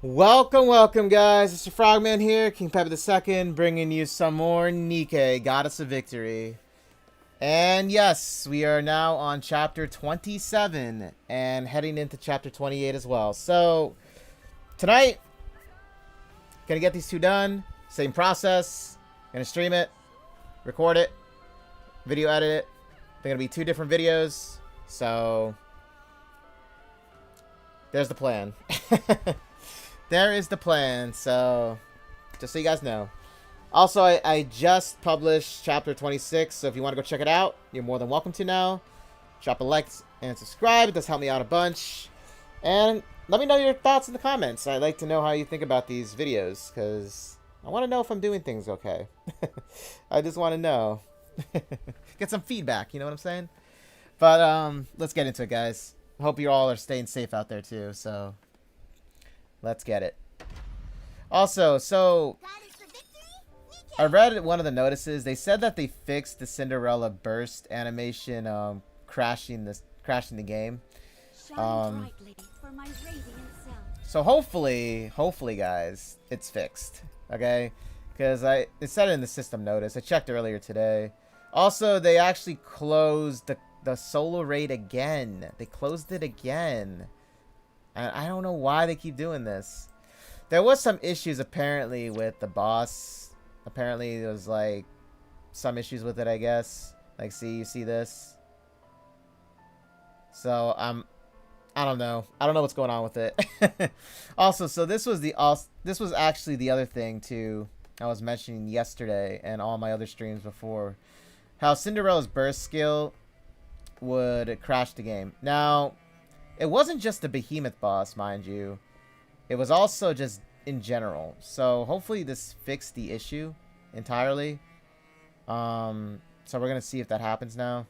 Welcome, guys. It's your Frogman here, King Pepper II, bringing you some more Nikke, Goddess of Victory. And yes, we are now on chapter 27 and heading into chapter 28 as well. So, tonight, gonna get these two done. Same process. Gonna stream it, record it, video edit it. They're gonna be two different videos. So, there's the plan. There is the plan, so just so you guys know. Also, I just published chapter 26, so if you want to go check it out, you're more than welcome to now. Drop a like and subscribe. It does help me out a bunch. And let me know your thoughts in the comments. I'd like to know how you think about these videos, because I want to know if I'm doing things okay. I just want to know. Get some feedback, you know what I'm saying? But let's get into it, guys. I hope you all are staying safe out there, too, so let's get it. Also, so I read one of the notices. They said that they fixed the Cinderella burst animation, crashing the game. So hopefully, guys, it's fixed. Okay, because it said it in the system notice. I checked earlier today. Also, they actually closed the solo raid again. They closed it again. And I don't know why they keep doing this. There was some issues apparently with the boss. Apparently there was like some issues with it, I guess. Like, you see this? So I don't know. I don't know what's going on with it. Also, so this was actually the other thing too I was mentioning yesterday and all my other streams before. How Cinderella's burst skill would crash the game. Now, it wasn't just the behemoth boss, mind you. It was also just in general. So hopefully this fixed the issue entirely. So we're gonna see if that happens now.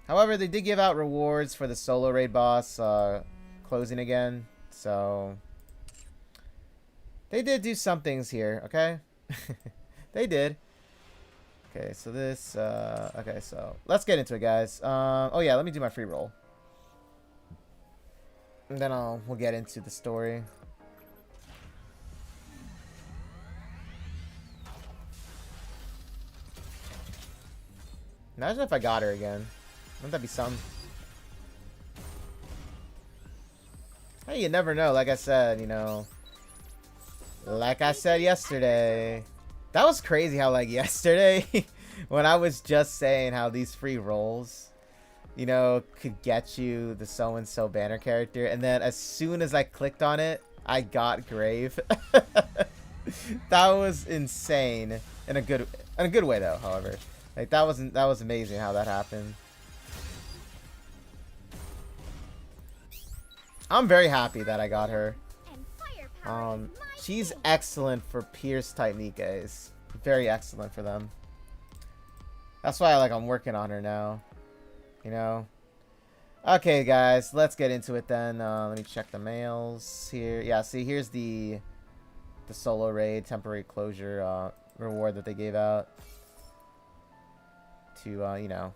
However, they did give out rewards for the solo raid boss closing again. So they did do some things here, okay? They did. Okay, so this, okay, so let's get into it, guys. Oh yeah, let me do my free roll. And then we'll get into the story. Imagine if I got her again. Wouldn't that be something? Hey, you never know, like I said, you know. Like I said yesterday. That was crazy how, like, yesterday, when I was just saying how these free rolls, you know, could get you the so-and-so banner character, and then as soon as I clicked on it, I got Grave. That was insane. In a good way, though, however. Like, that was amazing how that happened. I'm very happy that I got her. She's excellent for Pierce type Nikke's. Very excellent for them. That's why I'm working on her now. You know? Okay, guys, let's get into it then. Let me check the mails here. Yeah, see, here's the solo raid temporary closure reward that they gave out to, you know.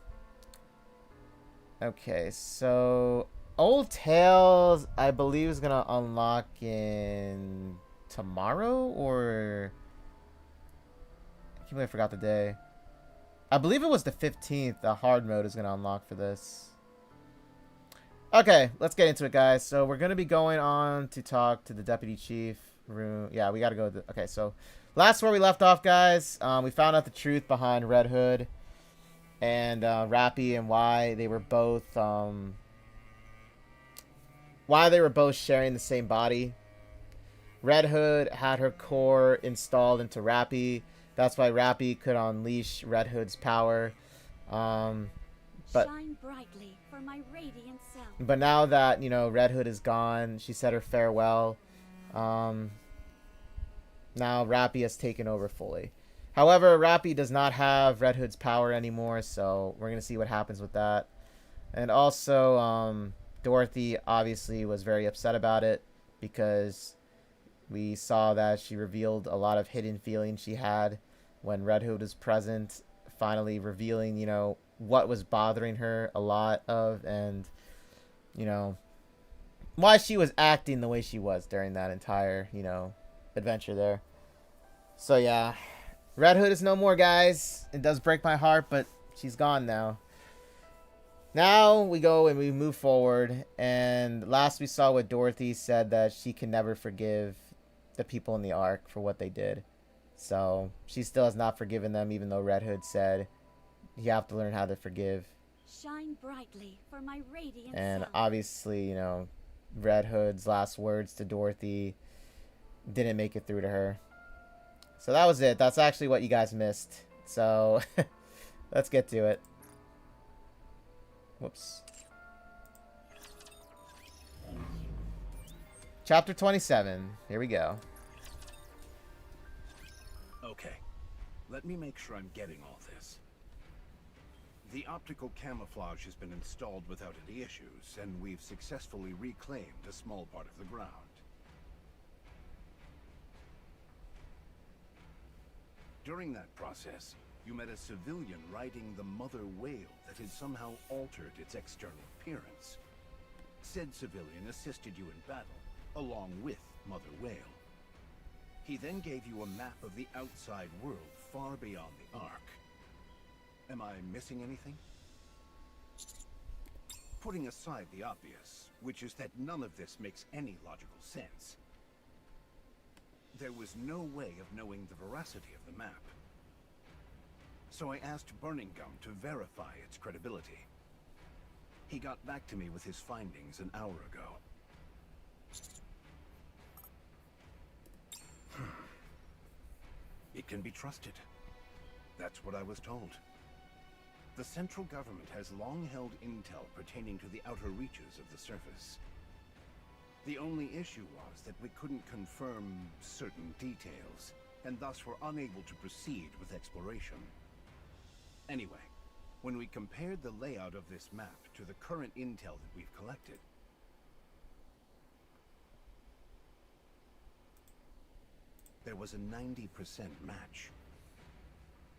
Okay, so Old Tales, I believe, is gonna unlock in tomorrow, or I can't believe I forgot the day. I believe it was the 15th. The hard mode is gonna unlock for this. Okay, let's get into it, guys. So we're gonna be going on to talk to the deputy chief room. Yeah, we gotta go. Okay, so last where we left off, guys. We found out the truth behind Red Hood and Rappy, and why they were both sharing the same body. Red Hood had her core installed into Rappy. That's why Rappy could unleash Red Hood's power. Shine brightly for my radiant self. But now that, you know, Red Hood is gone, she said her farewell. Now Rappy has taken over fully. However, Rappy does not have Red Hood's power anymore, so we're going to see what happens with that. And also, Dorothy obviously was very upset about it, because we saw that she revealed a lot of hidden feelings she had when Red Hood was present, finally revealing, you know, what was bothering her a lot of, and you know why she was acting the way she was during that entire adventure there. So yeah, Red Hood is no more, guys. It does break my heart, but she's gone now. Now we go and we move forward, and last we saw what Dorothy said, that she can never forgive the people in the Ark for what they did. So she still has not forgiven them, even though Red Hood said you have to learn how to forgive. Shine brightly for my radiant And self. obviously, Red Hood's last words to Dorothy didn't make it through to her. So that was it. That's actually what you guys missed. So let's get to it. Whoops. Chapter 27. Here we go. Okay, let me make sure I'm getting all this. The optical camouflage has been installed without any issues, and we've successfully reclaimed a small part of the ground. During that process, you met a civilian riding the mother whale that had somehow altered its external appearance. Said civilian assisted you in battle, along with Mother Whale. He then gave you a map of the outside world far beyond the Ark. Am I missing anything? Putting aside the obvious, which is that none of this makes any logical sense, there was no way of knowing the veracity of the map. So I asked Burning Gum to verify its credibility. He got back to me with his findings an hour ago. It can be trusted. That's what I was told. The central government has long held intel pertaining to the outer reaches of the surface. The only issue was that we couldn't confirm certain details, and thus were unable to proceed with exploration. Anyway, when we compared the layout of this map to the current intel that we've collected, there was a 90% match.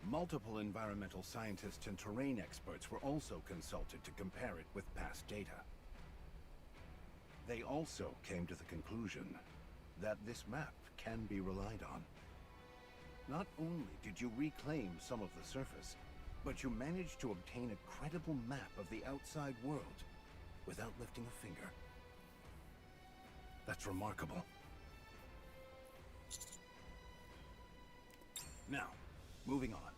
Multiple environmental scientists and terrain experts were also consulted to compare it with past data. They also came to the conclusion that this map can be relied on. Not only did you reclaim some of the surface, but you managed to obtain a credible map of the outside world without lifting a finger. That's remarkable. Now, moving on.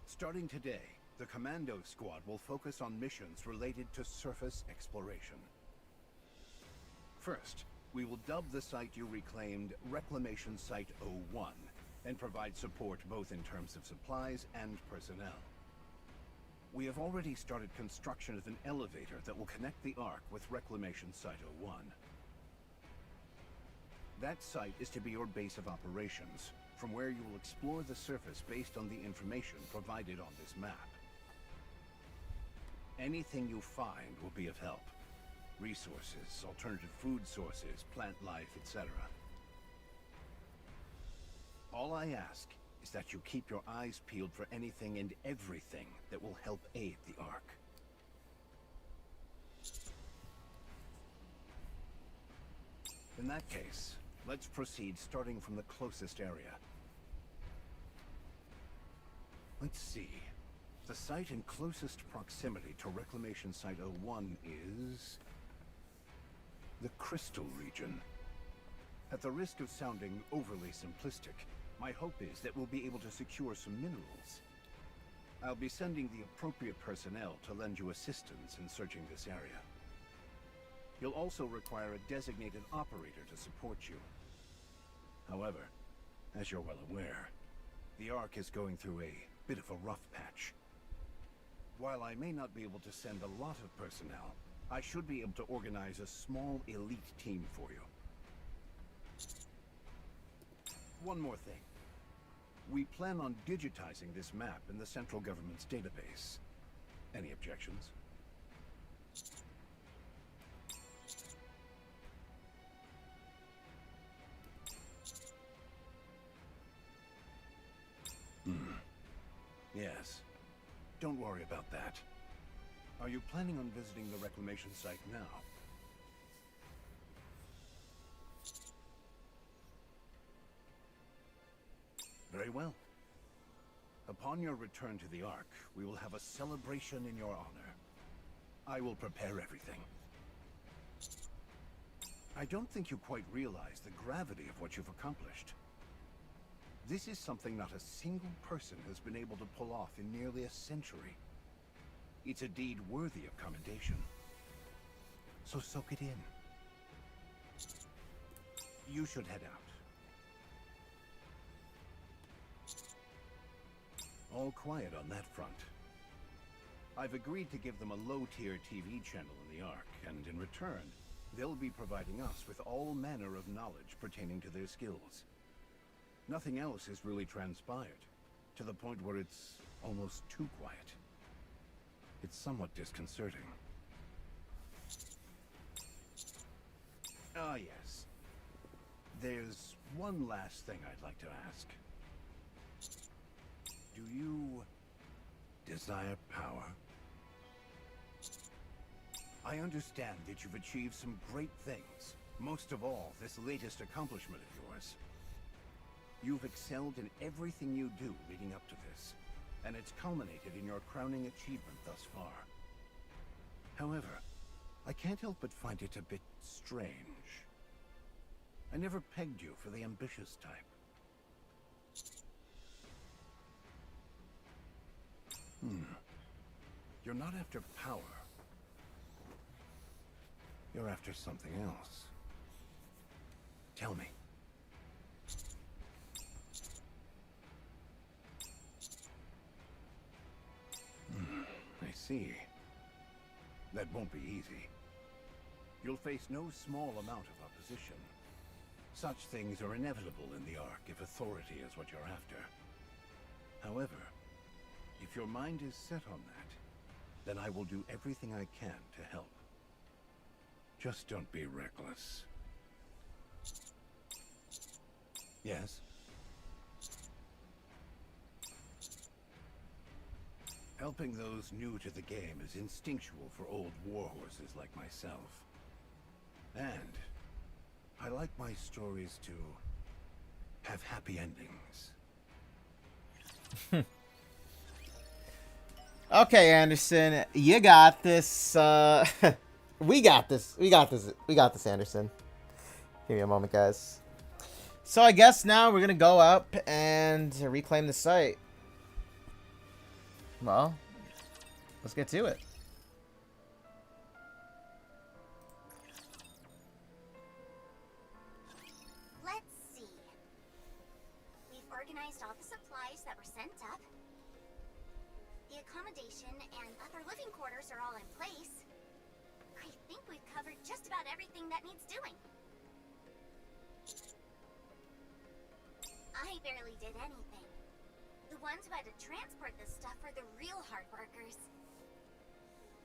Starting today, the Commando Squad will focus on missions related to surface exploration. First, we will dub the site you reclaimed Reclamation Site 01 and provide support both in terms of supplies and personnel. We have already started construction of an elevator that will connect the Ark with Reclamation Site 01. That site is to be your base of operations, from where you will explore the surface based on the information provided on this map. Anything you find will be of help. Resources, alternative food sources, plant life, etc. All I ask is that you keep your eyes peeled for anything and everything that will help aid the Ark. In that case, let's proceed starting from the closest area. Let's see. The site in closest proximity to Reclamation Site 01 is the Crystal region. At the risk of sounding overly simplistic, my hope is that we'll be able to secure some minerals. I'll be sending the appropriate personnel to lend you assistance in searching this area. You'll also require a designated operator to support you. However, as you're well aware, the Ark is going through a bit of a rough patch. While I may not be able to send a lot of personnel, I should be able to organize a small elite team for you. One more thing. We plan on digitizing this map in the central government's database. Any objections? Yes. don't worry about that. Are you planning on visiting the reclamation site now? Very well. Upon your return to the Ark, we will have a celebration in your honor. I will prepare everything. I don't think you quite realize the gravity of what you've accomplished. This is something not a single person has been able to pull off in nearly a century. It's a deed worthy of commendation. So soak it in. You should head out. All quiet on that front. I've agreed to give them a low-tier TV channel in the Ark, and in return, they'll be providing us with all manner of knowledge pertaining to their skills. Nothing else has really transpired, to the point where it's almost too quiet. It's somewhat disconcerting. Ah, yes. There's one last thing I'd like to ask. Do you desire power? I understand that you've achieved some great things. Most of all, this latest accomplishment of yours. You've excelled in everything you do leading up to this, and it's culminated in your crowning achievement thus far. However, I can't help but find it a bit strange. I never pegged you for the ambitious type. You're not after power. You're after something else. Tell me. I see. That won't be easy. You'll face no small amount of opposition. Such things are inevitable in the Ark if authority is what you're after. However, if your mind is set on that, then I will do everything I can to help. Just don't be reckless. Yes? Helping those new to the game is instinctual for old warhorses like myself. And I like my stories to have happy endings. Okay, Anderson, you got this. We got this. We got this. We got this, Anderson. Give me a moment, guys. So I guess now we're gonna go up and reclaim the site. Well, let's get to it. Let's see. We've organized all the supplies that were sent up. The accommodation and other living quarters are all in place. I think we've covered just about everything that needs doing. I barely did anything. The ones who had to transport this stuff are the real hard workers.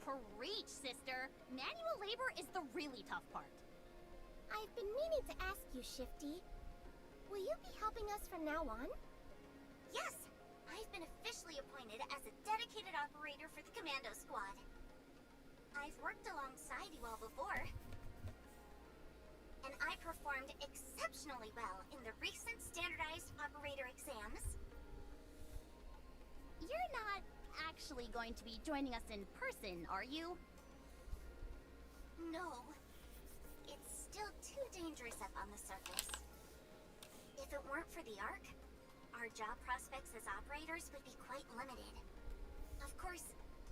Preach, sister. Manual labor is the really tough part. I've been meaning to ask you, Shifty. Will you be helping us from now on? Yes! I've been officially appointed as a dedicated operator for the Commando Squad. I've worked alongside you all before. And I performed exceptionally well in the recent standardized operator exams. You're not actually going to be joining us in person, are you? No. It's still too dangerous up on the surface. If it weren't for the Ark, our job prospects as operators would be quite limited. Of course,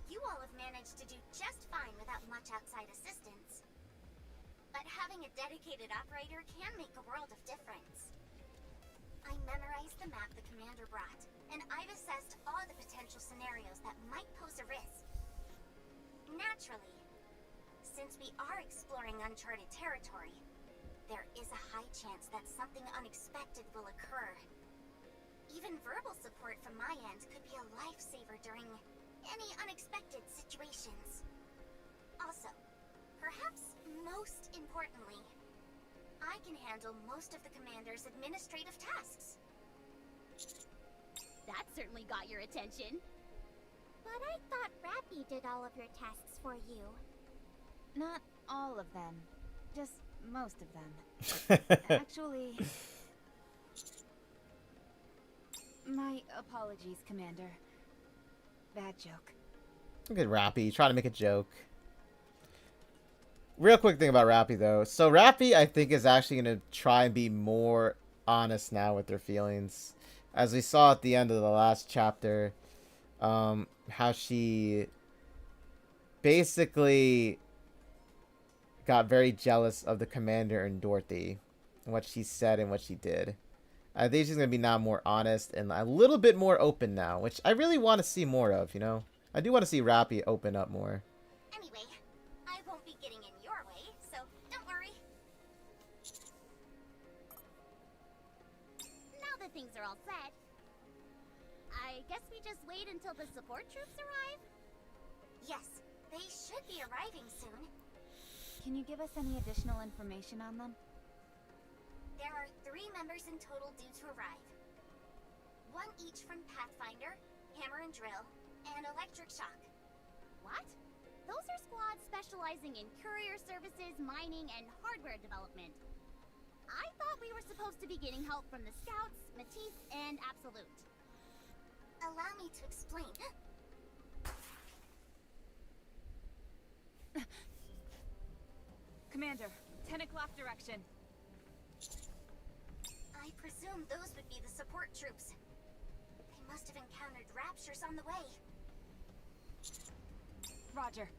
you all have managed to do just fine without much outside assistance. But having a dedicated operator can make a world of difference. I memorized the map the commander brought, and I've assessed all the potential scenarios that might pose a risk. Naturally, since we are exploring uncharted territory, there is a high chance that something unexpected will occur. Even verbal support from my end could be a lifesaver during any unexpected situations. Also, perhaps most importantly, I can handle most of the commander's administrative tasks. That certainly got your attention. But I thought Rappy did all of your tasks for you. Not all of them. Just most of them. Actually... My apologies, Commander. Bad joke. Look at Rappy trying to make a joke. Real quick thing about Rappy though. So Rappy, I think, is actually going to try and be more honest now with their feelings. As we saw at the end of the last chapter, how she basically got very jealous of the commander and Dorothy, and what she said and what she did. I think she's going to be now more honest and a little bit more open now, which I really want to see more of, you know? I do want to see Rappy open up more. Anyway, I won't be getting in your way, so don't worry. Now that things are all set, I guess we just wait until the support troops arrive? Yes, they should be arriving soon. Can you give us any additional information on them? There are 3 members in total due to arrive. 1 each from Pathfinder, Hammer and Drill, and Electric Shock. What? Those are squads specializing in courier services, mining, and hardware development. I thought we were supposed to be getting help from the Scouts, Matisse, and Absolute. Allow me to explain. Commander, 10 o'clock direction. I presume those would be the support troops. They must have encountered raptures on the way. Roger.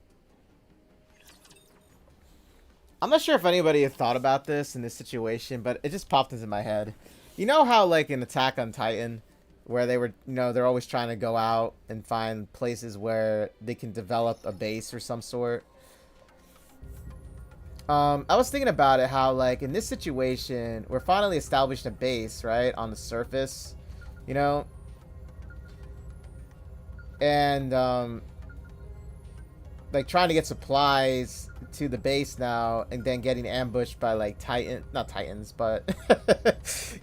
I'm not sure if anybody had thought about this in this situation, but it just popped into my head. You know how, like, in Attack on Titan, where they were, you know, they're always trying to go out and find places where they can develop a base or some sort? I was thinking about it, how, like, in this situation, we're finally establishing a base, right, on the surface, you know? And, like, trying to get supplies to the base now, and then getting ambushed by, like, not Titans, but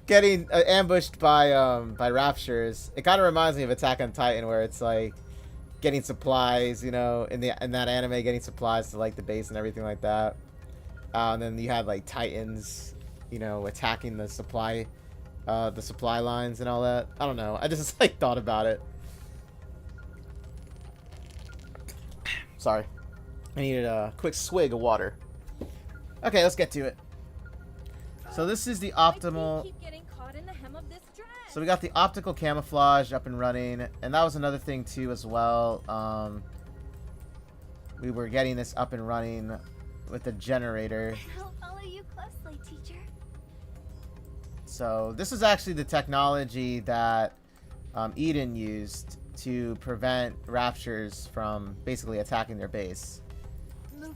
getting ambushed by Raptures. It kind of reminds me of Attack on Titan, where it's, like, getting supplies, you know, in that anime, getting supplies to, like, the base and everything like that. And then you had, like, Titans, you know, attacking the supply lines and all that. I don't know. I just, like, thought about it. Sorry. I needed a quick swig of water. Okay, let's get to it. So this is the optimal... Keep getting caught in the hem of this dress. So we got the optical camouflage up and running. And that was another thing, too, as well. We were getting this up and running with the generator. I'll follow you closely, teacher. So this is actually the technology that Eden used to prevent Raptures from basically attacking their base.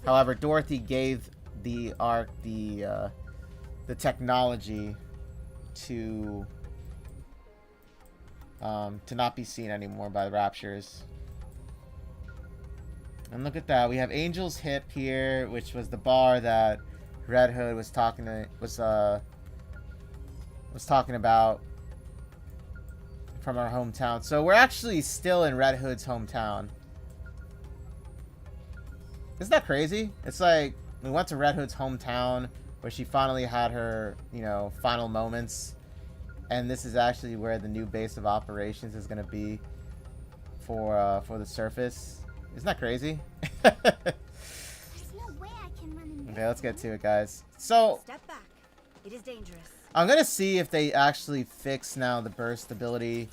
However, Dorothy gave the Ark the technology to not be seen anymore by the Raptures. And look at that, we have Angel's Hip here, which was the bar that Red Hood was talking about from our hometown. So we're actually still in Red Hood's hometown. Isn't that crazy? It's like we went to Red Hood's hometown where she finally had her, you know, final moments, and this is actually where the new base of operations is going to be for the surface. Isn't that crazy? There's no way I can run in Okay, let's get to it, guys. So Step back. It is dangerous. I'm gonna see if they actually fix now the burst ability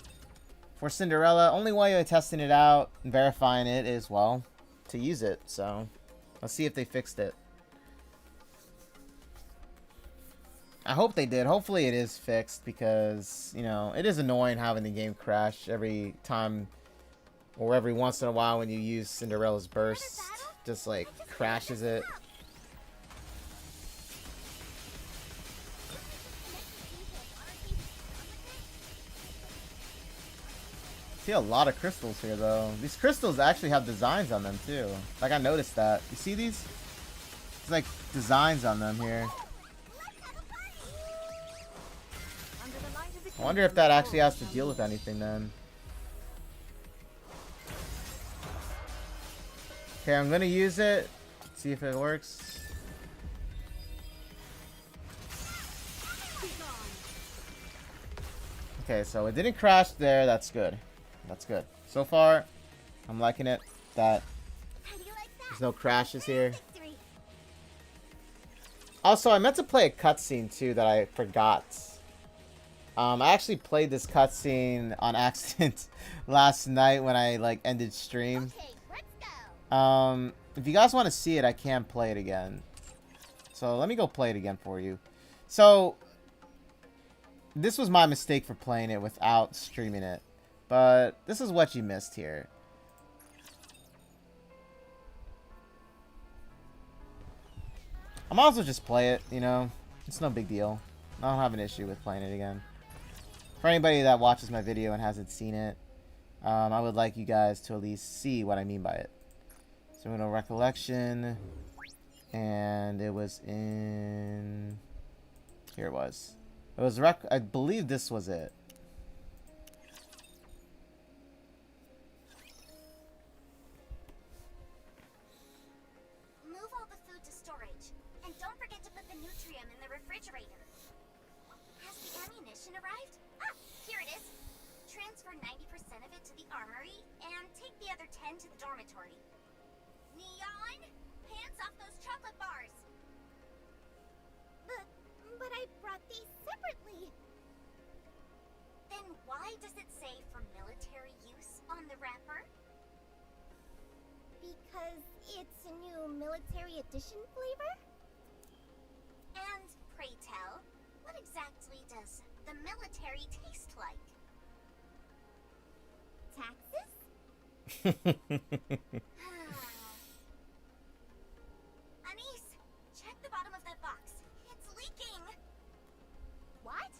for Cinderella. Only way of testing it out and verifying it is, well, to use it. So let's see if they fixed it. I hope they did. Hopefully it is fixed, because, you know, it is annoying having the game crash every time or every once in a while when you use Cinderella's burst. Just like crashes it. See a lot of crystals here, though. These crystals actually have designs on them too. Like, I noticed that. You see these? There's like designs on them here. I wonder if that actually has to deal with anything then. Okay, I'm gonna use it. See if it works. Okay, so it didn't crash there. That's good. That's good. So far, I'm liking it. That there's no crashes here. Also, I meant to play a cutscene too that I forgot. I actually played this cutscene on accident last night when I like ended stream. Okay, let's go. If you guys want to see it, I can play it again. So let me go play it again for you. So this was my mistake for playing it without streaming it, but this is what you missed here. I might as well just play it, you know. It's no big deal. I don't have an issue with playing it again. For anybody that watches my video and hasn't seen it, I would like you guys to at least see what I mean by it. So I'm going to recollection, and it was in... Here it was. It was I believe this was it. Move all the food to storage, and don't forget to put the Nutrium in the refrigerator. Has the ammunition arrived? Ah, here it is. Transfer 90% of it to the armory, and take the other 10 to the dormitory. Neon, hands off those chocolate bars. But I brought these separately. Then why does it say for military use on the wrapper? Because it's a new military edition flavor? And pray tell, what exactly does the military taste like? Taxes? Anise, check the bottom of that box. It's leaking. What?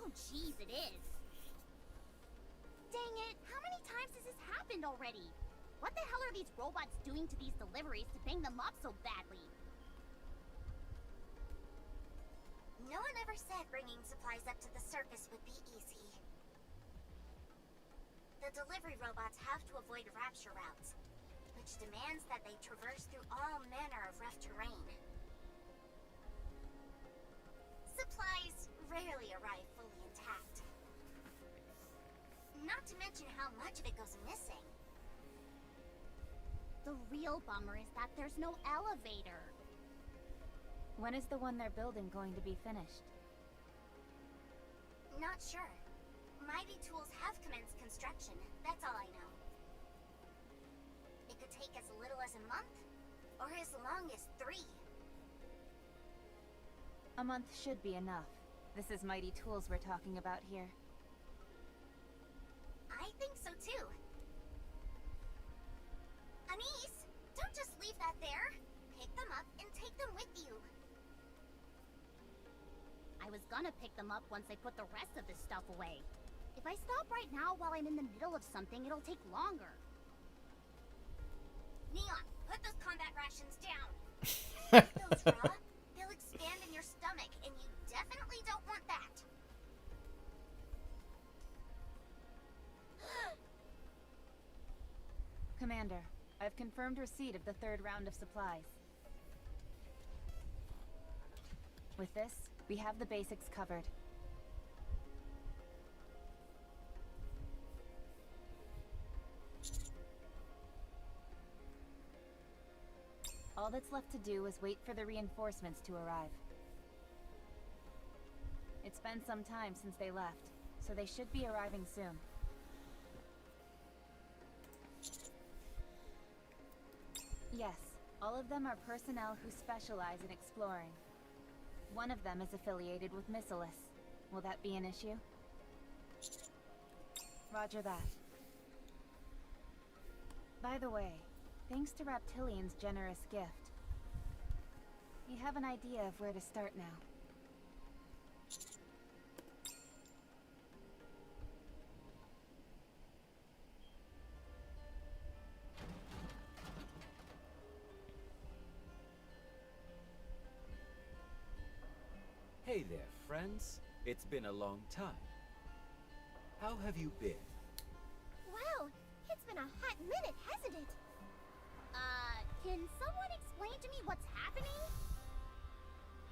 Oh, jeez, it is. Dang it, how many times has this happened already? What the hell are these robots doing to these deliveries to bang them up so badly? No one ever said bringing supplies up to the surface would be easy. The delivery robots have to avoid rapture routes, which demands that they traverse through all manner of rough terrain. Supplies rarely arrive fully intact. Not to mention how much of it goes missing. The real bummer is that there's no elevator. When is the one they're building going to be finished? Not sure. Mighty Tools have commenced construction, that's all I know. It could take as little as a month, or as long as 3. A month should be enough. This is Mighty Tools we're talking about here. I think so too. Anise, don't just leave that there. Pick them up and take them with you. I was gonna pick them up once I put the rest of this stuff away. If I stop right now while I'm in the middle of something, it'll take longer. Neon, put those combat rations down. Eat those raw. They'll expand in your stomach, and you definitely don't want that. Commander, I've confirmed receipt of the 3rd round of supplies. With this, we have the basics covered. All that's left to do is wait for the reinforcements to arrive. It's been some time since they left, so they should be arriving soon. Yes, all of them are personnel who specialize in exploring. One of them is affiliated with Missilis. Will that be an issue? Roger that. By the way, thanks to Raptilian's generous gift, you have an idea of where to start now. Hey there, friends. It's been a long time. How have you been? Wow, it's been a hot minute, hasn't it? Can someone explain to me what's happening?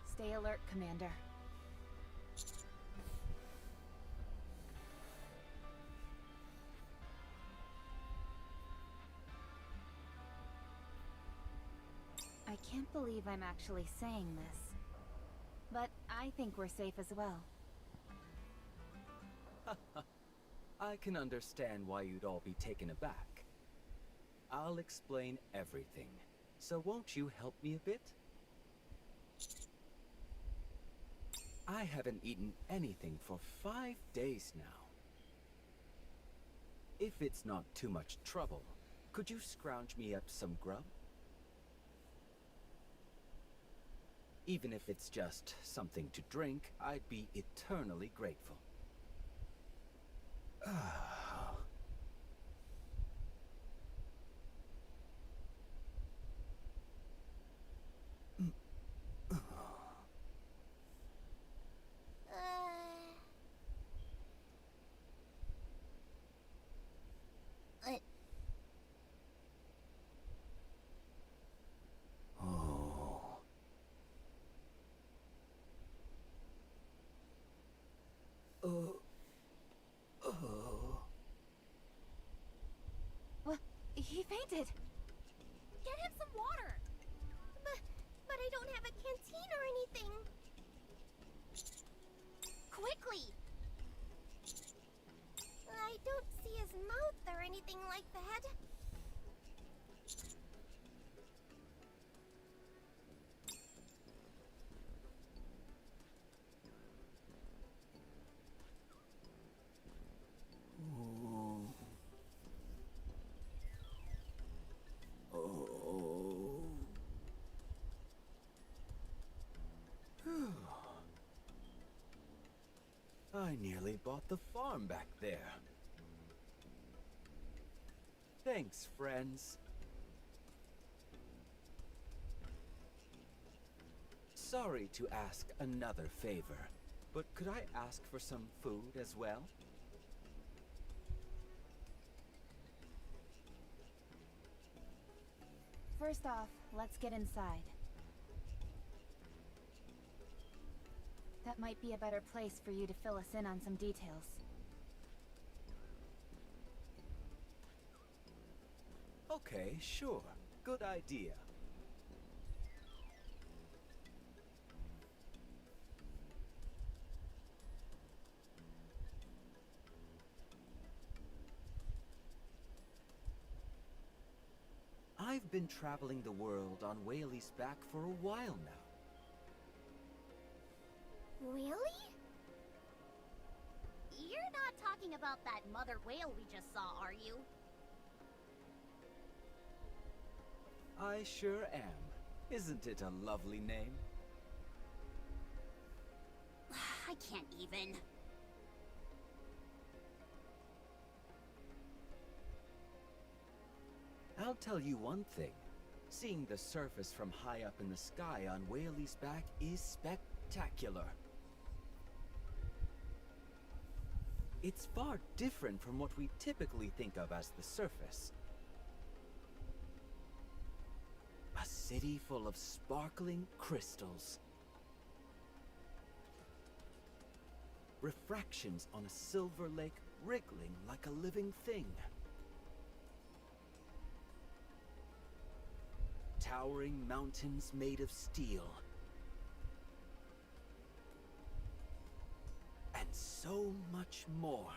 Stay alert, Commander. I can't believe I'm actually saying this. But I think we're safe as well. I can understand why you'd all be taken aback. I'll explain everything. So won't you help me a bit? I haven't eaten anything for 5 days now. If it's not too much trouble, could you scrounge me up some grub? Even if it's just something to drink, I'd be eternally grateful. What? He fainted! Get him some water! But I don't have a canteen or anything. Quickly! I don't see his mouth or anything like that. I nearly bought the farm back there. Thanks, friends. Sorry to ask another favor, but could I ask for some food as well? First off, let's get inside. That might be a better place for you to fill us in on some details. Okay, sure. Good idea. I've been traveling the world on Whaley's back for a while now. Really? You're not talking about that mother whale we just saw, are you? I sure am. Isn't it a lovely name? I can't even. I'll tell you one thing. Seeing the surface from high up in the sky on Whaley's back is spectacular. It's far different from what we typically think of as the surface. A city full of sparkling crystals. Refractions on a silver lake wriggling like a living thing. Towering mountains made of steel. And so much more.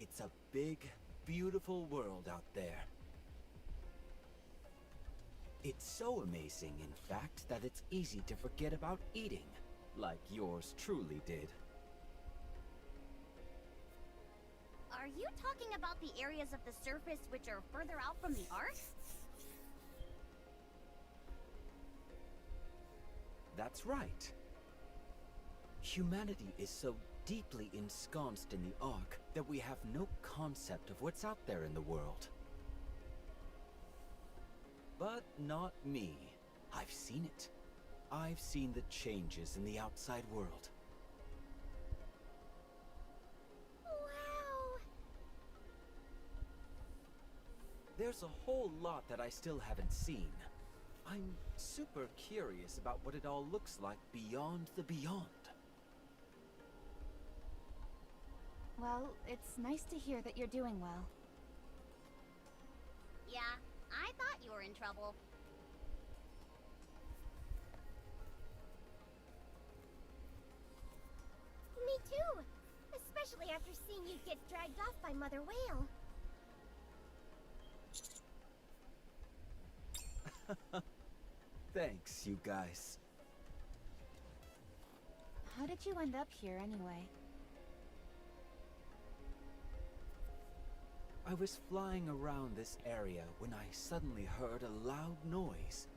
It's a big, beautiful world out there. It's so amazing, in fact, that it's easy to forget about eating, like yours truly did. Are you talking about the areas of the surface which are further out from the Ark? That's right. Humanity is so deeply ensconced in the Ark that we have no concept of what's out there in the world. But not me. I've seen it. I've seen the changes in the outside world. Wow! There's a whole lot that I still haven't seen. I'm super curious about what it all looks like beyond the beyond. Well, it's nice to hear that you're doing well. Yeah, I thought you were in trouble. Me too! Especially after seeing you get dragged off by Mother Whale. Thanks, you guys. How did you end up here anyway? I was flying around this area when I suddenly heard a loud noise.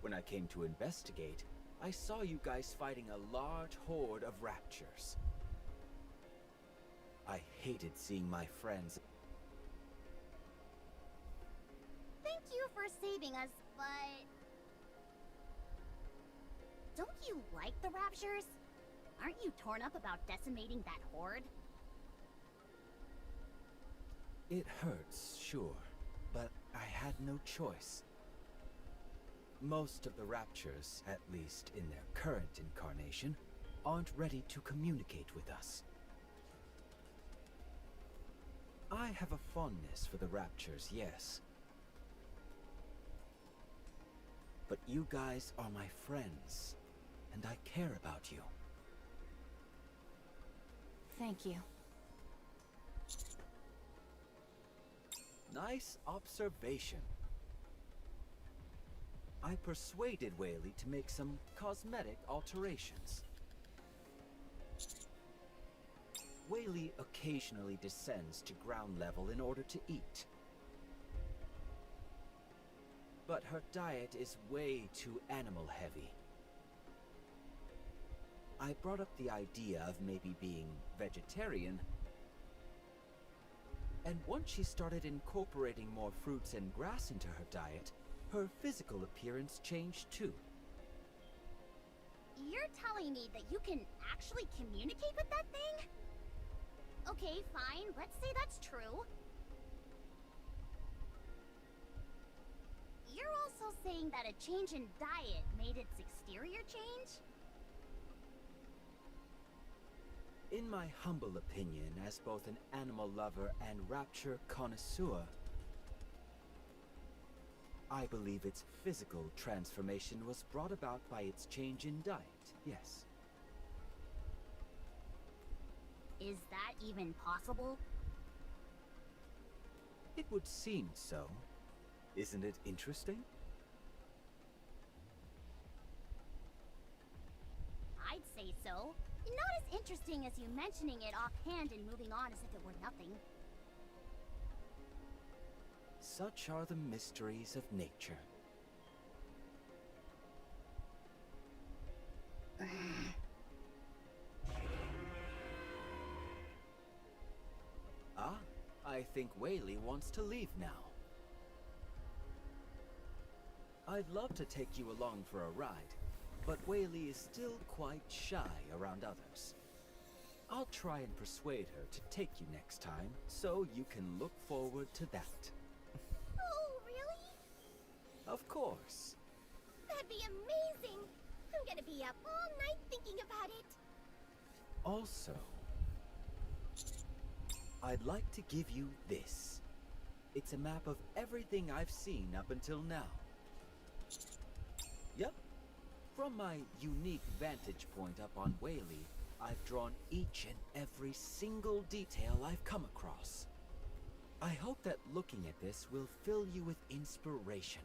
When I came to investigate, I saw you guys fighting a large horde of raptures. I hated seeing my friends. Thank you for saving us, but... Don't you like the Raptures? Aren't you torn up about decimating that horde? It hurts, sure, but I had no choice. Most of the Raptures, at least in their current incarnation, aren't ready to communicate with us. I have a fondness for the Raptures, yes. But you guys are my friends, and I care about you. Thank you. Nice observation. I persuaded Whaley to make some cosmetic alterations. Whaley occasionally descends to ground level in order to eat. But her diet is way too animal heavy. I brought up the idea of maybe being vegetarian, and once she started incorporating more fruits and grass into her diet, her physical appearance changed too. You're telling me that you can actually communicate with that thing? Okay, fine, let's say that's true. You're also saying that a change in diet made its exterior change? In my humble opinion, as both an animal lover and rapture connoisseur, I believe its physical transformation was brought about by its change in diet, yes. Is that even possible? It would seem so. Isn't it interesting? I'd say so. Not as interesting as you mentioning it offhand and moving on as if it were nothing. Such are the mysteries of nature. Ah, I think Whaley wants to leave now. I'd love to take you along for a ride, but Whaley is still quite shy around others. I'll try and persuade her to take you next time, so you can look forward to that. Oh, really? Of course. That'd be amazing! I'm gonna be up all night thinking about it. Also, I'd like to give you this. It's a map of everything I've seen up until now. Yep. From my unique vantage point up on Whaley, I've drawn each and every single detail I've come across. I hope that looking at this will fill you with inspiration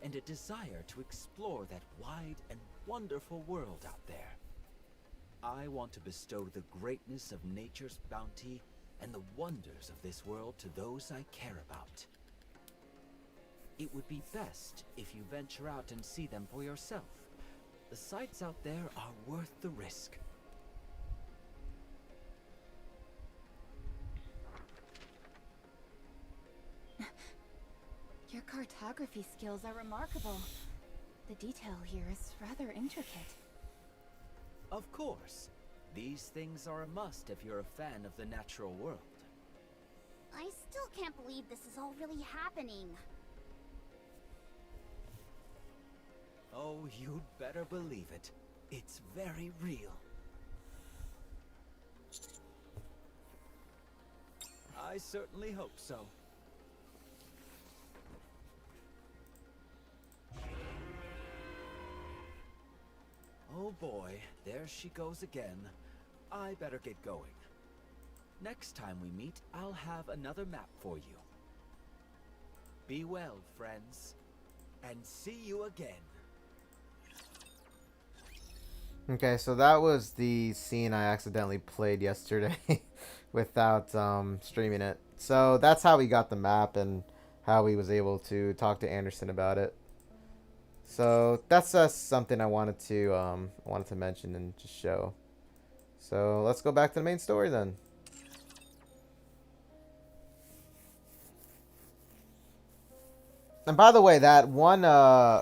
and a desire to explore that wide and wonderful world out there. I want to bestow the greatness of nature's bounty and the wonders of this world to those I care about. It would be best if you venture out and see them for yourself. The sights out there are worth the risk. Your cartography skills are remarkable. The detail here is rather intricate. Of course. These things are a must if you're a fan of the natural world. I still can't believe this is all really happening. you'd better believe it. It's very real. I certainly hope so. Oh boy, there she goes again. I better get going. Next time we meet, I'll have another map for you. Be well, friends, and see you again. Okay, so that was the scene I accidentally played yesterday without streaming it. So that's how we got the map and how we was able to talk to Anderson about it. So that's something I wanted to mention and just show. So let's go back to the main story then. And by the way, that one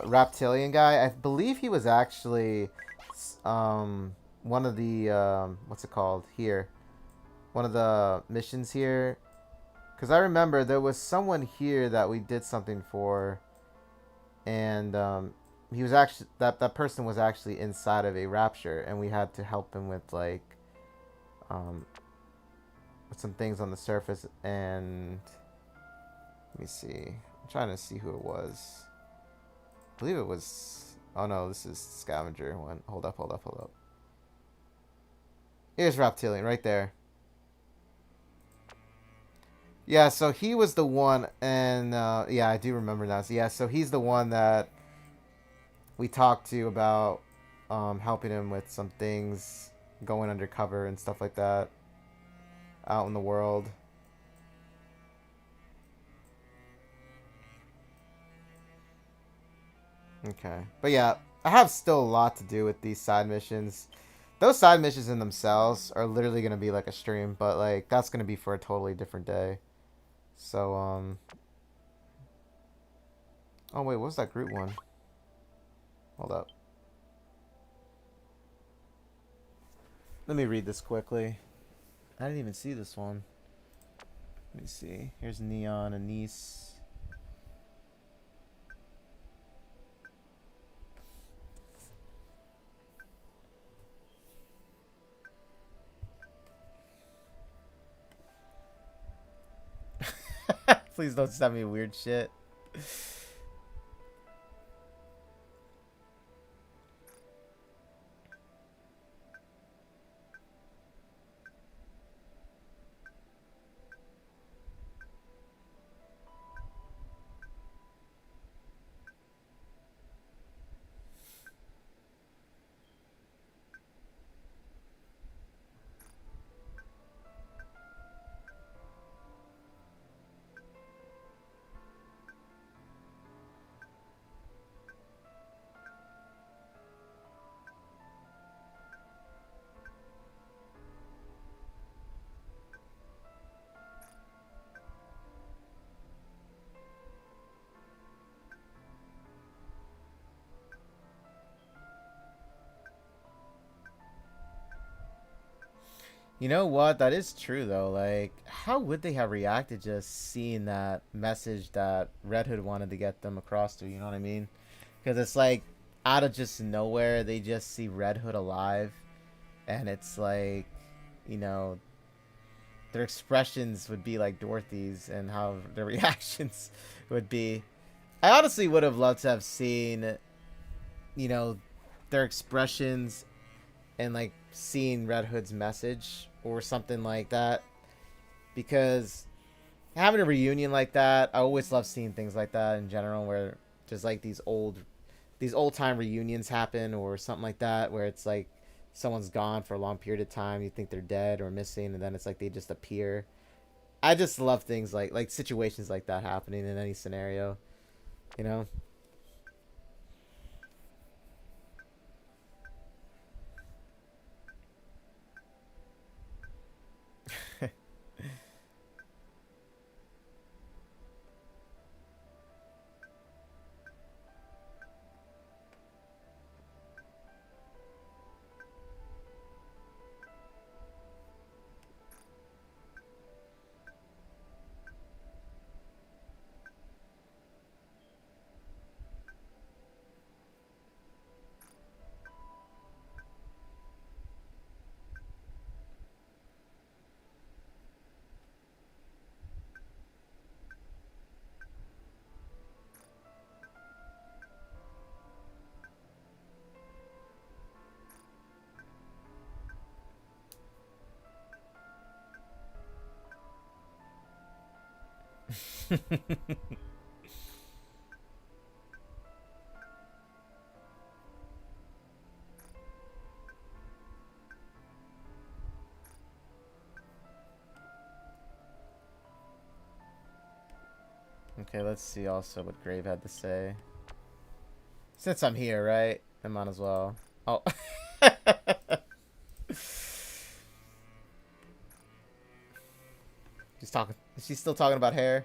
reptilian guy, I believe he was actually one of the what's it called here? One of the missions here. Because I remember there was someone here that we did something for, and he was actually that person was actually inside of a rapture, and we had to help him with like with some things on the surface. And let me see, I'm trying to see who it was. I believe it was, oh no, this is scavenger one. Hold up. Here's reptilian right there. Yeah, so he was the one, and yeah, I do remember now. So yeah, so he's the one that we talked to about helping him with some things, going undercover and stuff like that out in the world. Okay, but yeah, I have still a lot to do with these side missions. Those side missions in themselves are literally going to be like a stream, but like that's going to be for a totally different day. So oh wait, what was that group one? Hold up. Let me read this quickly. I didn't even see this one. Let me see. Here's Neon and Nice. Please don't send me weird shit. You know what? That is true though. Like, how would they have reacted just seeing that message that Red Hood wanted to get them across to? You know what I mean? Because it's like out of just nowhere, they just see Red Hood alive, and it's like, you know, their expressions would be like Dorothy's, and how their reactions would be. I honestly would have loved to have seen, you know, their expressions and like seeing Red Hood's message or something like that, because having a reunion like that, I always love seeing things like that in general, where just like these old time reunions happen or something like that, where it's like someone's gone for a long period of time, you think they're dead or missing, and then it's like they just appear. I just love things like situations like that happening in any scenario, you know. Okay, let's see also what Grave had to say. Since I'm here, right? I might as well. Oh. She's talking. She's still talking about hair.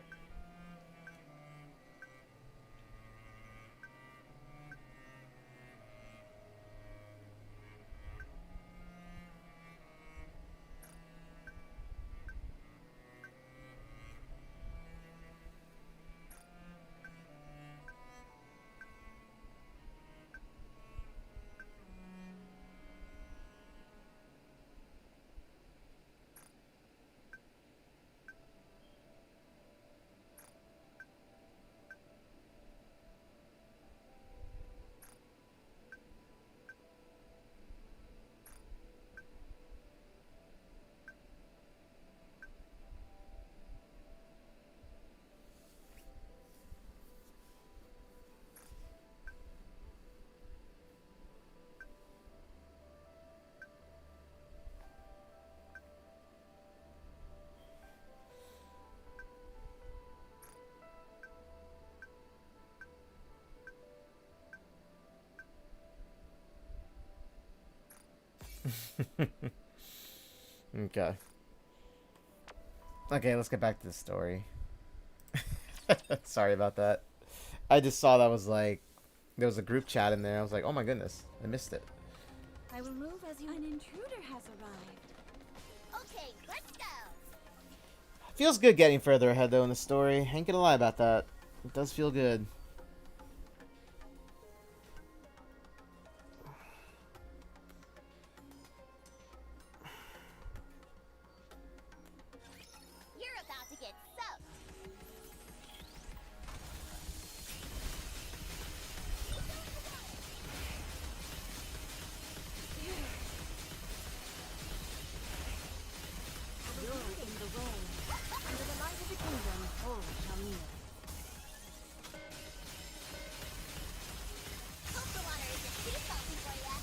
Okay. Okay, let's get back to the story. Sorry about that. I just saw that was like there was a group chat in there. I was like, oh my goodness, I missed it. I will move as you. An intruder has arrived. Okay, let's go. Feels good getting further ahead though in the story. Ain't gonna lie about that. It does feel good. You're about to get soaked. You're in the road. Under the light of the kingdom, all shall kneel. Hope the water isn't too salty for ya.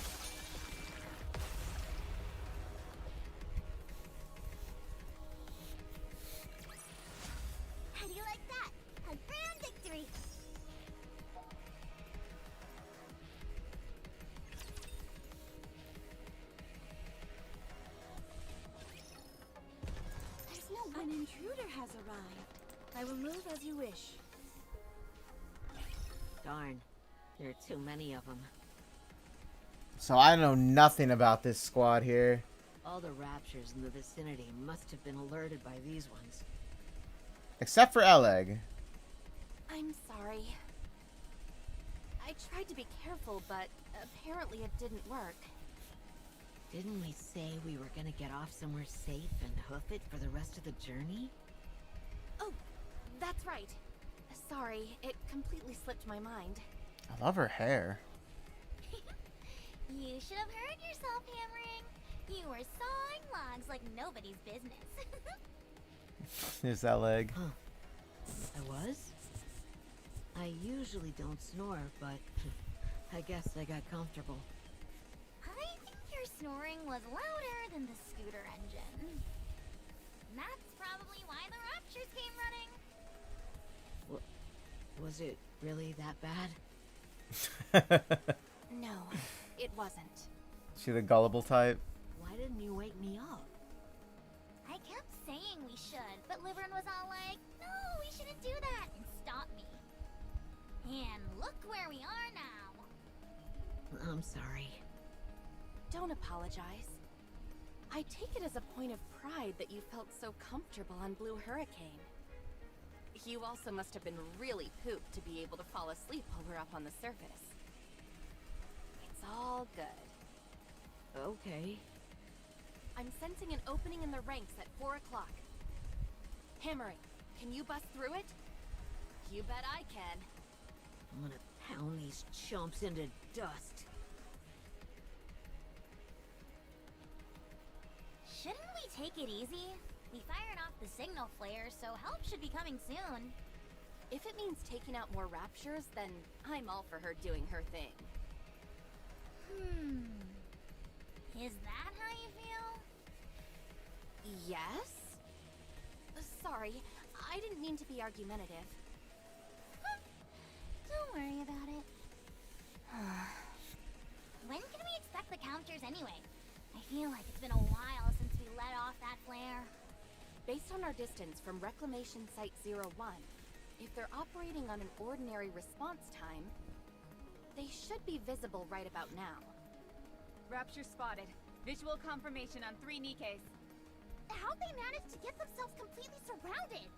How do you like that? A grand victory. There's no one. An intruder has arrived. I will move as you wish. Darn, there are too many of them. So I know nothing about this squad here. All the raptures in the vicinity must have been alerted by these ones. Except for Eleg. I'm sorry. I tried to be careful, but apparently it didn't work. Didn't we say we were gonna get off somewhere safe and hoof it for the rest of the journey? Oh, that's right. Sorry, it completely slipped my mind. I love her hair. You should have heard yourself hammering. You were sawing logs like nobody's business. Here's Eleg. Huh. I was? I usually don't snore, but I guess I got comfortable. I think your snoring was louder than the scooter engine. That's probably why the raptures came running. Was it really that bad? No, it wasn't. She the gullible type. Why didn't you wake me up? I kept saying we should, but Liverin was all like, no, we shouldn't do that, and stopped me. And look where we are now. I'm sorry. Don't apologize. I take it as a point of pride that you felt so comfortable on Blue Hurricane. You also must have been really pooped to be able to fall asleep while we're up on the surface. It's all good. Okay. I'm sensing an opening in the ranks at 4 o'clock. Hammering, can you bust through it? You bet I can. I'm gonna pound these chumps into dust. Shouldn't we take it easy? We fired off the signal flare, so help should be coming soon. If it means taking out more raptures, then I'm all for her doing her thing. Is that how you feel? Yes? Sorry, I didn't mean to be argumentative. Don't worry about it. When can we expect the counters anyway? I feel like it's been a while since we let off that flare. Based on our distance from Reclamation Site 01, if they're operating on an ordinary response time, they should be visible right about now. Rapture spotted. Visual confirmation on 3 Nikkes. How'd they manage to get themselves completely surrounded?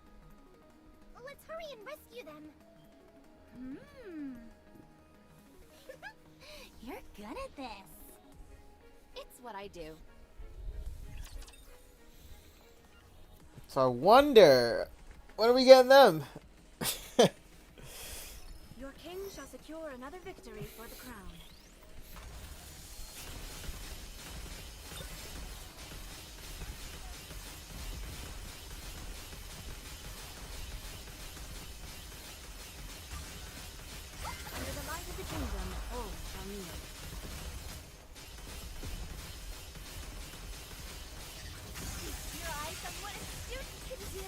Let's hurry and rescue them. You're good at this. It's what I do. So I wonder, when are we getting them? Your king shall secure another victory for the crown. Under the light of the kingdom, all shall kneel. Your eyes on what a student can do.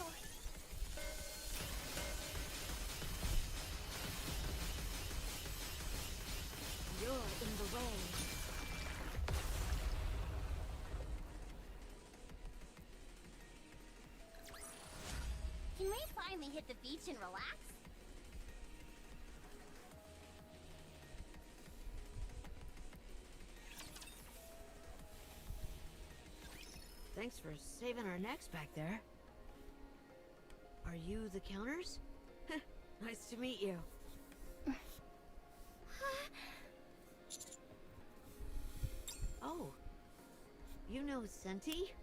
You're in the way. Can we finally hit the beach and relax? Thanks for saving our necks back there. Are you the counters? Nice to meet you. Oh, you know Senti?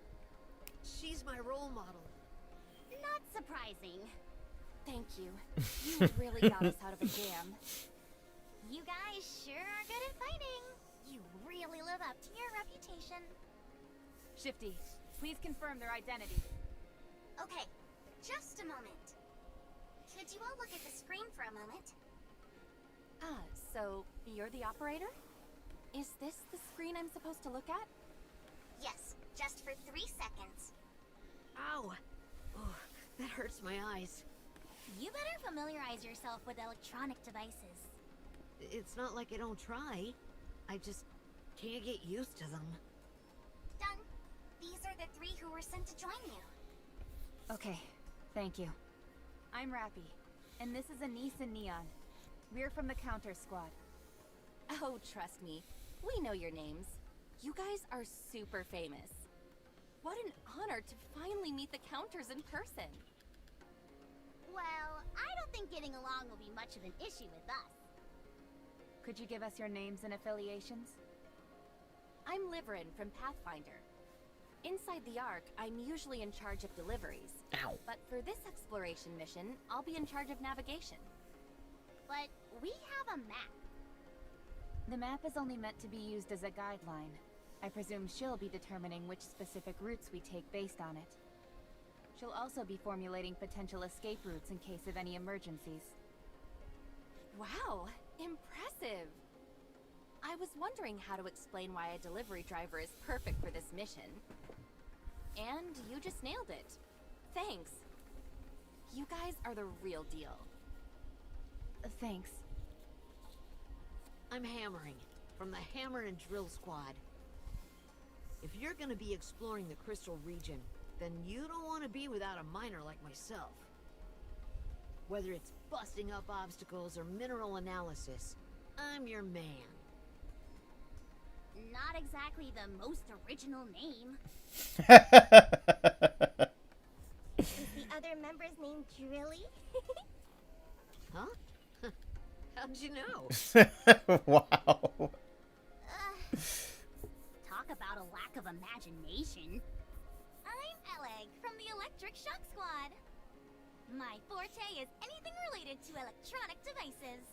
She's my role model. Not surprising. Thank you. You really got us out of a jam. You guys sure are good at fighting. You really live up to your reputation. Shifty, please confirm their identity. Okay, just a moment. Could you all look at the screen for a moment? So you're the operator? Is this the screen I'm supposed to look at? Yes, just for 3 seconds. Ow! Oh, that hurts my eyes. You better familiarize yourself with electronic devices. It's not like I don't try. I just can't get used to them. Done. These are the 3 who were sent to join you. Okay, thank you. I'm Rappy, and this is Anise and Neon. We're from the Counter Squad. Oh, trust me. We know your names. You guys are super famous. What an honor to finally meet the Counters in person. Well, I don't think getting along will be much of an issue with us. Could you give us your names and affiliations? I'm Liverin from Pathfinder. Inside the Ark, I'm usually in charge of deliveries. Ow. But for this exploration mission, I'll be in charge of navigation. But we have a map. The map is only meant to be used as a guideline. I presume she'll be determining which specific routes we take based on it. She'll also be formulating potential escape routes in case of any emergencies. Wow, impressive! I was wondering how to explain why a delivery driver is perfect for this mission. And you just nailed it. Thanks. You guys are the real deal. Thanks. I'm Hammering, from the Hammer and Drill Squad. If you're gonna be exploring the Crystal region, then you don't want to be without a miner like myself. Whether it's busting up obstacles or mineral analysis, I'm your man. Not exactly the most original name. Is the other member's name Drilly? Huh? How'd you know? Wow. Talk about a lack of imagination. I'm Eleg from the Electric Shock Squad. My forte is anything related to electronic devices.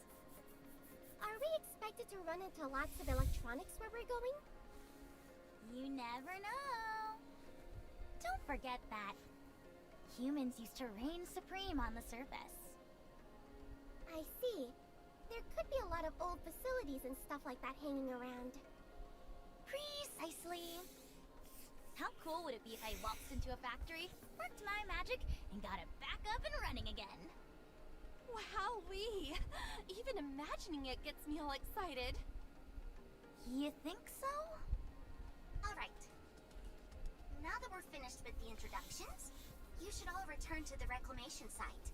Are we expected to run into lots of electronics where we're going? You never know. Don't forget that humans used to reign supreme on the surface. I see. There could be a lot of old facilities and stuff like that hanging around. Precisely. How cool would it be if I waltzed into a factory, worked my magic, and got it back up and running again? Wowee! Even imagining it gets me all excited. You think so? Alright. Now that we're finished with the introductions, you should all return to the reclamation site.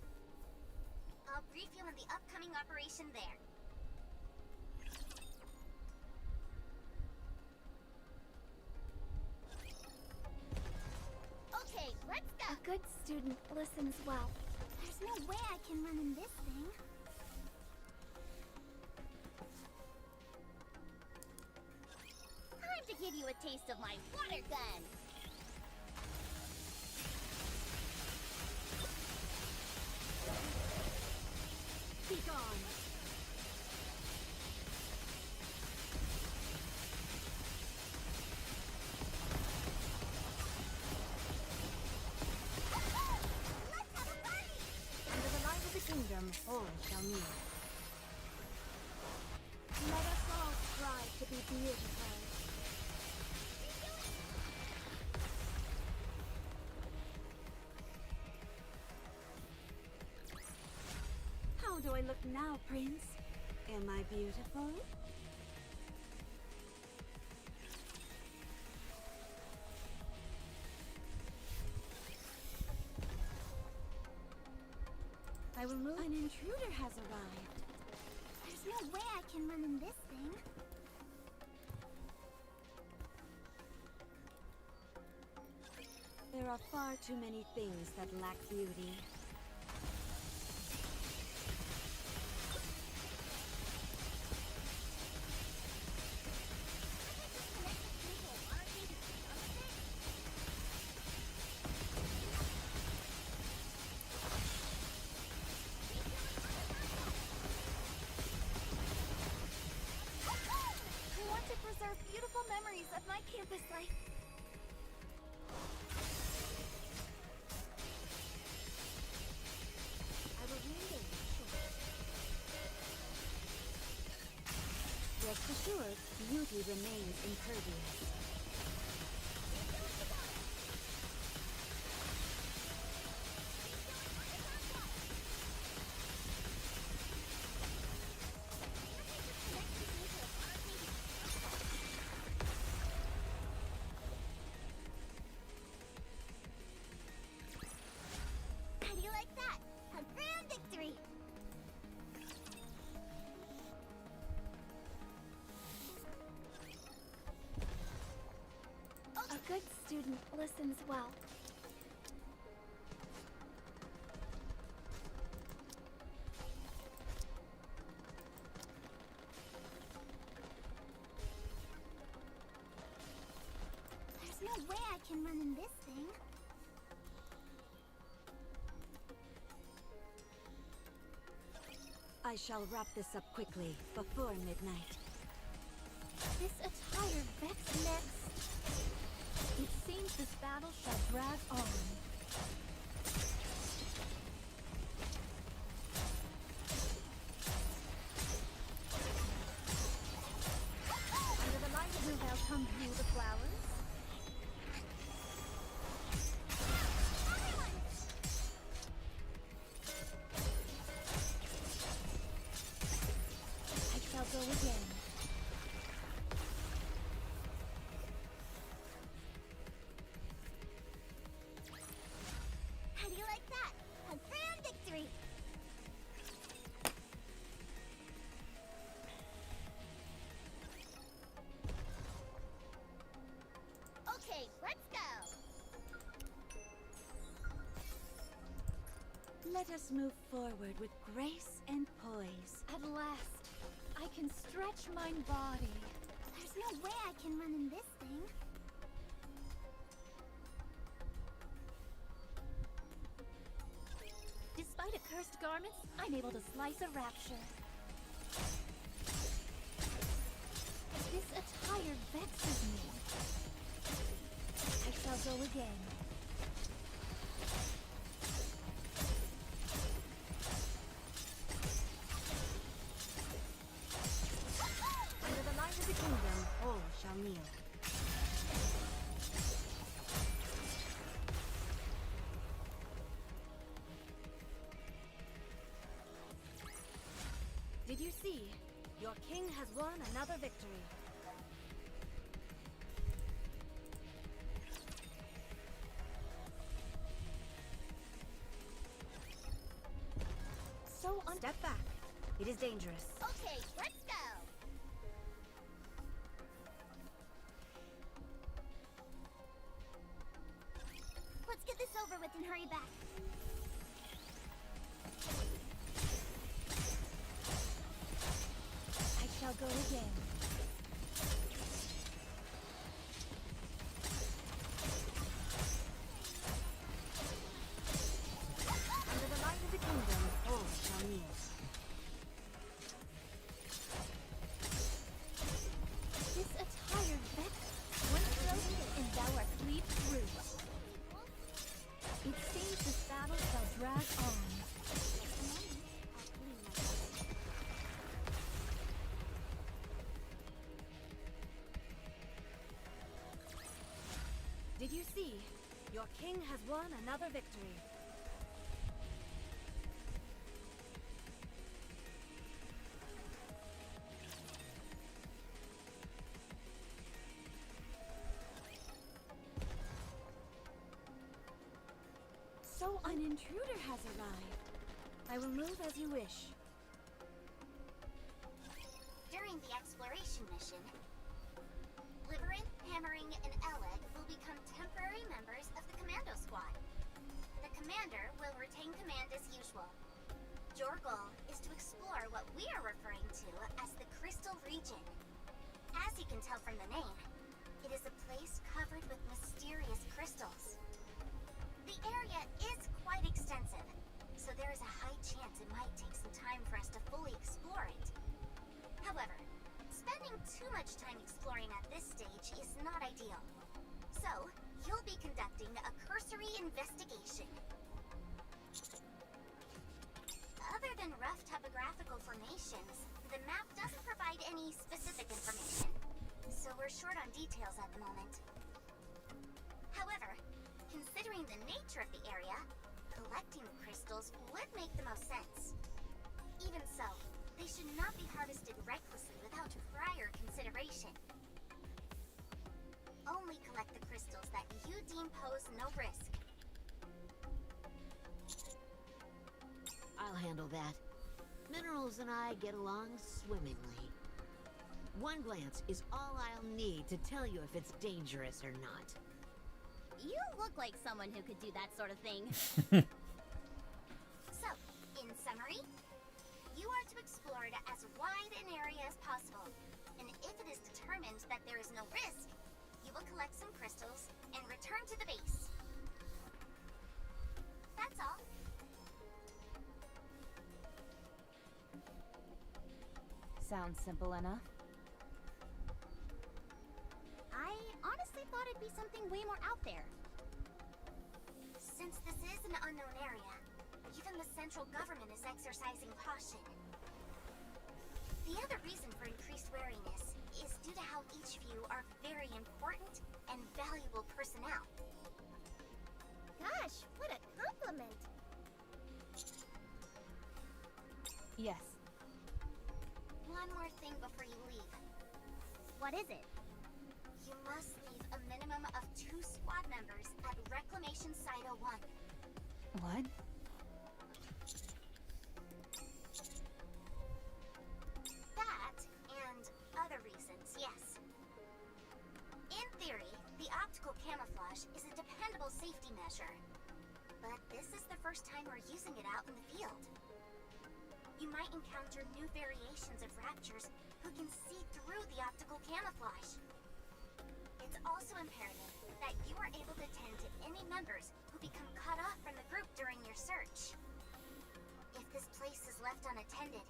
I'll brief you on the upcoming operation there. Okay, let's go! A good student listens well. There's no way I can run in this thing. Time to give you a taste of my water gun! Be gone! Let's have a party! Under the light of the kingdom, all shall kneel. Let us all strive to be beautiful. How do I look now, Prince? Am I beautiful? I will move. An intruder has arrived. There's no way I can run in this thing. There are far too many things that lack beauty. I want to preserve beautiful memories of my campus life. I will read it. Rest assured, beauty remains impervious. How do you like that? A grand victory! A good student listens well. There's no way I can run in this thing. I shall wrap this up quickly, before midnight. This attire vexed next. It seems this battle shall drag on. Under the light will thou come view the flowers? I shall go again. How do you like that? A grand victory! Okay, let's go! Let us move forward with grace and poise. At last, I can stretch my body. There's no way I can run in this thing. Despite accursed garments, I'm able to slice a rapture. This attire vexes me. I shall go again. Your king has won another victory. Step back. It is dangerous. Okay, let's go. Let's get this over with and hurry back. I shall go again. Under the light of the kingdom, all shall kneel. This attired Vex, once broken, and thou art fleet through. It seems this battle shall drag on. Did you see? Your king has won another victory. So an intruder has arrived. I will move as you wish. During the exploration mission, Liverin, Hammering, and Eleg will become temporary members of the Commando Squad. The commander will retain command as usual. Your goal is to explore what we are referring to as the Crystal Region. As you can tell from the name, it is a place covered with mysterious crystals. The area is quite extensive, so there is a high chance it might take some time for us to fully explore it. However, spending too much time exploring at this stage is not ideal. So, you'll be conducting a cursory investigation. Other than rough topographical formations, the map doesn't provide any specific information, so we're short on details at the moment. However, considering the nature of the area, collecting crystals would make the most sense. Even so, they should not be harvested recklessly without prior consideration. Only collect the crystals that you deem pose no risk. I'll handle that. Minerals and I get along swimmingly. One glance is all I'll need to tell you if it's dangerous or not. You look like someone who could do that sort of thing. So, in summary, you are to explore it as wide an area as possible. And if it is determined that there is no risk, you will collect some crystals and return to the base. That's all. Sounds simple enough. I honestly thought it'd be something way more out there. Since this is an unknown area, even the central government is exercising caution. The other reason for increased wariness is due to how each of you are very important and valuable personnel. Gosh, what a compliment. Yes. One more thing before you leave. What is it? You must leave a minimum of 2 squad members at Reclamation Site 01. What? That, and other reasons, yes. In theory, the optical camouflage is a dependable safety measure. But this is the first time we're using it out in the field. You might encounter new variations of raptors who can see through the optical camouflage. It's also imperative that you are able to tend to any members who become cut off from the group during your search. If this place is left unattended,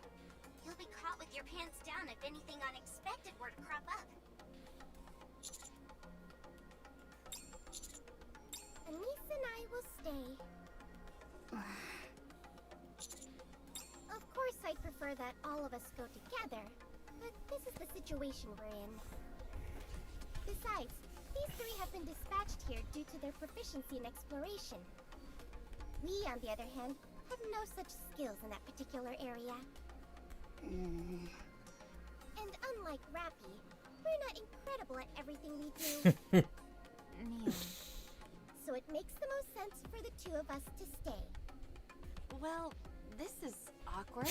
you'll be caught with your pants down if anything unexpected were to crop up. Anise and I will stay. Of course, I'd prefer that all of us go together, but this is the situation we're in. Besides, these 3 have been dispatched here due to their proficiency in exploration. We, on the other hand, have no such skills in that particular area. And unlike Rappy, we're not incredible at everything we do. Neon. So it makes the most sense for the two of us to stay. Well, this is awkward.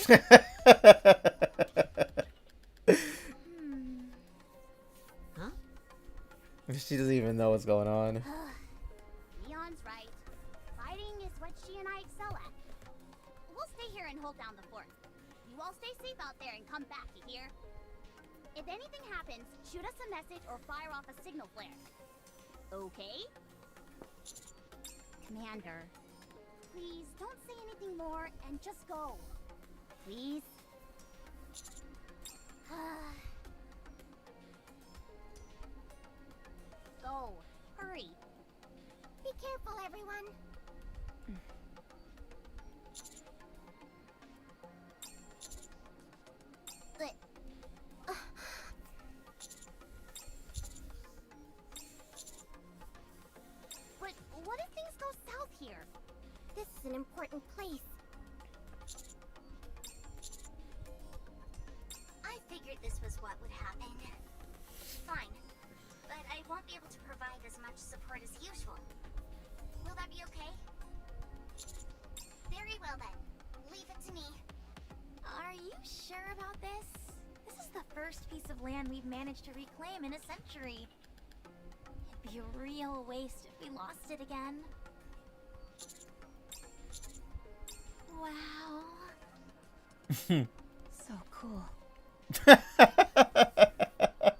Huh? She doesn't even know what's going on. Leon's right. Fighting is what she and I excel at. We'll stay here and hold down the fort. You all stay safe out there and come back, you hear? If anything happens, shoot us a message or fire off a signal flare. Okay? Commander, please don't say anything more and just go. Please? Go. Hurry. Be careful, everyone. But... But what if things go south here? This is an important place. I figured this was what would happen. Fine. But I won't be able to provide as much support as usual. Will that be okay? Very well then. Leave it to me. Are you sure about this? This is the first piece of land we've managed to reclaim in a century. It'd be a real waste if we lost it again. Wow. So cool.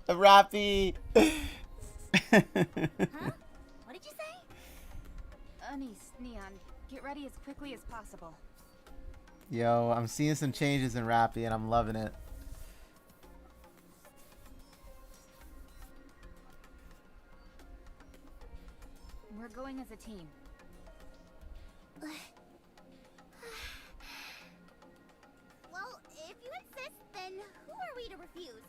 Rappy. Huh? What did you say? Anise, Neon, get ready as quickly as possible. Yo, I'm seeing some changes in Rappy and I'm loving it. We're going as a team. Well, if you insist, then who are we to refuse?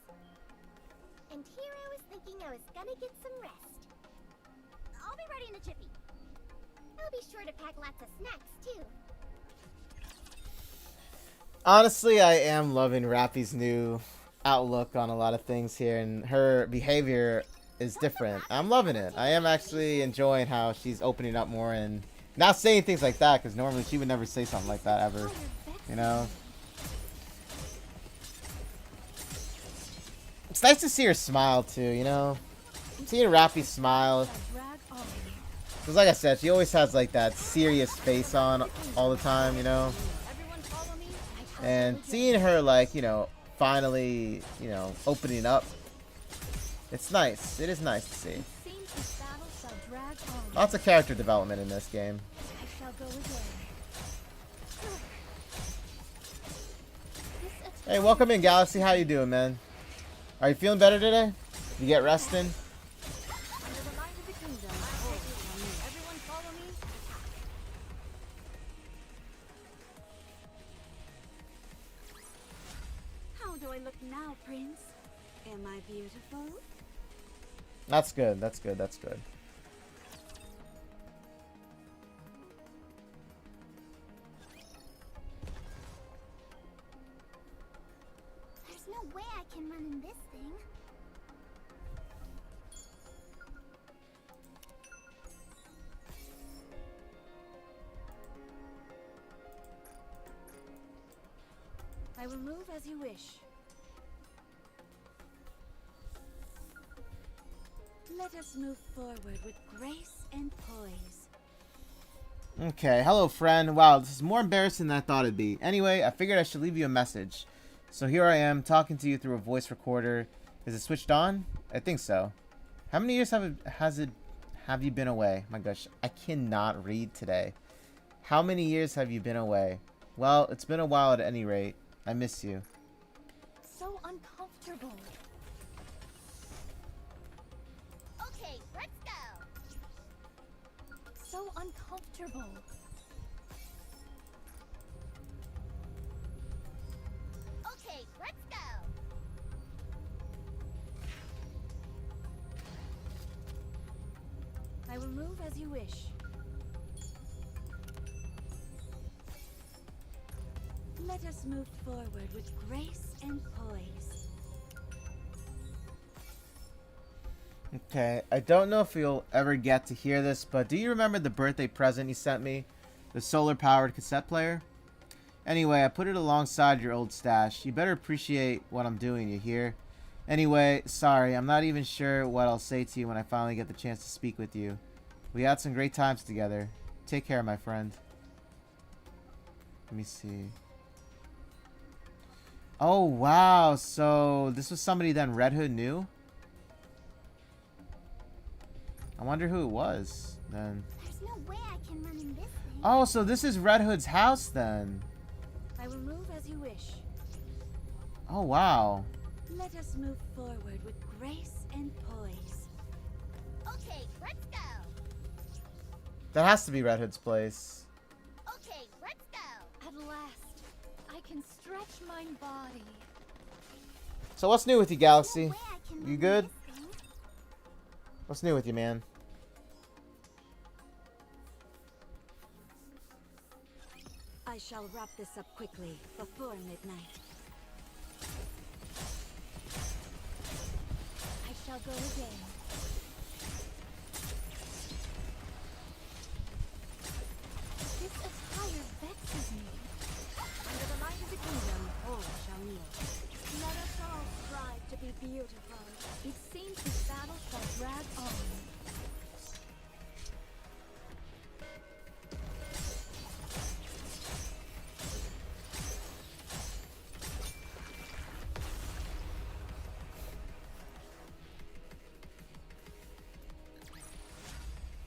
And here I was thinking I was gonna get some rest. I'll be ready in a jiffy. I'll be sure to pack lots of snacks, too. Honestly, I am loving Rappy's new outlook on a lot of things here, and her behavior is different. I'm loving it. I am actually enjoying how she's opening up more and not saying things like that, because normally she would never say something like that ever, you know? It's nice to see her smile too, you know? Seeing Rappy smile. Because like I said, she always has like that serious face on all the time, you know? And seeing her like, you know, finally, you know, opening up. It's nice. It is nice to see. Lots of character development in this game. Hey, welcome in, Galaxy. How you doing, man? Are you feeling better today? You get resting? How do I look now, Prince? Am I beautiful? That's good. That's good. That's good. There's no way I can run in this thing. I will move as you wish. Let us move forward with grace and poise. Okay, hello friend. Wow, this is more embarrassing than I thought it'd be. Anyway, I figured I should leave you a message. So here I am, talking to you through a voice recorder. Is it switched on? I think so. How many years have you been away? My gosh, I cannot read today. How many years have you been away? Well, it's been a while at any rate. I miss you. So uncomfortable. Okay, let's go. So uncomfortable. Okay, let's go. I will move as you wish. Let us move forward with grace and poise. Okay, I don't know if you'll ever get to hear this, but do you remember the birthday present you sent me? The solar-powered cassette player? Anyway, I put it alongside your old stash. You better appreciate what I'm doing, you hear? Anyway, sorry, I'm not even sure what I'll say to you when I finally get the chance to speak with you. We had some great times together. Take care, my friend. Let me see. Oh, wow. So, this was somebody then Red Hood knew? I wonder who it was, then. There's no way I can run in this thing. Oh, so this is Red Hood's house, then. I will move as you wish. Oh, wow. Let us move forward with grace and poise. Okay, let's go. That has to be Red Hood's place. Okay, let's go. At last, I can stretch my body. So what's new with you, Galaxy? No way I can run You in good? this thing. What's new with you, man? I shall wrap this up quickly before midnight. I shall go again. This attire vexes me. Under the light of the kingdom, all shall kneel. Let us all strive to be beautiful. It seems this battle shall drag on.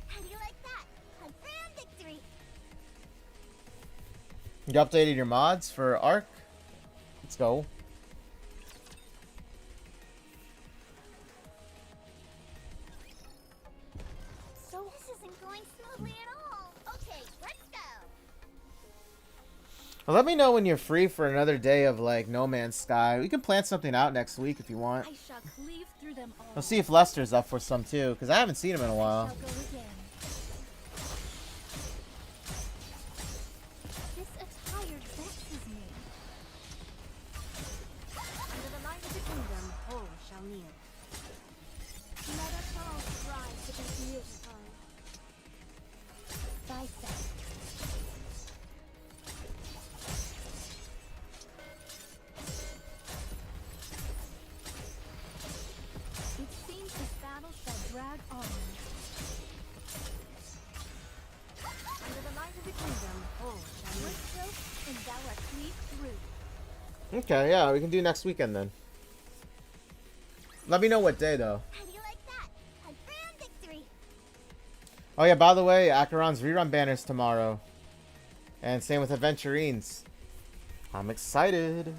How do you like that? A grand victory. You updated your mods for Arc? Let's go. So this isn't going smoothly at all. Okay, let's go. Well, let me know when you're free for another day of, like, No Man's Sky. We can plan something out next week if you want. I shall cleave through them all. I'll see if Lester's up for some, too, because I haven't seen him in a I while. shall go again. This attire vexes me. Under the light of the kingdom, all shall kneel. Let us all strive to be beautiful. Bicep. It seems this battle shall drag on. Under the light of the kingdom, all shall Wood kneel. stroke and thou art cleaved through. Okay, yeah, we can do next weekend then. Let me know what day, though. How do you like that? A grand victory. Oh, yeah, by the way, Acheron's rerun banner's tomorrow. And same with Aventurines. I'm excited.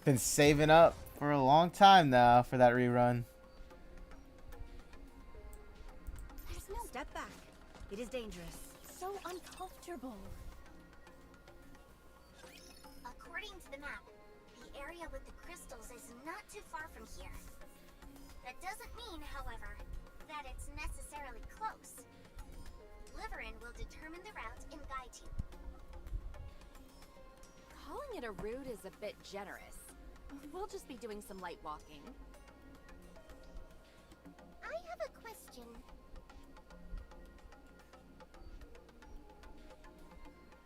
Been saving up for a long time now for that rerun. There's no step back. It is dangerous. So uncomfortable. According to the map, the area with the crystals is not too far from here. That doesn't mean, however, that it's necessarily close. Liverin will determine the route and guide you. Calling it a route is a bit generous. We'll just be doing some light walking. I have a question.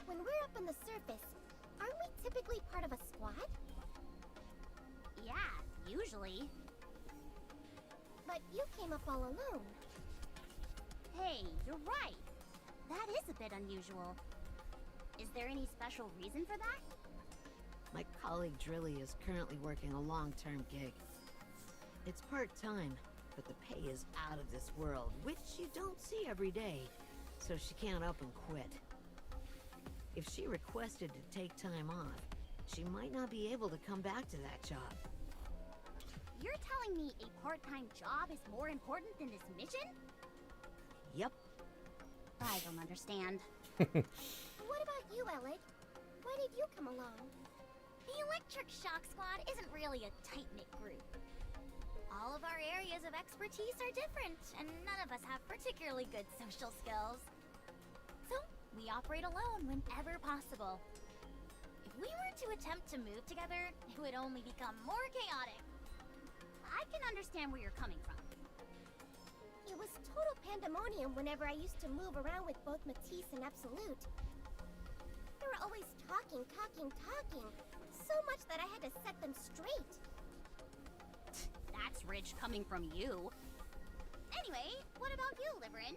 When we're up on the surface, aren't we typically part of a squad? Yeah, usually. But you came up all alone. Hey, you're right. That is a bit unusual. Is there any special reason for that? My colleague Drilly is currently working a long-term gig. It's part-time, but the pay is out of this world, which you don't see every day, so she can't up and quit. If she requested to take time off, she might not be able to come back to that job. You're telling me a part-time job is more important than this mission? Yep. I don't understand. What about you, Alec? Why did you come along? The Electric Shock Squad isn't really a tight-knit group. All of our areas of expertise are different, and none of us have particularly good social skills. So, we operate alone whenever possible. If we were to attempt to move together, it would only become more chaotic. I can understand where you're coming from. It was total pandemonium whenever I used to move around with both Matisse and Absolute. They were always talking. So much that I had to set them straight. That's rich coming from you. Anyway, what about you, Liverin?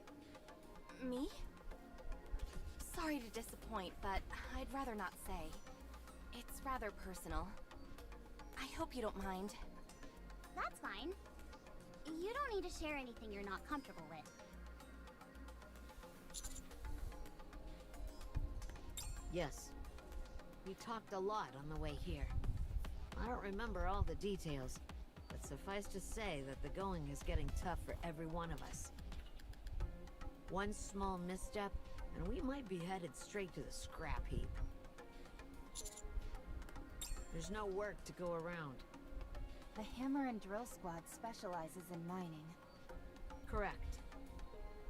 Me? Sorry to disappoint, but I'd rather not say. It's rather personal. I hope you don't mind. That's fine. You don't need to share anything you're not comfortable with. Yes. We talked a lot on the way here. I don't remember all the details, but suffice to say that the going is getting tough for every one of us. One small misstep, and we might be headed straight to the scrap heap. There's no work to go around. The Hammer and Drill Squad specializes in mining. Correct.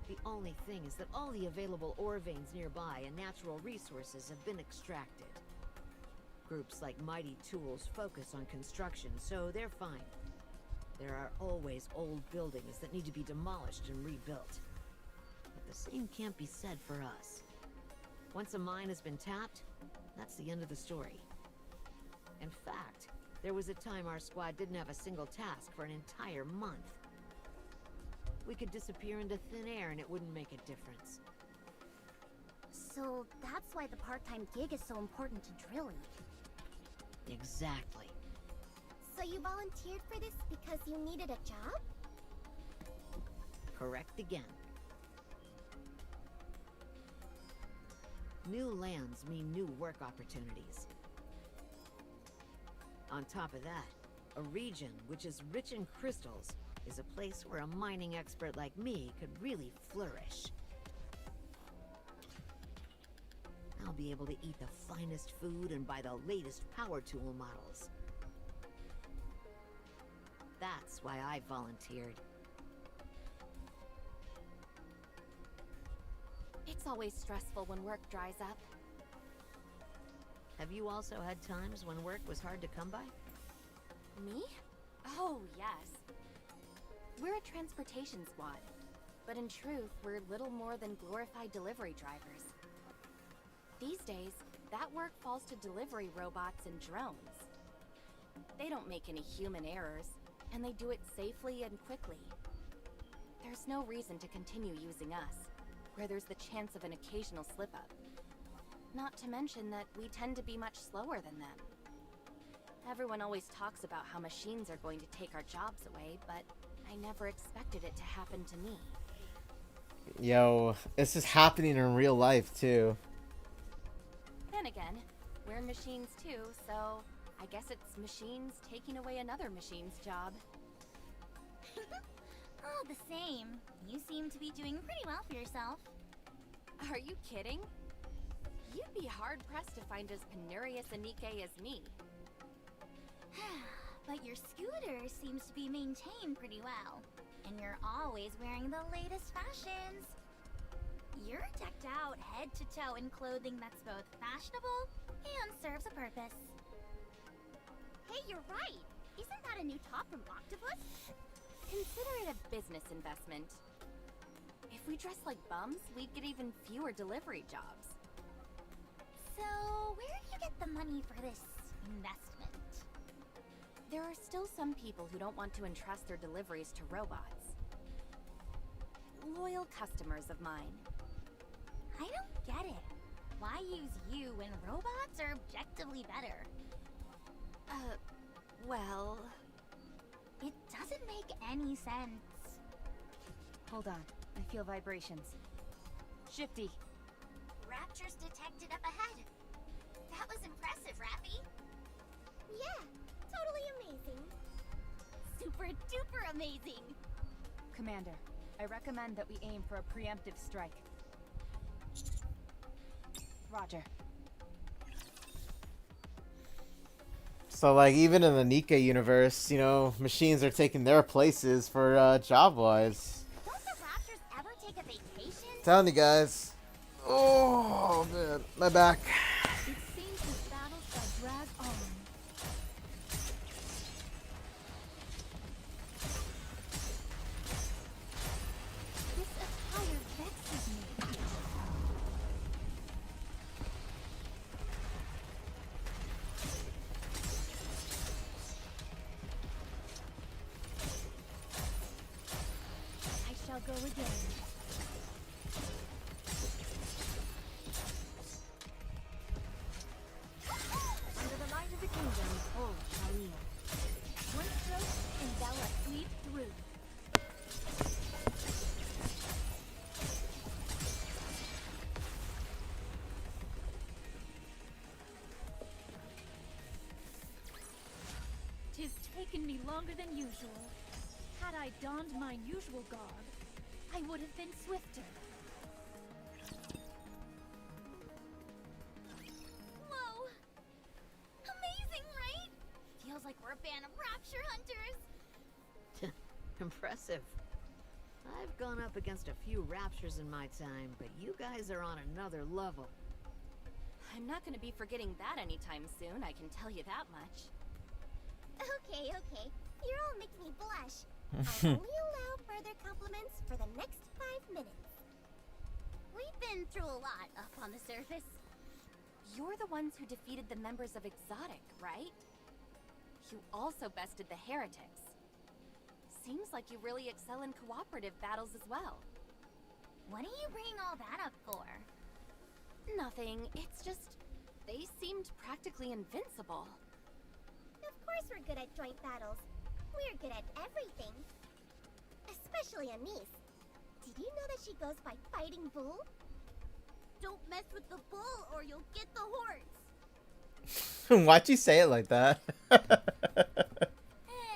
The only thing is that all the available ore veins nearby and natural resources have been extracted. Groups like Mighty Tools focus on construction, so they're fine. There are always old buildings that need to be demolished and rebuilt. But the same can't be said for us. Once a mine has been tapped, that's the end of the story. In fact, there was a time our squad didn't have a single task for an entire month. We could disappear into thin air and it wouldn't make a difference. So that's why the part-time gig is so important to drilling. Exactly. So you volunteered for this because you needed a job? Correct again. New lands mean new work opportunities. On top of that, a region which is rich in crystals is a place where a mining expert like me could really flourish. I'll be able to eat the finest food and buy the latest power tool models. That's why I volunteered. It's always stressful when work dries up. Have you also had times when work was hard to come by? Me? Oh, yes. We're a transportation squad, but in truth, we're little more than glorified delivery drivers. These days, that work falls to delivery robots and drones. They don't make any human errors, and they do it safely and quickly. There's no reason to continue using us, where there's the chance of an occasional slip-up. Not to mention that we tend to be much slower than them. Everyone always talks about how machines are going to take our jobs away, but I never expected it to happen to me. Yo, this is happening in real life, too. Then again, we're machines too, so I guess it's machines taking away another machine's job. All the same, you seem to be doing pretty well for yourself. Are you kidding? You'd be hard-pressed to find as penurious a Nikke as me. But your scooter seems to be maintained pretty well. And you're always wearing the latest fashions. You're decked out head to toe in clothing that's both fashionable and serves a purpose. Hey, you're right! Isn't that a new top from Octopus? Consider it a business investment. If we dressed like bums, we'd get even fewer delivery jobs. So, where do you get the money for this investment? There are still some people who don't want to entrust their deliveries to robots. Loyal customers of mine. I don't get it. Why use you when robots are objectively better? Well... It doesn't make any sense. Hold on, I feel vibrations. Shifty. Raptors detected up ahead. That was impressive, Rappy. Yeah, totally amazing. Super duper amazing. Commander, I recommend that we aim for a preemptive strike. Roger. So, like, even in the Nikke universe, you know, machines are taking their places for job-wise. Don't the Raptors ever take a vacation? Telling you guys. Oh, man. My back. It seems this battle shall drag on. again. Under the light of the kingdom, all shall kneel. One stroke, and thou art sweep through. Tis taken me longer than usual. Had I donned my usual garb, I would have been swifter. Whoa! Amazing, right? Feels like we're a band of rapture hunters. Impressive. I've gone up against a few raptures in my time, but you guys are on another level. I'm not gonna be forgetting that anytime soon, I can tell you that much. Okay, okay. You're all making me blush. I'll only allow further compliments for the next 5 minutes. We've been through a lot up on the surface. You're the ones who defeated the members of Exotic, right? You also bested the heretics. Seems like you really excel in cooperative battles as well. What are you bringing all that up for? Nothing, it's just... they seemed practically invincible. Of course we're good at joint battles. We're good at everything. Especially Anise. Did you know that she goes by Fighting Bull? Don't mess with the bull or you'll get the horse. Why'd you say it like that?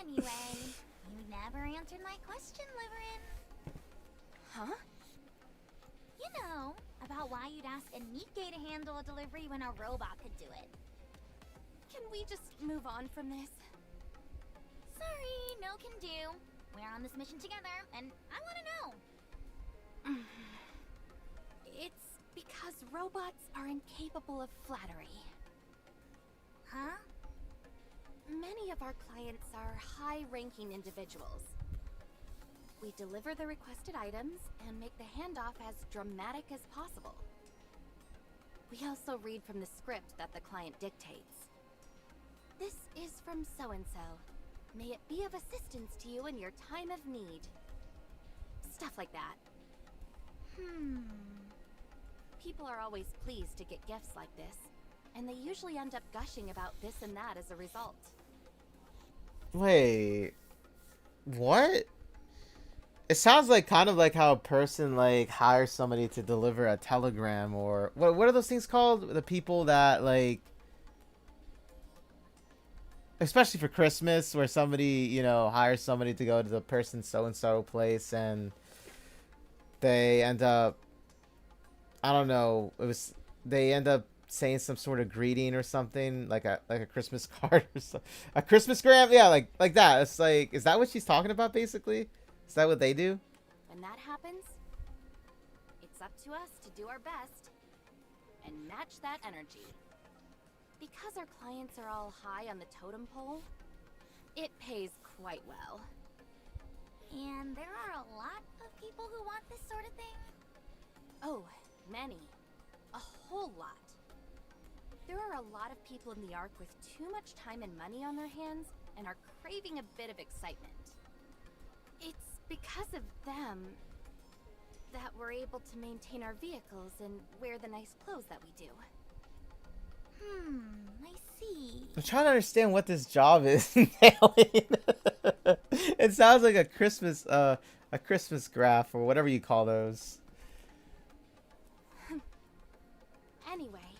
Anyway, you never answered my question, Liverin. Huh? You know, about why you'd ask a Nikke to handle a delivery when a robot could do it. Can we just move on from this? Sorry, no can do. We're on this mission together, and I want to know. It's because robots are incapable of flattery. Huh? Many of our clients are high-ranking individuals. We deliver the requested items and make the handoff as dramatic as possible. We also read from the script that the client dictates. This is from so-and-so. May it be of assistance to you in your time of need. Stuff like that. People are always pleased to get gifts like this, and they usually end up gushing about this and that as a result. Wait, what? It sounds like kind of like how a person like hires somebody to deliver a telegram, or what are those things called? The people that like, especially for Christmas, where somebody, you know, hires somebody to go to the person so and so place, and they end up, I don't know, they end up saying some sort of greeting or something, like a Christmas card or something. A Christmas gram, yeah, like that. It's like, is that what she's talking about basically? Is that what they do? When that happens, it's up to us to do our best and match that energy. Because our clients are all high on the totem pole, it pays quite well. And there are a lot of people who want this sort of thing? Oh, many. A whole lot. There are a lot of people in the Ark with too much time and money on their hands and are craving a bit of excitement. It's because of them that we're able to maintain our vehicles and wear the nice clothes that we do. I see. I'm trying to understand what this job is entailing. It sounds like a Christmas graph or whatever you call those. Anyway,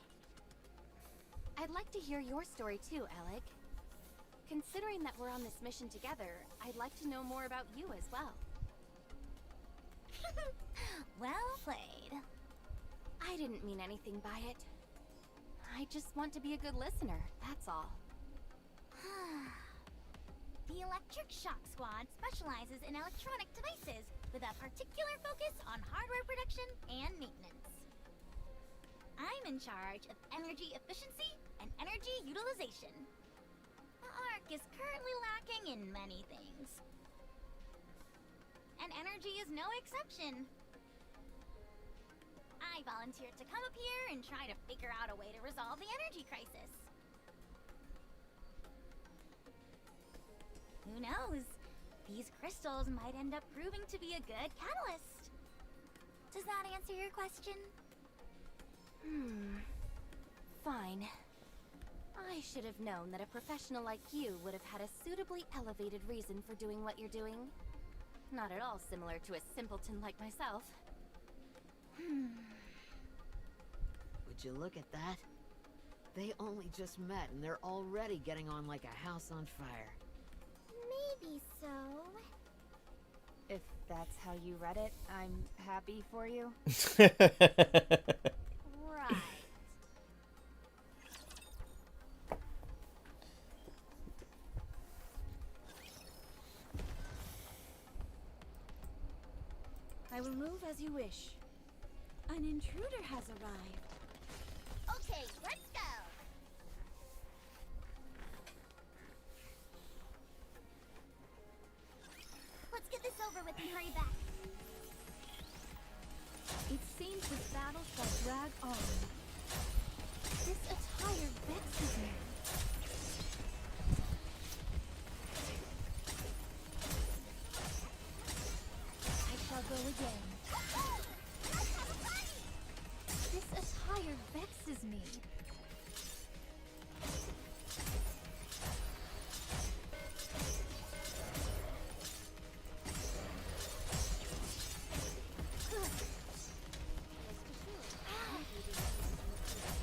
I'd like to hear your story too, Alec. Considering that we're on this mission together, I'd like to know more about you as well. Well played. I didn't mean anything by it. I just want to be a good listener, that's all. The Electric Shock Squad specializes in electronic devices with a particular focus on hardware production and maintenance. I'm in charge of energy efficiency and energy utilization. The Ark is currently lacking in many things. And energy is no exception. I volunteered to come up here and try to figure out a way to resolve the energy crisis. Who knows? These crystals might end up proving to be a good catalyst. Does that answer your question? Fine. I should have known that a professional like you would have had a suitably elevated reason for doing what you're doing. Not at all similar to a simpleton like myself. Would you look at that? They only just met and they're already getting on like a house on fire. Maybe so. If that's how you read it, I'm happy for you. Right. I will move as you wish. An intruder has arrived. Okay, let's go. Let's get this over with and hurry back. It seems this battle shall drag on. This attire vexes me. I shall go again. This attire vexes me.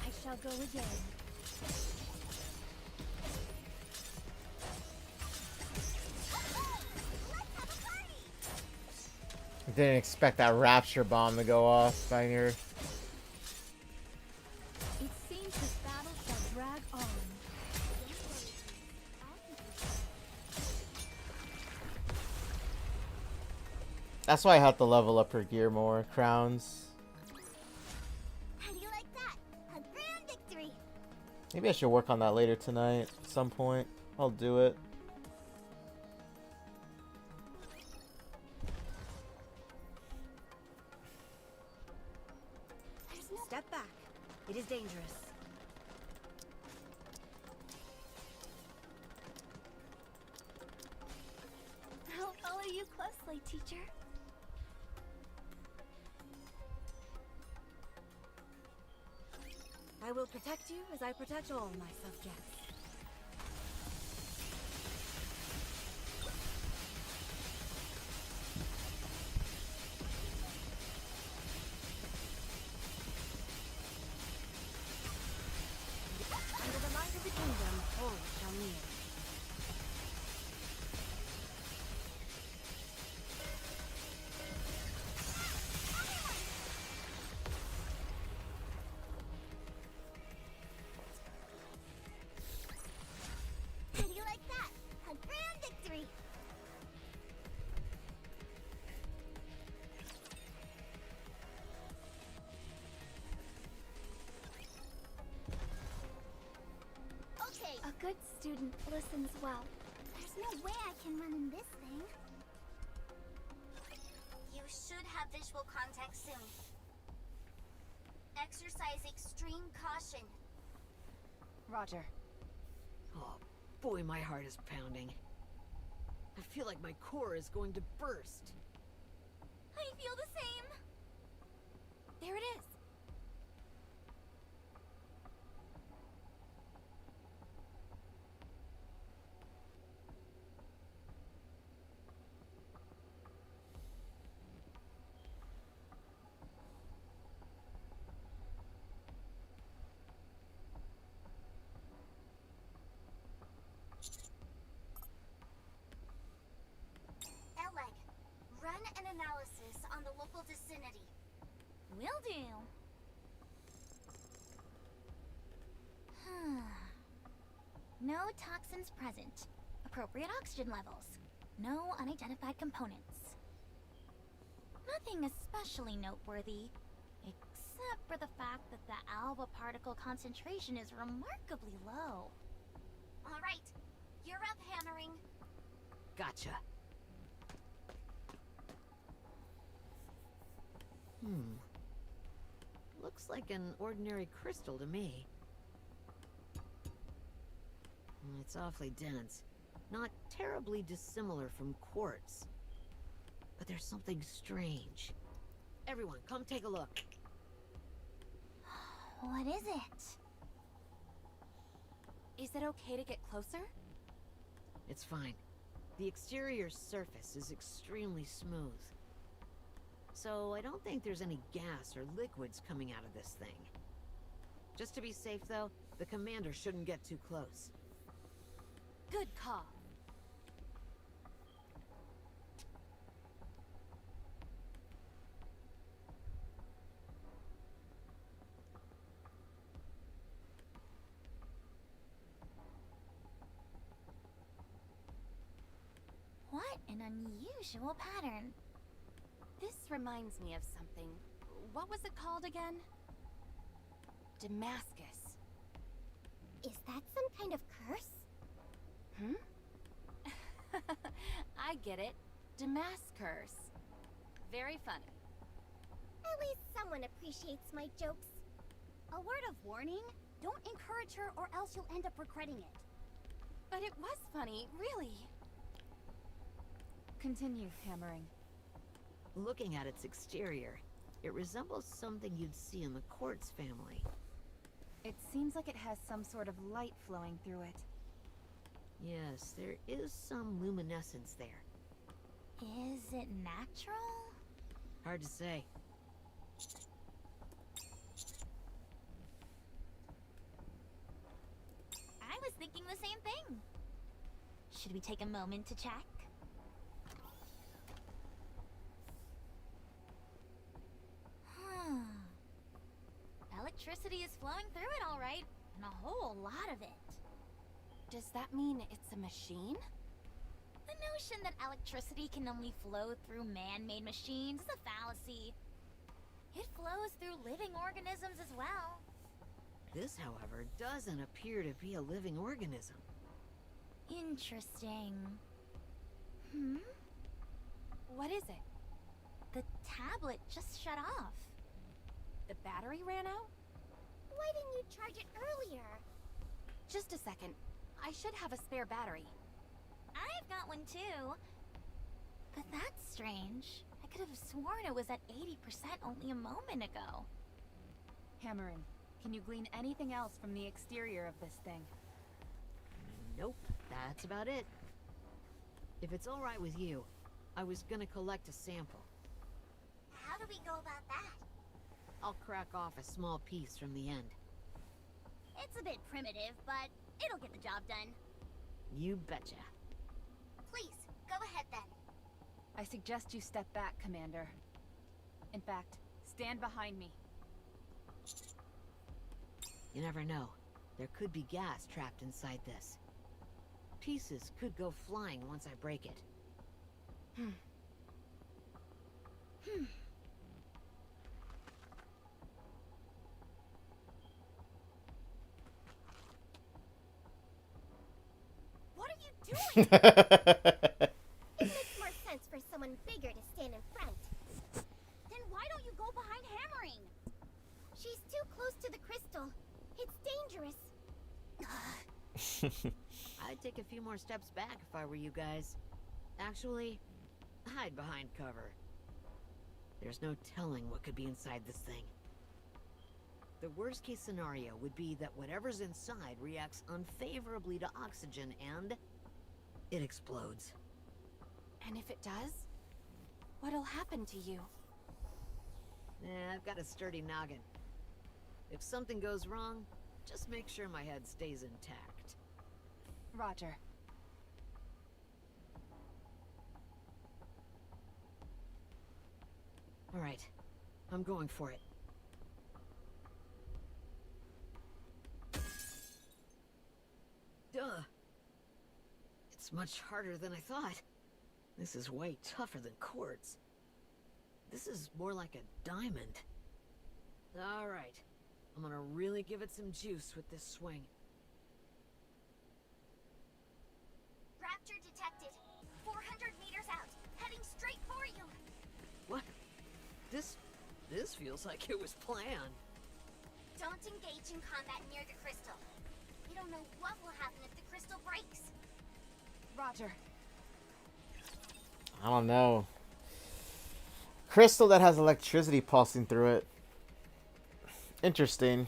I shall go again. Didn't expect that rapture bomb to go off by here. It seems this battle shall drag on. That's why I have to level up her gear more. Crowns. How do you like that? A grand victory. Maybe I should work on that later tonight at some point. I'll do it. Step back. It is dangerous. I'll follow you closely, teacher. I will protect you as I protect all my subjects. Under the light of the kingdom, all shall kneel. How do you like that? A grand victory. Okay. A good student listens well. There's no way I can run in this thing. You should have visual contact soon. Exercise extreme caution. Roger. Oh, boy, my heart is pounding. I feel like my core is going to burst. I feel the same. There it is. Eleg, run an analysis on the local vicinity. Will do. No toxins present. Appropriate oxygen levels. No unidentified components. Nothing especially noteworthy, except for the fact that the alpha particle concentration is remarkably low. All right, you're up, hammering. Gotcha. Looks like an ordinary crystal to me. It's awfully dense. Not terribly dissimilar from quartz. But there's something strange. Everyone, come take a look. What is it? Is it okay to get closer? It's fine. The exterior surface is extremely smooth. So I don't think there's any gas or liquids coming out of this thing. Just to be safe though, the commander shouldn't get too close. Good call. What an unusual pattern. This reminds me of something. What was it called again? Damascus. Is that some kind of curse? I get it. Damascus. Very funny. At least someone appreciates my jokes. A word of warning, don't encourage her or else you'll end up regretting it. But it was funny, really. Continue hammering. Looking at its exterior, it resembles something you'd see in the quartz family. It seems like it has some sort of light flowing through it. Yes, there is some luminescence there. Is it natural? Hard to say. I was thinking the same thing. Should we take a moment to check? Electricity is flowing through it all right, and a whole lot of it. Does that mean it's a machine? The notion that electricity can only flow through man-made machines is a fallacy. It flows through living organisms as well. This, however, doesn't appear to be a living organism. Interesting. What is it? The tablet just shut off. The battery ran out? Why didn't you charge it earlier? Just a second. I should have a spare battery. I've got one too. But that's strange. I could have sworn it was at 80% only a moment ago. Hammering. Can you glean anything else from the exterior of this thing? Nope, that's about it. If it's all right with you, I was gonna collect a sample. How do we go about that? I'll crack off a small piece from the end. It's a bit primitive, but it'll get the job done. You betcha. Please, go ahead then. I suggest you step back, Commander. In fact, stand behind me. You never know. There could be gas trapped inside this. Pieces could go flying once I break it. What are you doing? It makes more sense for someone bigger to stand in front. Then why don't you go behind hammering? She's too close to the crystal. It's dangerous. I'd take a few more steps back if I were you guys. Actually, hide behind cover. There's no telling what could be inside this thing. The worst case scenario would be that whatever's inside reacts unfavorably to oxygen and it explodes. And if it does? What'll happen to you? I've got a sturdy noggin. If something goes wrong, just make sure my head stays intact. Roger. All right, I'm going for it. Duh. It's much harder than I thought. This is way tougher than quartz. This is more like a diamond. All right, I'm gonna really give it some juice with this swing. Raptor detected. 400 meters out. Heading straight for you. What? This feels like it was planned. Don't engage in combat near the crystal. We don't know what will happen if the crystal breaks. Roger. I don't know. Crystal that has electricity pulsing through it. Interesting.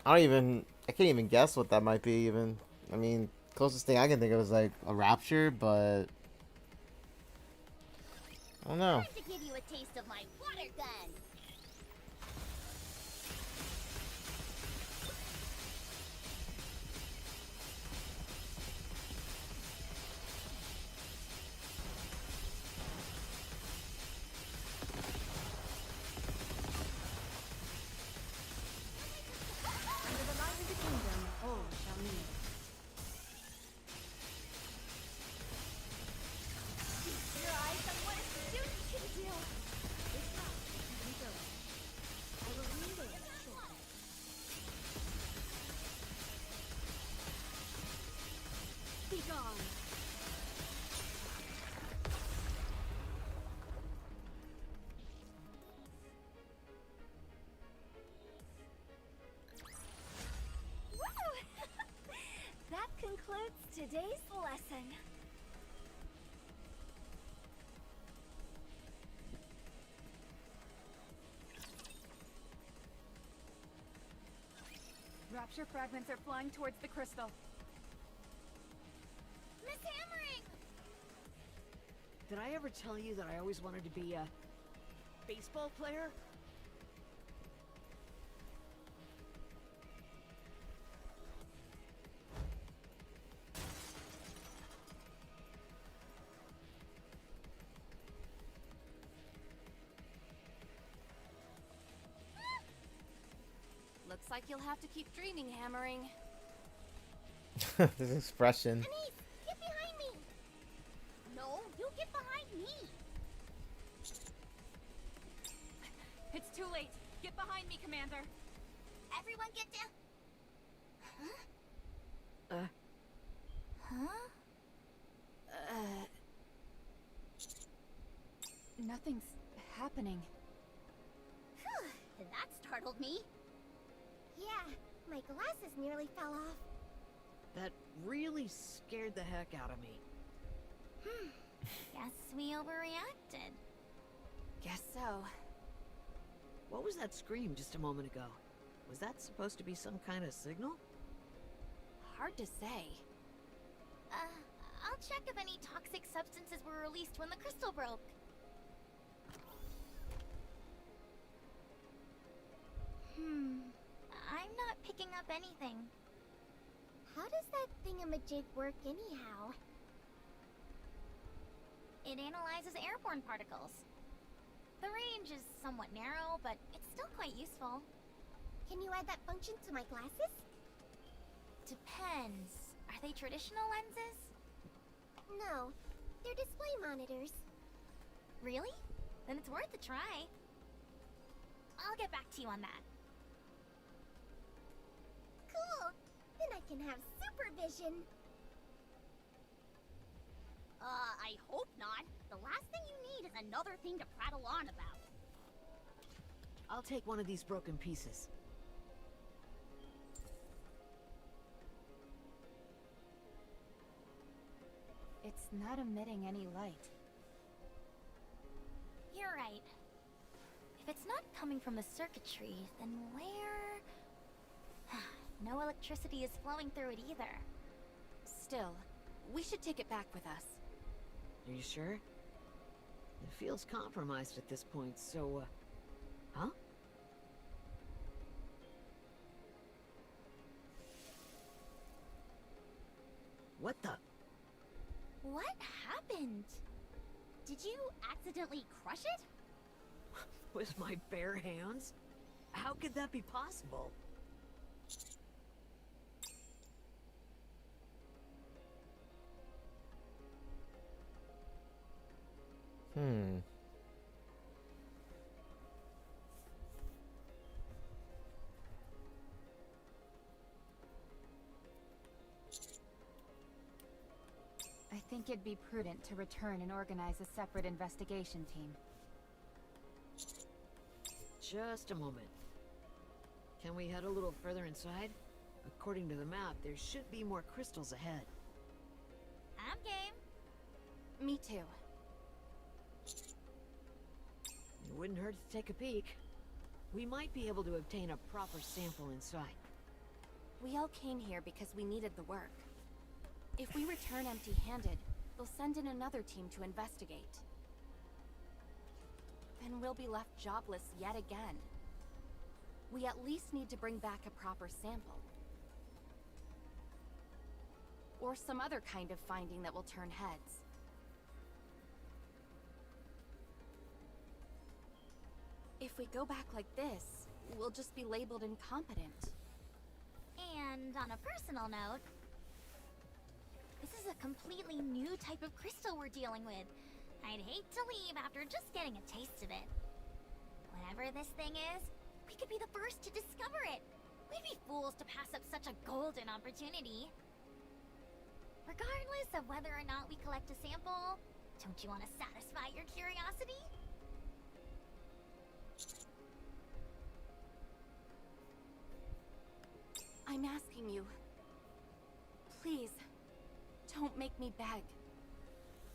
I can't even guess what that might be even. I mean, closest thing I can think of is like a rapture, but I don't know. Time to give you a taste of my water gun. Under the light of the kingdom, all shall kneel. Keep your eyes on what a student can do. This route can go. I will relay it shortly. Be gone. Woo! That concludes today's lesson. Rapture fragments are flying towards the crystal. Miss Hammering! Did I ever tell you that I always wanted to be a baseball player? Looks like you'll have to keep dreaming, Hammering. This expression. Anise, get behind me! No, you get behind me! It's too late. Get behind me, Commander. Everyone get down! Huh? Huh? Nothing's happening. Phew, that startled me. Yeah, my glasses nearly fell off. That really scared the heck out of me. Guess we overreacted. Guess so. What was that scream just a moment ago? Was that supposed to be some kind of signal? Hard to say. I'll check if any toxic substances were released when the crystal broke. I'm not picking up anything. How does that thingamajig work anyhow? It analyzes airborne particles. The range is somewhat narrow, but it's still quite useful. Can you add that function to my glasses? Depends. Are they traditional lenses? No, they're display monitors. Really? Then it's worth a try. I'll get back to you on that. Cool! Then I can have supervision. I hope not. The last thing you need is another thing to prattle on about. I'll take one of these broken pieces. It's not emitting any light. You're right. If it's not coming from the circuitry, then where... No electricity is flowing through it either. Still, we should take it back with us. Are you sure? It feels compromised at this point, so, huh? What the? What happened? Did you accidentally crush it? With my bare hands? How could that be possible? I think it'd be prudent to return and organize a separate investigation team. Just a moment. Can we head a little further inside? According to the map, there should be more crystals ahead. Me too. It wouldn't hurt to take a peek. We might be able to obtain a proper sample inside. We all came here because we needed the work. If we return empty-handed, they'll send in another team to investigate. Then we'll be left jobless yet again. We at least need to bring back a proper sample. Or some other kind of finding that will turn heads. If we go back like this, we'll just be labeled incompetent. And on a personal note, this is a completely new type of crystal we're dealing with. I'd hate to leave after just getting a taste of it. Whatever this thing is, we could be the first to discover it. We'd be fools to pass up such a golden opportunity. Regardless of whether or not we collect a sample, don't you want to satisfy your curiosity? I'm asking you. Please, don't make me beg.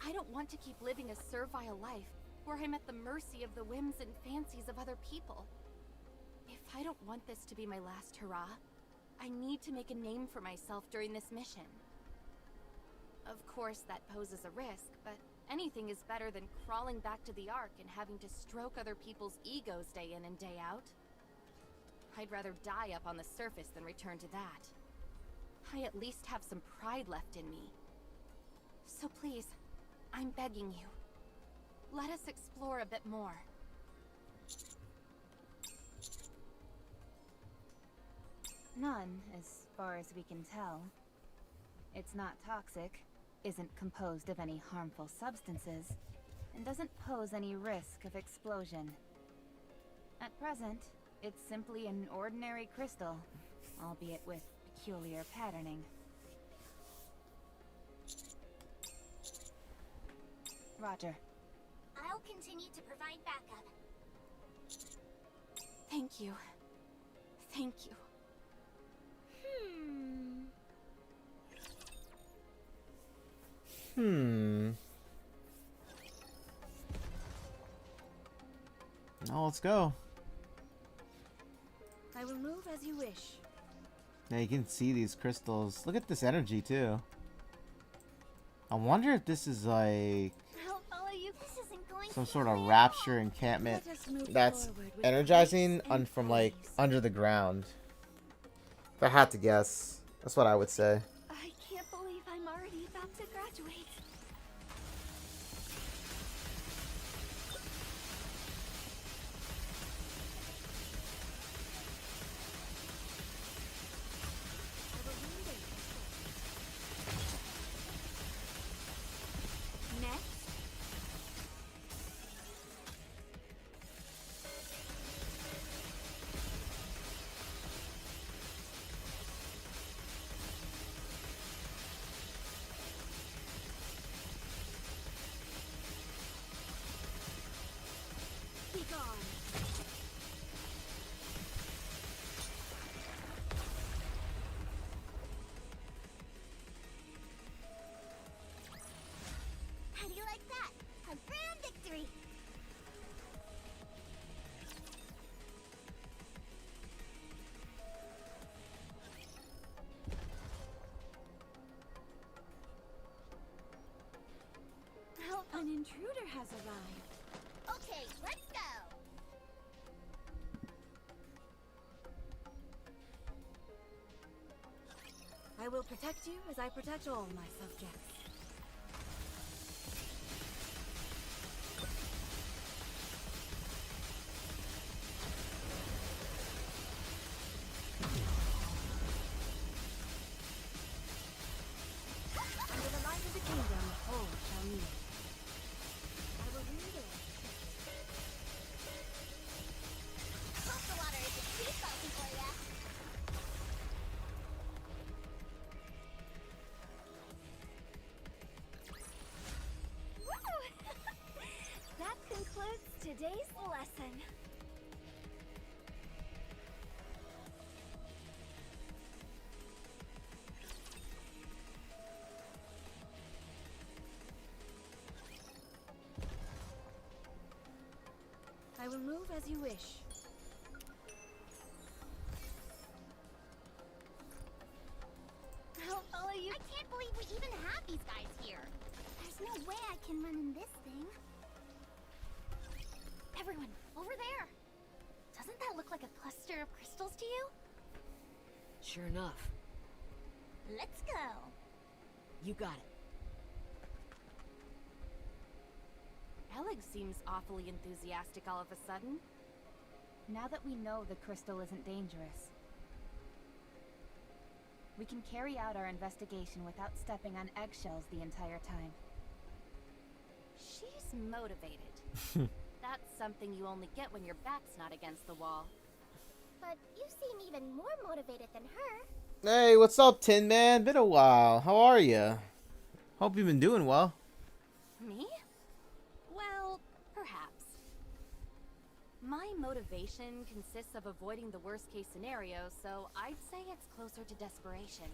I don't want to keep living a servile life where I'm at the mercy of the whims and fancies of other people. If I don't want this to be my last hurrah, I need to make a name for myself during this mission. Of course, that poses a risk, but anything is better than crawling back to the Ark and having to stroke other people's egos day in and day out. I'd rather die up on the surface than return to that. I at least have some pride left in me. So please, I'm begging you. Let us explore a bit more. None, as far as we can tell. It's not toxic, isn't composed of any harmful substances, and doesn't pose any risk of explosion. At present, it's simply an ordinary crystal, albeit with peculiar patterning. Roger. I'll continue to provide backup. Thank you. Thank you. Now let's go. I will move as you wish. Yeah, you can see these crystals. Look at this energy too. I wonder if this is like I'll follow you. This isn't going some to sort of plan. rapture encampment Let us move that's forward with energizing grace and from like ease. under the ground. If I had to guess, that's what I would say. I can't believe I'm already about to graduate. Next. Be gone. How do you like that? A grand victory. An intruder has arrived. Okay, let's go. I will protect you as I protect all my subjects. Under the light of the kingdom, all shall meet. I will read it. Hope the water isn't too salty for ya. Woo! That concludes today's lesson. Move as you wish. I'll follow you. I can't believe we even have these guys here. There's no way I can run in this thing. Everyone, over there. Doesn't that look like a cluster of crystals to you? Sure enough. Let's go. You got it. Elig seems awfully enthusiastic all of a sudden. Now that we know the crystal isn't dangerous, we can carry out our investigation without stepping on eggshells the entire time. She's motivated. That's something you only get when your back's not against the wall. But you seem even more motivated than her. Hey, what's up, Tin Man? Been a while. How are you? Hope you've been doing well. Me? Well, perhaps. My motivation consists of avoiding the worst-case scenario, so I'd say it's closer to desperation.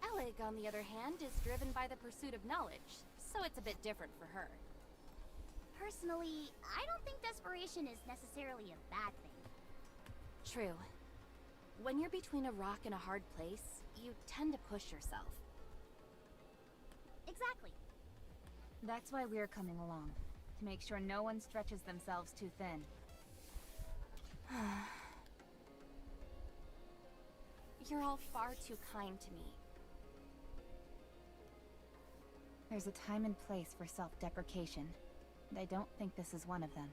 Elig, on the other hand, is driven by the pursuit of knowledge, so it's a bit different for her. Personally, I don't think desperation is necessarily a bad thing. True. When you're between a rock and a hard place, you tend to push yourself. Exactly. That's why we're coming along, to make sure no one stretches themselves too thin. You're all far too kind to me. There's a time and place for self-deprecation, and I don't think this is one of them.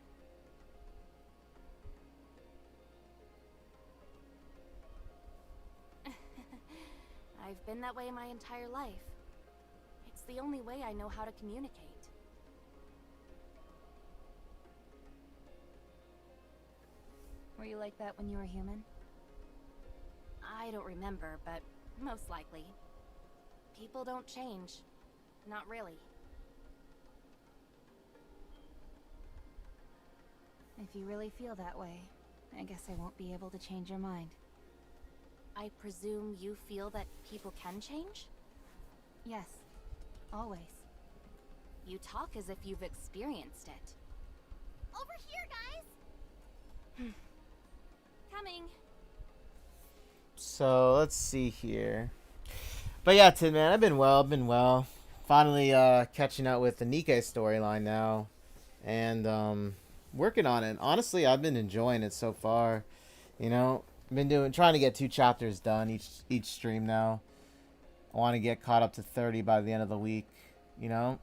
I've been that way my entire life. It's the only way I know how to communicate. Were you like that when you were human? I don't remember, but most likely. People don't change. Not really. If you really feel that way, I guess I won't be able to change your mind. I presume you feel that people can change? Yes, always. You talk as if you've experienced it. Over here, guys! Coming. So, let's see here. But yeah, Tin Man, I've been well. Finally catching up with the Nikke storyline now. And working on it. Honestly, I've been enjoying it so far. You know, I've been trying to get 2 chapters done each stream now. I want to get caught up to 30 by the end of the week, you know?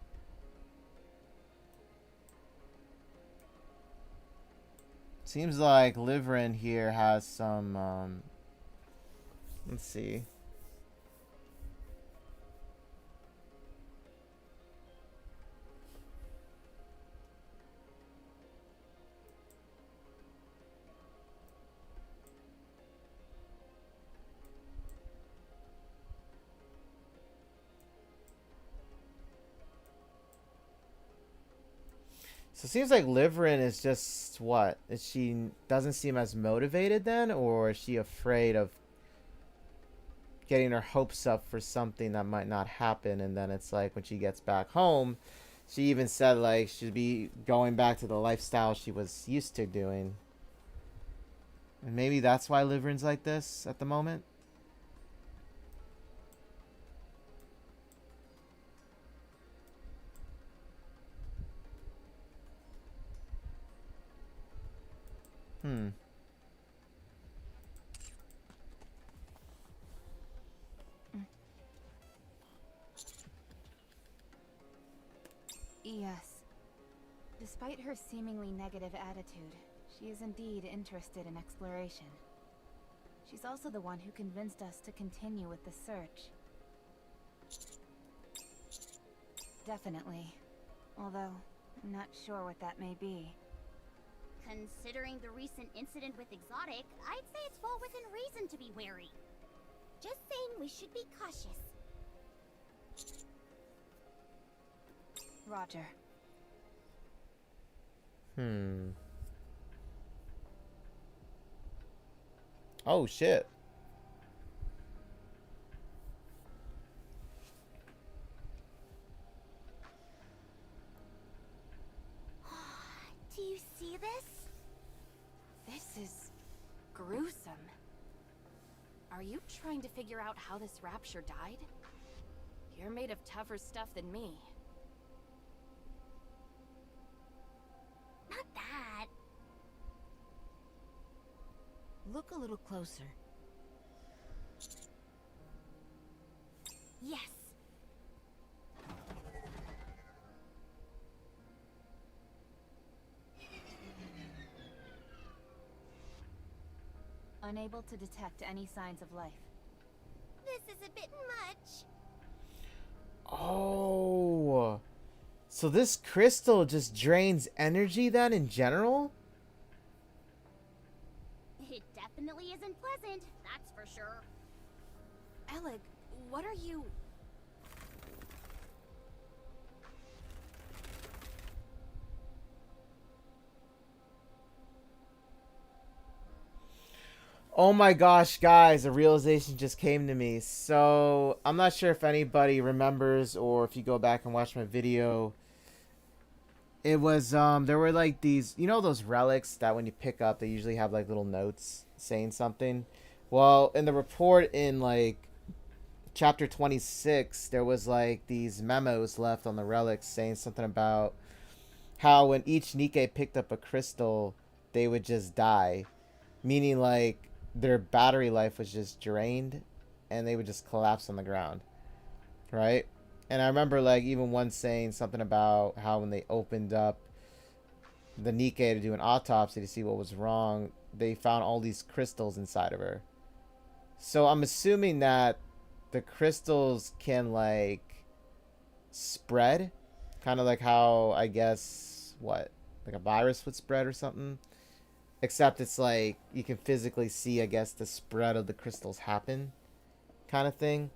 Seems like Liverin here has some let's see. So it seems like Liverin is just what? Is she doesn't seem as motivated then, or is she afraid of getting her hopes up for something that might not happen? And then it's like when she gets back home, she even said like she'd be going back to the lifestyle she was used to doing. And maybe that's why Liverin's like this at the moment. Yes. Despite her seemingly negative attitude, she is indeed interested in exploration. She's also the one who convinced us to continue with the search. Definitely. Although, I'm not sure what that may be. Considering the recent incident with Exotic, I'd say it's well within reason to be wary. Just saying we should be cautious. Roger. Oh shit. Do you see this? Are you trying to figure out how this rapture died? You're made of tougher stuff than me. Not that. Look a little closer. Yes. Unable to detect any signs of life. This is a bit much. Oh. So this crystal just drains energy then in general? It definitely isn't pleasant, that's for sure. Alec, what are you... Oh my gosh, guys, a realization just came to me. So, I'm not sure if anybody remembers or if you go back and watch my video. It was, there were like these, you know those relics that when you pick up, they usually have like little notes saying something? Well, in the report in like chapter 26, there was like these memos left on the relics saying something about how when each Nikke picked up a crystal, they would just die. Meaning like their battery life was just drained and they would just collapse on the ground. Right? And I remember like even one saying something about how when they opened up the Nikke to do an autopsy to see what was wrong, they found all these crystals inside of her. So I'm assuming that the crystals can like spread, kind of like how I guess what, like a virus would spread or something. Except it's like you can physically see, I guess, the spread of the crystals happen, kind of thing.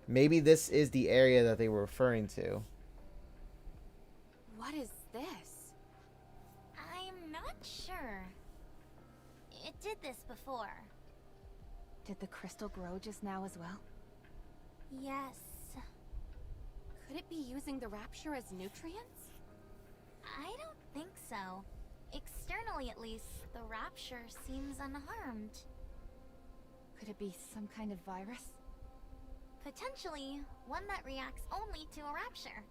Maybe this is the area that they were referring to. What is this? I'm not sure. It did this before. Did the crystal grow just now as well? Yes. Could it be using the rapture as nutrients? I don't think so. Externally, at least, the rapture seems unharmed. Could it be some kind of virus? Potentially, one that reacts only to a rapture.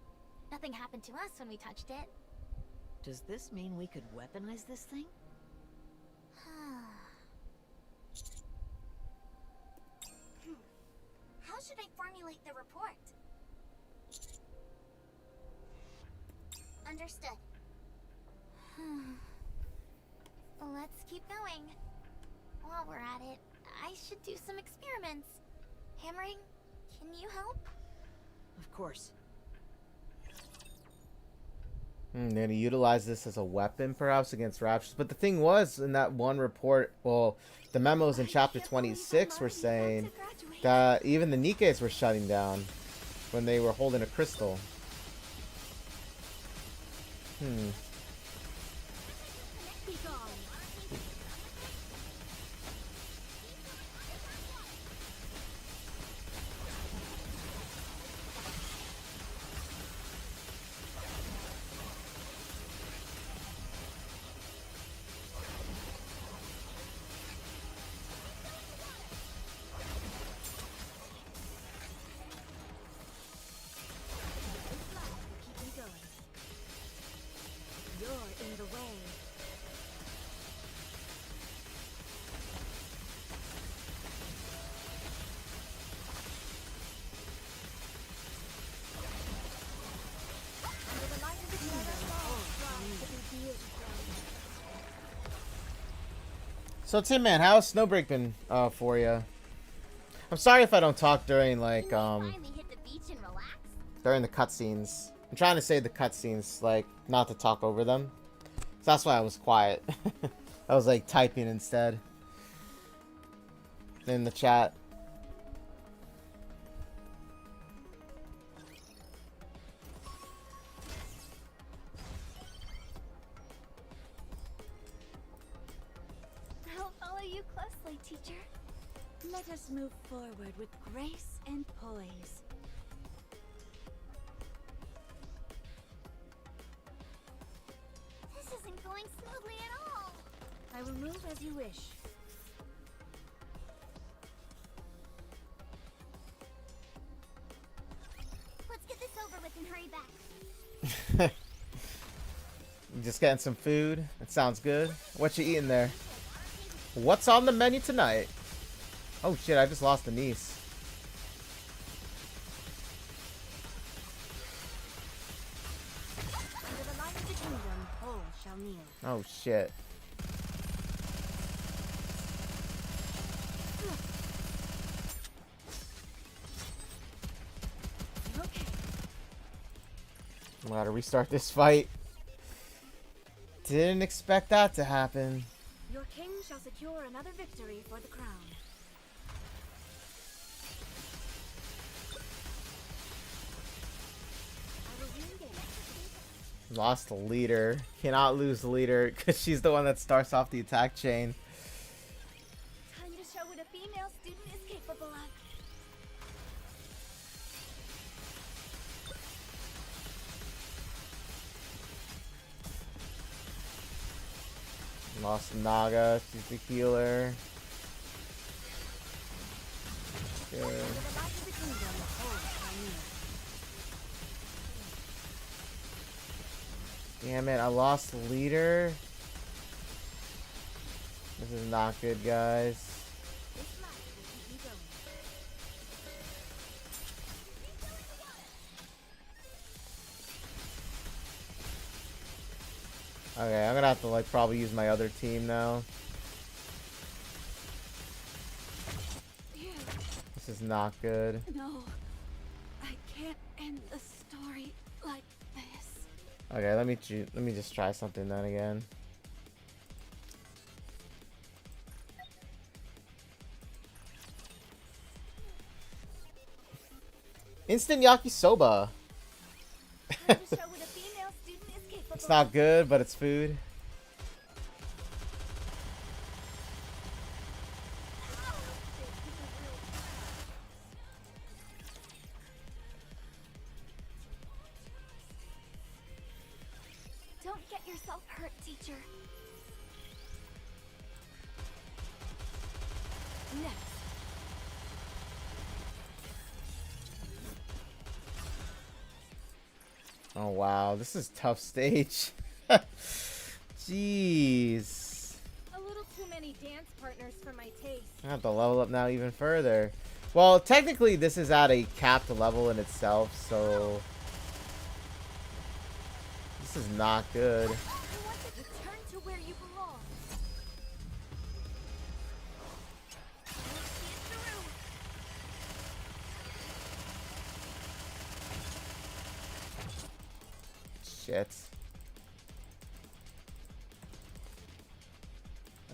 Nothing happened to us when we touched it. Does this mean we could weaponize this thing? How should I formulate the report? Understood. Let's keep going. While we're at it, I should do some experiments. Hammering, can you help? Of course. They're going to utilize this as a weapon, perhaps, against raptures. But the thing was, in that one report, well, the memos in chapter 26 were saying that even the Nikkes were shutting down when they were holding a crystal. So Tim, man, how's Snowbreak been for you? I'm sorry if I don't talk during like Finally hit the beach and relax. during the cutscenes. I'm trying to save the cutscenes, like not to talk over them. So that's why I was quiet. I was like typing instead in the chat. I'll follow you closely, teacher. Let us move forward with grace and poise. This isn't going smoothly at all. I will move as you wish. Just getting some food. It sounds good. What you eating there? What's on the menu tonight? Oh shit, I just lost a niece. Under the light of the kingdom, all shall kneel. Oh shit. Okay. I'm gonna restart this fight. Didn't expect that to happen. Your king shall secure another victory for the crown. I will re-engage. Lost the leader. Cannot lose the leader because she's the one that starts off the attack chain. Time to show what a female student is capable of. Lost Naga. She's the healer. Good. Under the light of the kingdom, all shall kneel. Damn it, I lost the leader. This is not good, guys. This light will keep me going. Okay, I'm gonna have to like probably use my other team now. This is not good. No, I can't end the story like this. Okay, let me just try something then again. Instant yakisoba. Time to show what a female student is capable It's not good, but it's food. Don't get yourself hurt, teacher. Next. Oh wow, this is a tough stage. Jeez. A little too many dance partners for my taste. I have to level up now even further. Well, technically this is at a capped level in itself, so this is not good. I want to return to where you belong. I'll see it through. Shit.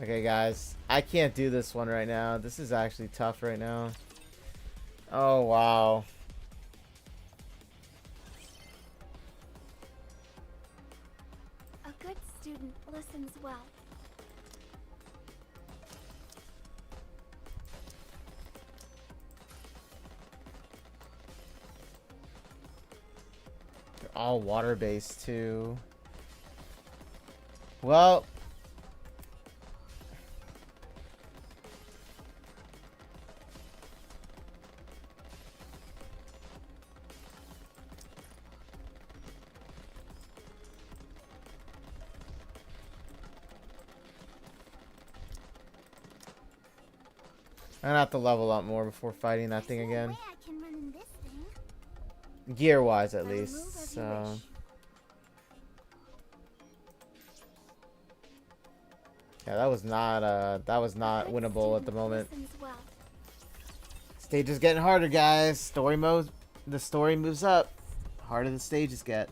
Okay, guys. I can't do this one right now. This is actually tough right now. Oh, wow. A good student listens well. They're all water-based, too. Well... I'm gonna have to level up more before fighting that thing again. Way I can run in this thing. Gear-wise, at I will move least. as you So... wish. Yeah, that was not winnable at the moment. Listens well. Stage is getting harder, guys. Story mode, the story moves up. Harder the stages get.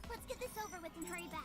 Let's get this over with and hurry back.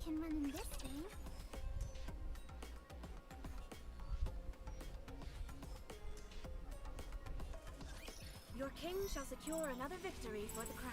can run in this thing. Your king shall secure another victory for the crown.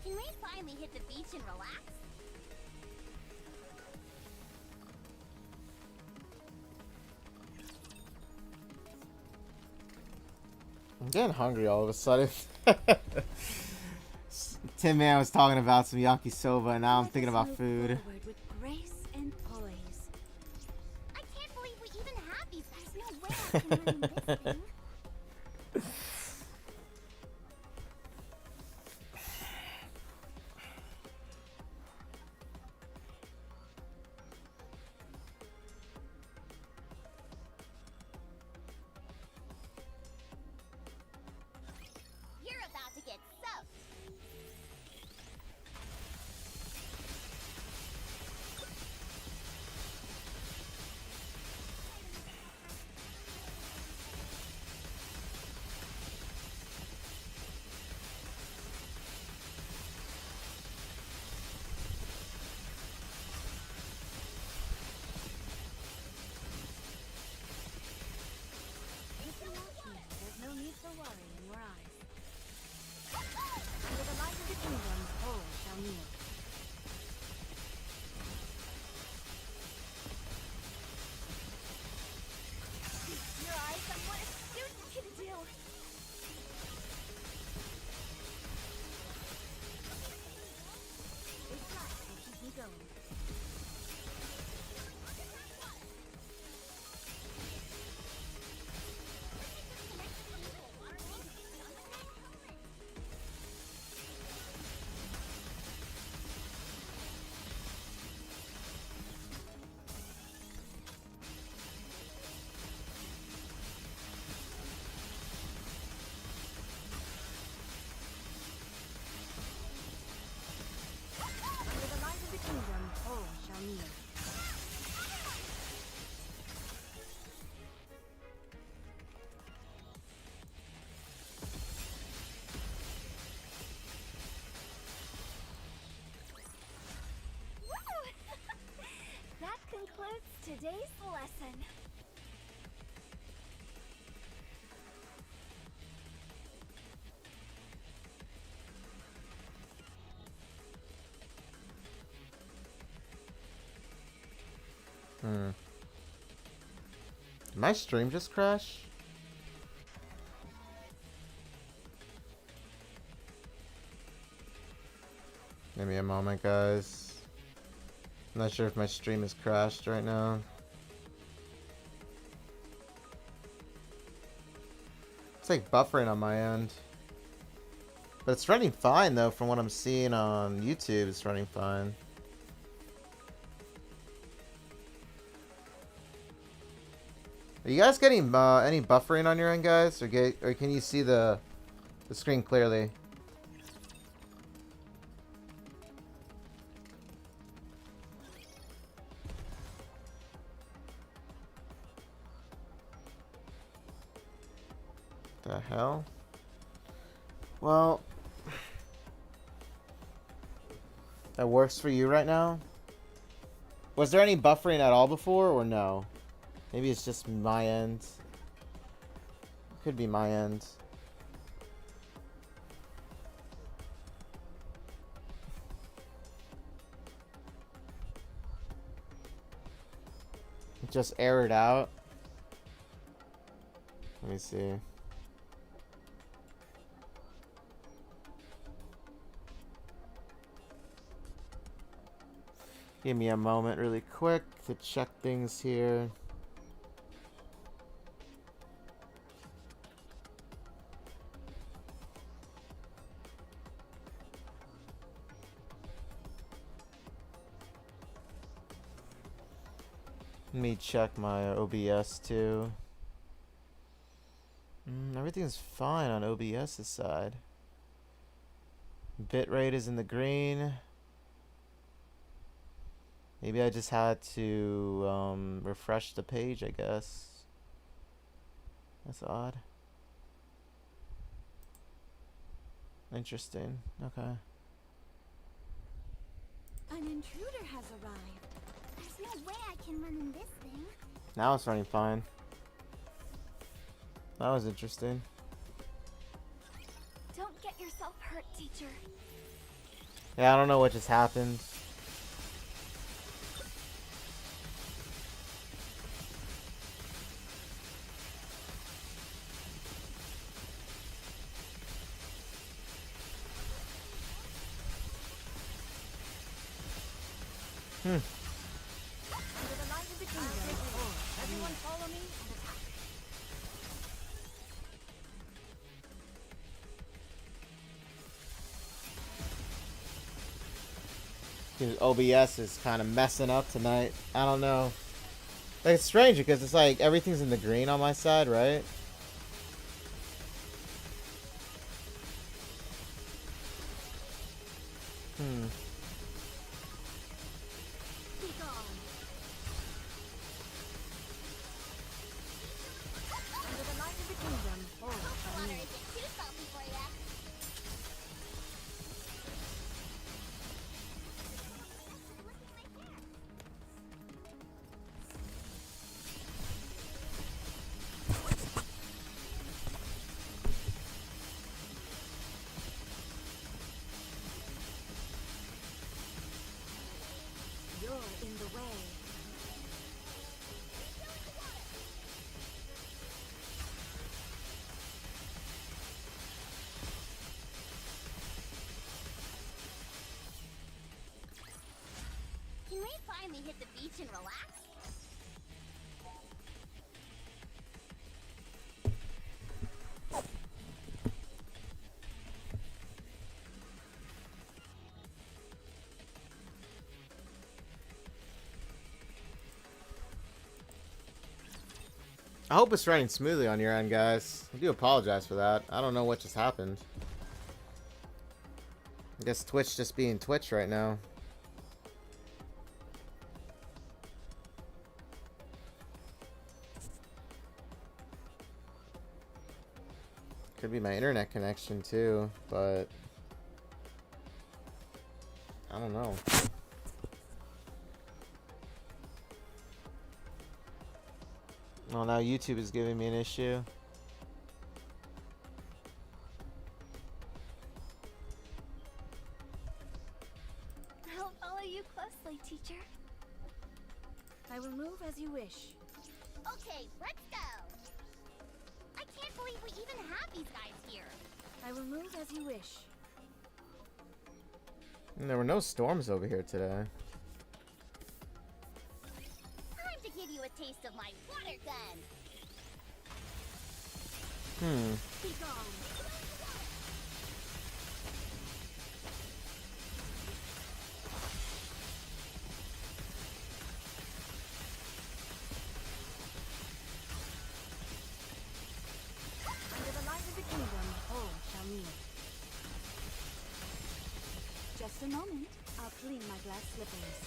Can we finally hit the beach and relax? I'm getting hungry all of a sudden. Tin Man was talking about some yakisoba, and now I'm thinking about food. Forward with grace and poise. I can't believe we even have these. There's no way I can run in this thing. You're about to get soaked. There's no need for worry in your eyes. Under the light of the kingdom, all shall kneel. Your eyes on what a student can do. This light will keep me going. Under the light of the kingdom, all shall kneel. Woo! That concludes today's lesson. Did my stream just crash? Give me a moment, guys. I'm not sure if my stream has crashed right now. It's like buffering on my end. But it's running fine though, from what I'm seeing on YouTube, it's running fine. Are you guys getting any buffering on your end, guys? Or can you see the screen clearly? The hell? Well, that works for you right now? Was there any buffering at all before, or no? Maybe it's just my end. Could be my end. Just air it out. Let me see. Give me a moment really quick to check things here. Let me check my OBS too. Everything's fine on OBS's side. Bitrate is in the green. Maybe I just had to refresh the page, I guess. That's odd. Interesting. Okay. An intruder has arrived. There's no way I can run in this thing. Now it's running fine. That was interesting. Don't get yourself hurt, teacher. Yeah, I don't know what just happened. Under the light of the kingdom. Everyone follow me and attack. Dude, OBS is kind of messing up tonight. I don't know. Like, it's strange because it's like everything's in the green on my side, right? Be gone. Under the light of the kingdom. Oh, Water isn't too salty for ya. You're in the way. Can we finally hit the beach and relax? I hope it's running smoothly on your end, guys. I do apologize for that. I don't know what just happened. I guess Twitch just being Twitch right now. Could be my internet connection too, but I don't know. Oh, now YouTube is giving me an issue. I'll follow you closely, teacher. I will move as you wish. Okay, let's go. I can't believe we even have these guys here. I will move as you wish. And there were no storms over here today. Time to give you a taste of my water gun. Be gone. Under the light of the kingdom, all shall kneel. Just a moment. I'll clean my glass slippers.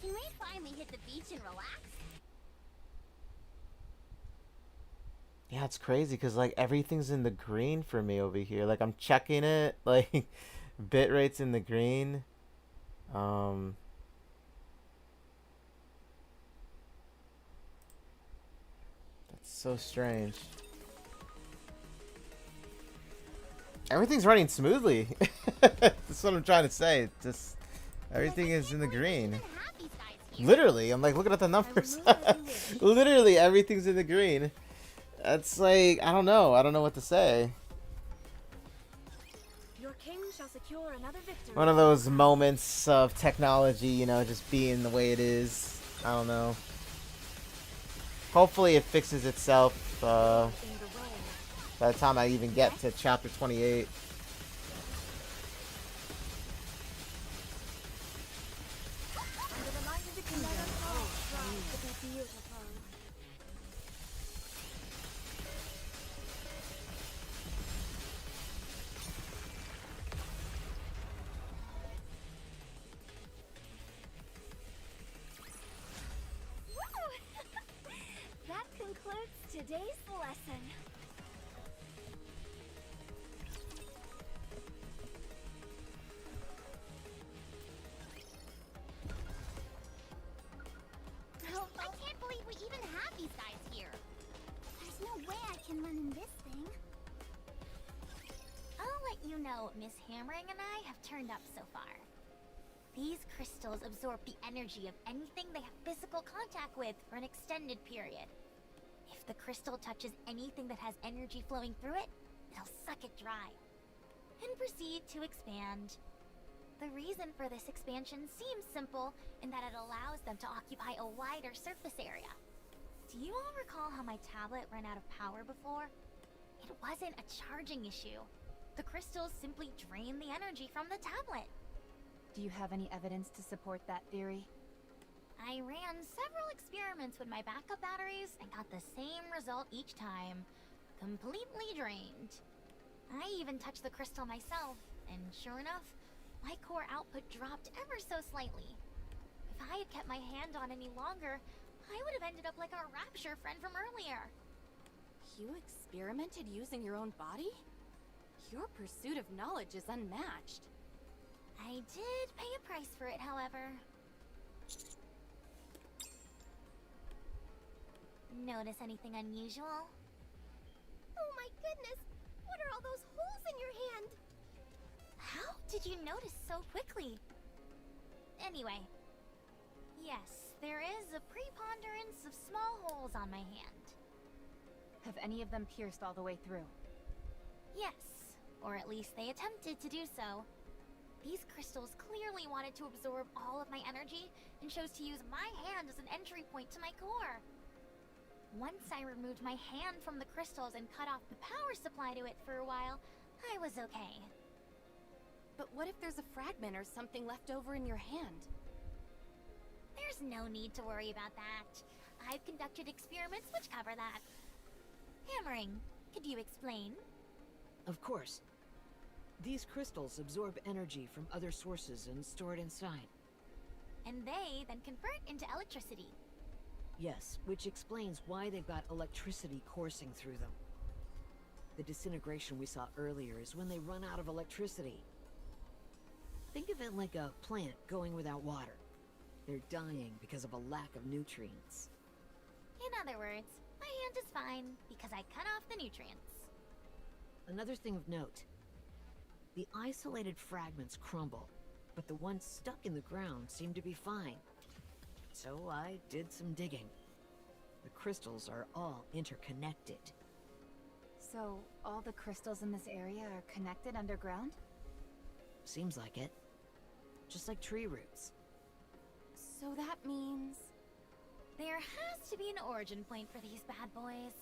Can we finally hit the beach and relax? Yeah, it's crazy because like everything's in the green for me over here. Like I'm checking it, like bitrate's in the green. That's so strange. Everything's running smoothly. That's what I'm trying to say. Just everything is in the green. Literally, I'm like looking at the numbers. Literally, everything's in the green. That's like, I don't know. I don't know what to say. Your king shall secure another victory. One of those moments of technology, you know, just being the way it is. I don't know. Hopefully it fixes itself by the time I even get to chapter 28. Under the light of the kingdom, all strive to be beautiful. That concludes today's lesson. I can't believe we even have these guys here. There's no way I can run in this thing. I'll let you know Miss Hammering and I have turned up so far. These crystals absorb the energy of anything they have physical contact with for an extended period. If the crystal touches anything that has energy flowing through it, it'll suck it dry and proceed to expand. The reason for this expansion seems simple in that it allows them to occupy a wider surface area. Do you all recall how my tablet ran out of power before? It wasn't a charging issue. The crystals simply drained the energy from the tablet. Do you have any evidence to support that theory? I ran several experiments with my backup batteries and got the same result each time. Completely drained. I even touched the crystal myself, and sure enough, my core output dropped ever so slightly. If I had kept my hand on any longer, I would have ended up like our Rapture friend from earlier. You experimented using your own body? Your pursuit of knowledge is unmatched. I did pay a price for it, however. Notice anything unusual? Oh my goodness! What are all those holes in your hand? How did you notice so quickly? Anyway, yes, there is a preponderance of small holes on my hand. Have any of them pierced all the way through? Yes, or at least they attempted to do so. These crystals clearly wanted to absorb all of my energy and chose to use my hand as an entry point to my core. Once I removed my hand from the crystals and cut off the power supply to it for a while, I was okay. But what if there's a fragment or something left over in your hand? There's no need to worry about that. I've conducted experiments which cover that. Hammering, could you explain? Of course. These crystals absorb energy from other sources and store it inside. And they then convert into electricity. Yes, which explains why they've got electricity coursing through them. The disintegration we saw earlier is when they run out of electricity. Think of it like a plant going without water. They're dying because of a lack of nutrients. In other words, my hand is fine because I cut off the nutrients. Another thing of note. The isolated fragments crumble, but the ones stuck in the ground seem to be fine. So I did some digging. The crystals are all interconnected. So, all the crystals in this area are connected underground? Seems like it. Just like tree roots. So that means... There has to be an origin point for these bad boys.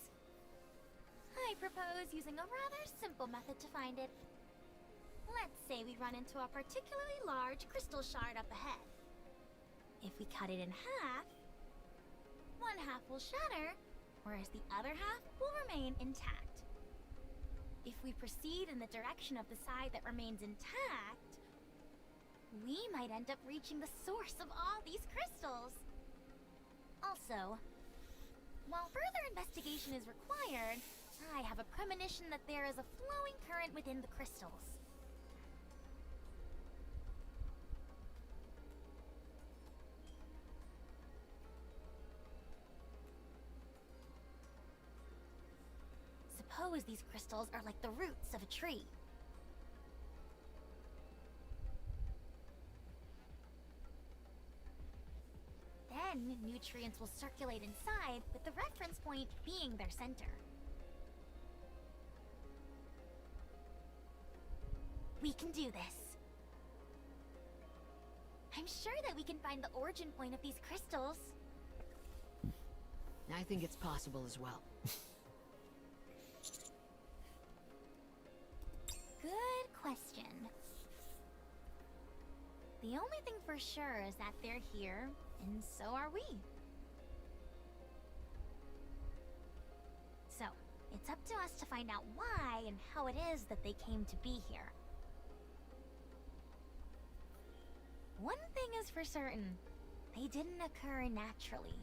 I propose using a rather simple method to find it. Let's say we run into a particularly large crystal shard up ahead. If we cut it in half, one half will shatter, whereas the other half will remain intact. If we proceed in the direction of the side that remains intact, we might end up reaching the source of all these crystals. Also, while further investigation is required, I have a premonition that there is a flowing current within the crystals. Suppose these crystals are like the roots of a tree. Then, nutrients will circulate inside, with the reference point being their center. We can do this. I'm sure that we can find the origin point of these crystals. I think it's possible as well. Good question. The only thing for sure is that they're here, and so are we. So, it's up to us to find out why and how it is that they came to be here. One thing is for certain, they didn't occur naturally.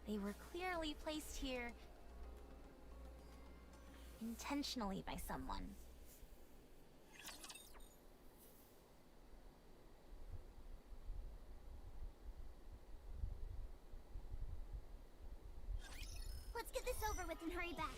They were clearly placed here intentionally by someone. Let's get this over with and hurry back.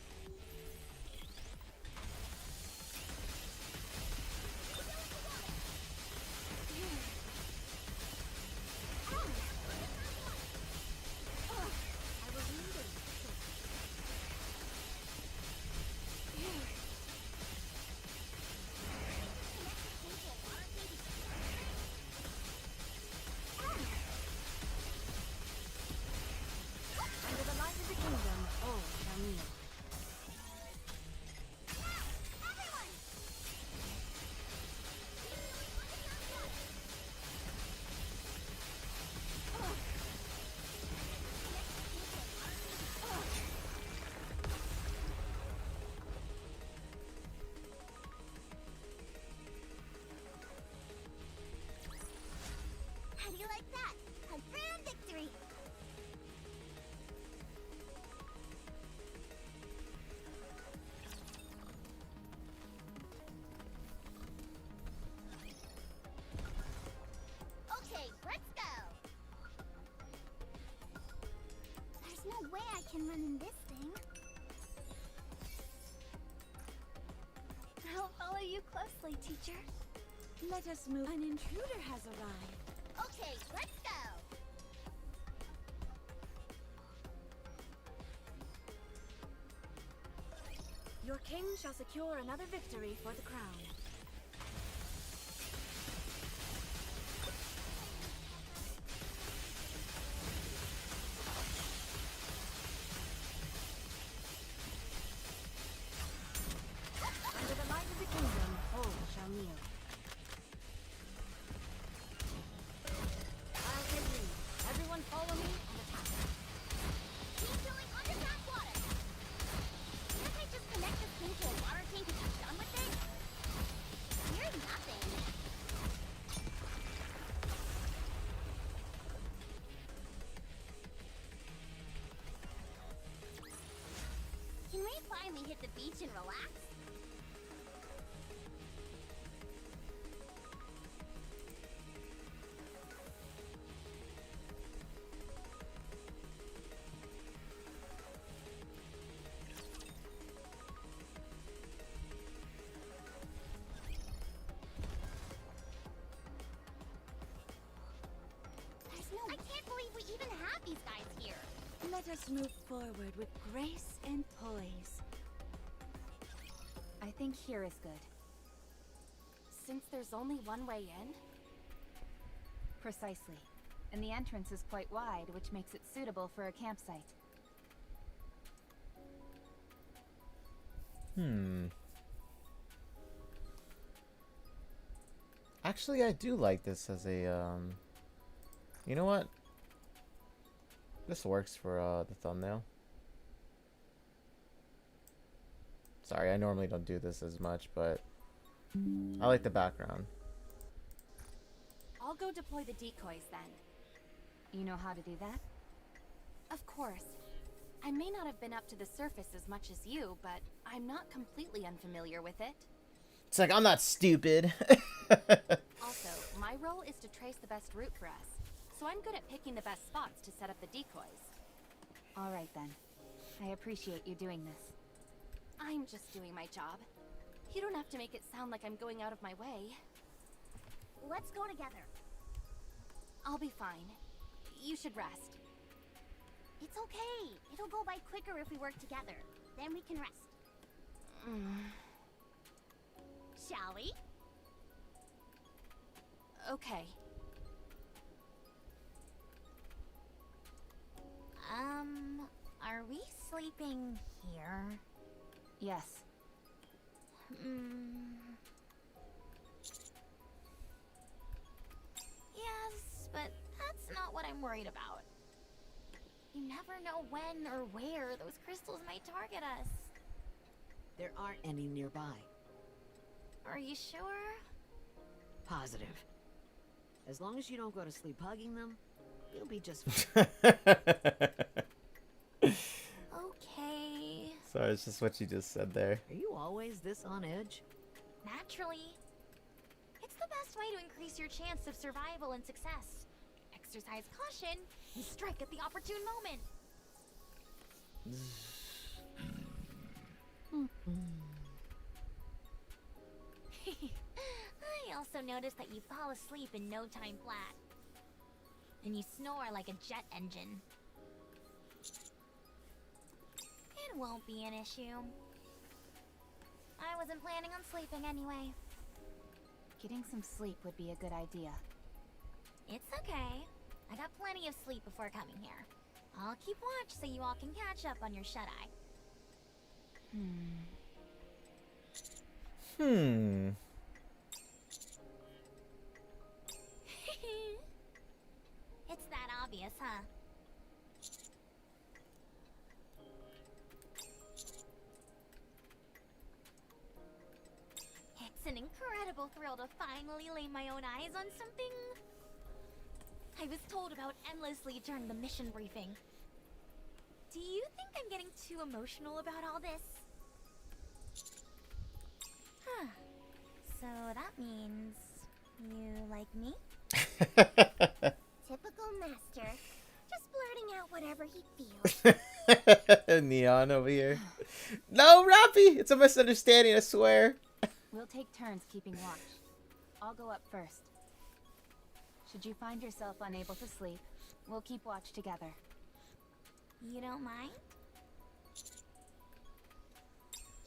Under the light of the kingdom, all shall kneel. How do you like that? A grand victory! Okay, let's go! There's no way I can run in this thing. I'll follow you closely, teacher. Let us move. An intruder has arrived. Okay, let's go! Your king shall secure another victory for the crown. Under the light of the kingdom, all shall kneel. I'll take lead. Everyone follow me and attack. Keep going underground water! Can't I just connect this thing to a water tank and be done with it? You're nothing. Can we finally hit the beach and relax? There's no... I can't believe we even have these guys here. Let us move forward with grace and poise. I think here is good. Since there's only one way in, Precisely. And the entrance is quite wide, which makes it suitable for a campsite. Actually, I do like this as a, you know what? This works for, the thumbnail. Sorry, I normally don't do this as much, but I like the background. I'll go deploy the decoys then. You know how to do that? Of course. I may not have been up to the surface as much as you, but I'm not completely unfamiliar with it. It's like, I'm not stupid. Also, my role is to trace the best route for us, so I'm good at picking the best spots to set up the decoys. All right then. I appreciate you doing this. I'm just doing my job. You don't have to make it sound like I'm going out of my way. Let's go together. I'll be fine. You should rest. It's okay. It'll go by quicker if we work together. Then we can rest. Shall we? Okay. Are we sleeping here? Yes. Yes, but that's not what I'm worried about. You never know when or where those crystals might target us. There aren't any nearby. Are you sure? Positive. As long as you don't go to sleep hugging them, you'll be just fine. Okay. Sorry, it's just what you just said there. Are you always this on edge? Naturally. It's the best way to increase your chance of survival and success. Exercise caution and strike at the opportune moment. I also noticed that you fall asleep in no time flat. And you snore like a jet engine. It won't be an issue. I wasn't planning on sleeping anyway. Getting some sleep would be a good idea. It's okay. I got plenty of sleep before coming here. I'll keep watch so you all can catch up on your shut-eye. It's that obvious, huh? It's an incredible thrill to finally lay my own eyes on something I was told about endlessly during the mission briefing. Do you think I'm getting too emotional about all this? Huh. So that means you like me? Typical master. Just blurting out whatever he feels. Neon over here. No, Rappy! It's a misunderstanding, I swear. We'll take turns keeping watch. I'll go up first. Should you find yourself unable to sleep, we'll keep watch together. You don't mind?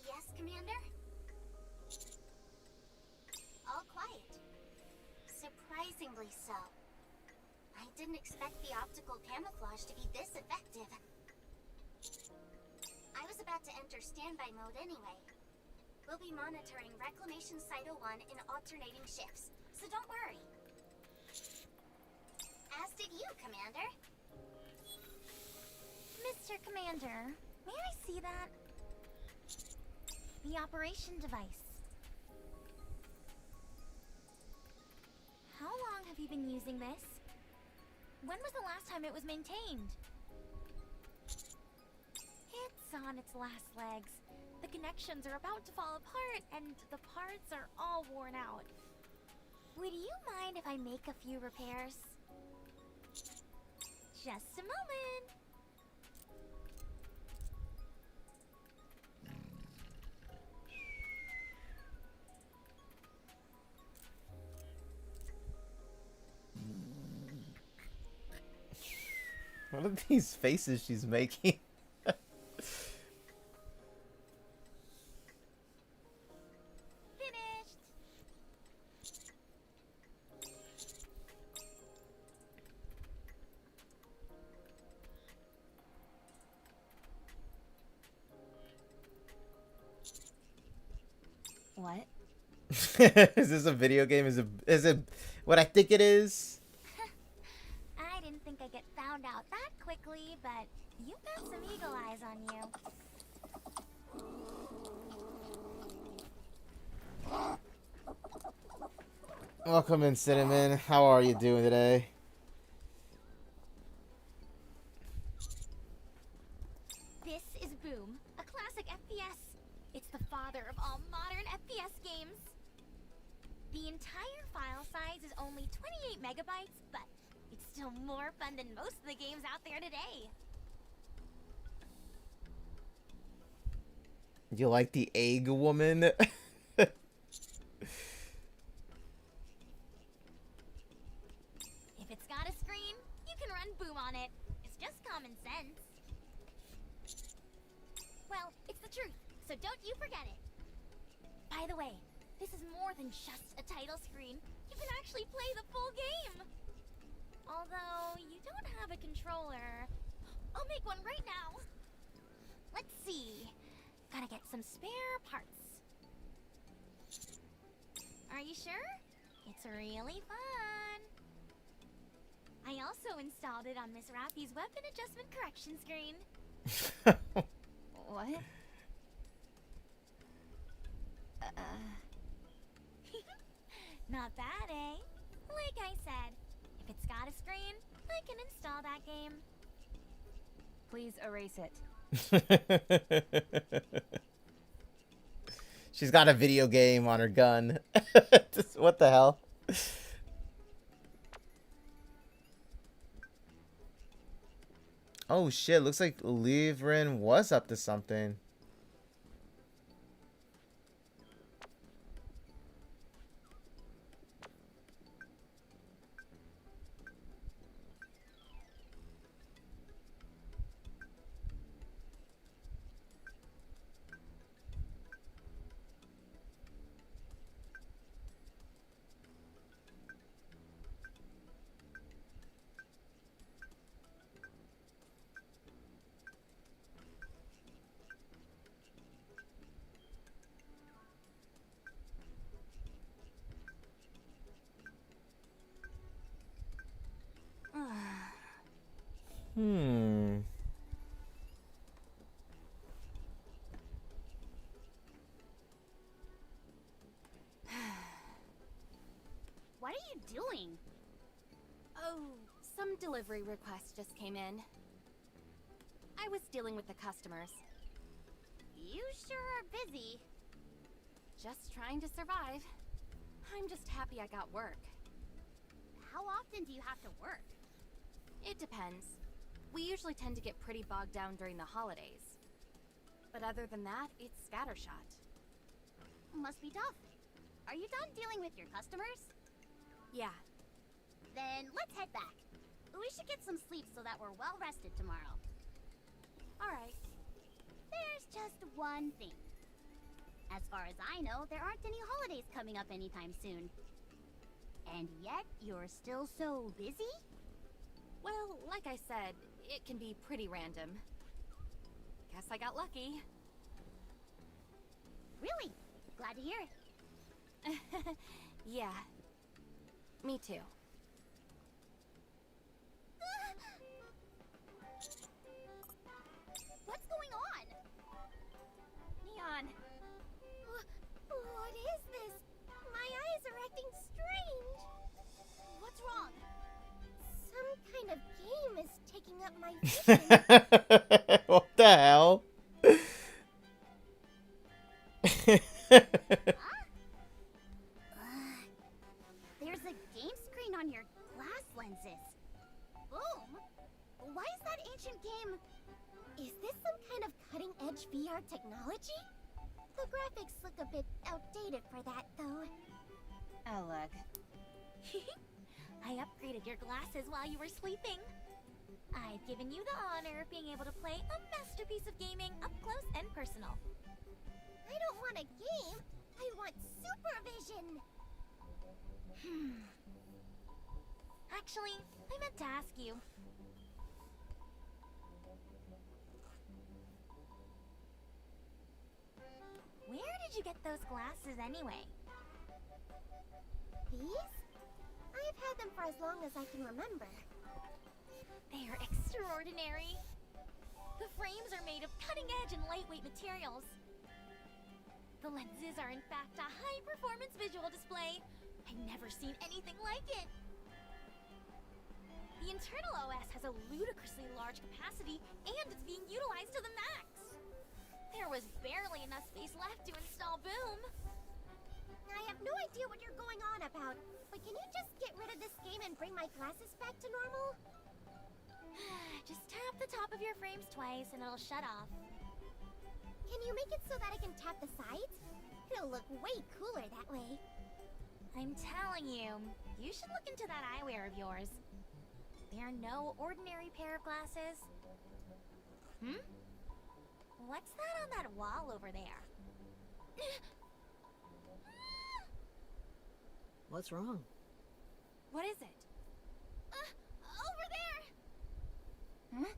Yes, Commander? All quiet. Surprisingly so. I didn't expect the optical camouflage to be this effective. I was about to enter standby mode anyway. We'll be monitoring Reclamation Site 01 in alternating shifts, so don't worry. As did you, Commander. Mr. Commander, may I see that? The operation device. How long have you been using this? When was the last time it was maintained? It's on its last legs. The connections are about to fall apart, and the parts are all worn out. Would you mind if I make a few repairs? Just a moment. What are these faces she's making? Finished. What? Is this a video game? Is it what I think it is? I didn't think I'd get found out that quickly, but you've got some eagle eyes on you. Welcome in, Cinnamon. How are you doing today? This is Boom, a classic FPS. It's the father of all modern FPS games. The entire file size is only 28 megabytes, but it's still more fun than most of the games out there today. You like the egg woman? so don't you forget it. By the way, this is more than just a title screen. You can actually play the full game. Although, you don't have a controller. I'll make one right now. Let's see. Gotta get some spare parts. Are you sure? It's really fun. I also installed it on Miss Raffy's weapon adjustment correction screen. What? Not bad, eh? Like I said, if it's got a screen, I can install that game. Please erase it. She's got a video game on her gun. What the hell? Oh shit, looks like Livrin was up to something. Hmm. What are you doing? Oh, some delivery requests just came in. I was dealing with the customers. You sure are busy. Just trying to survive. I'm just happy I got work. How often do you have to work? It depends. We usually tend to get pretty bogged down during the holidays. But other than that, it's scattershot. Must be tough. Are you done dealing with your customers? Yeah. Then let's head back. We should get some sleep so that we're well rested tomorrow. Alright. There's just one thing. As far as I know, there aren't any holidays coming up anytime soon. And yet, you're still so busy? Well, like I said, it can be pretty random. Guess I got lucky. Really? Glad to hear it. Yeah. Me too. What's going on? Neon! What is this? My eyes are acting strange. What's wrong? Some kind of game is taking up my vision. What the hell? There's a game screen on your glass lenses. Boom! Why is that ancient game? Is this some kind of cutting-edge VR technology? The graphics look a bit outdated for that, though. Oh, look. I upgraded your glasses while you were sleeping. I've given you the honor of being able to play a masterpiece of gaming up close and personal. I don't want a game. I want supervision. Actually, I meant to ask you. Where did you get those glasses anyway? These? I've had them for as long as I can remember. They are extraordinary. The frames are made of cutting-edge and lightweight materials. The lenses are in fact a high-performance visual display. I've never seen anything like it. The internal OS has a ludicrously large capacity, and it's being utilized to the max. There was barely enough space left to install Boom. I have no idea what you're going on about, but can you just get rid of this game and bring my glasses back to normal? Just tap the top of your frames twice and it'll shut off. Can you make it so that I can tap the sides? It'll look way cooler that way. I'm telling you, you should look into that eyewear of yours. They're no ordinary pair of glasses. What's that on on that wall over there. What's wrong? What is it? Over there! Huh?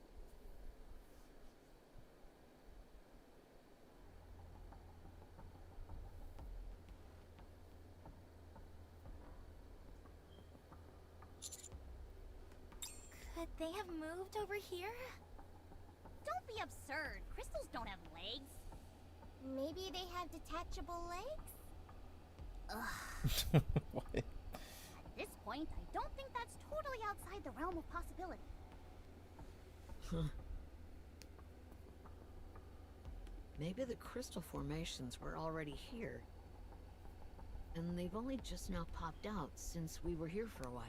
Could they have moved over here? Don't be absurd. Crystals don't have legs. Maybe they have detachable legs? Ugh. What? At this point, I don't think that's totally outside the realm of possibility. Maybe the crystal formations were already here. And they've only just now popped out since we were here for a while.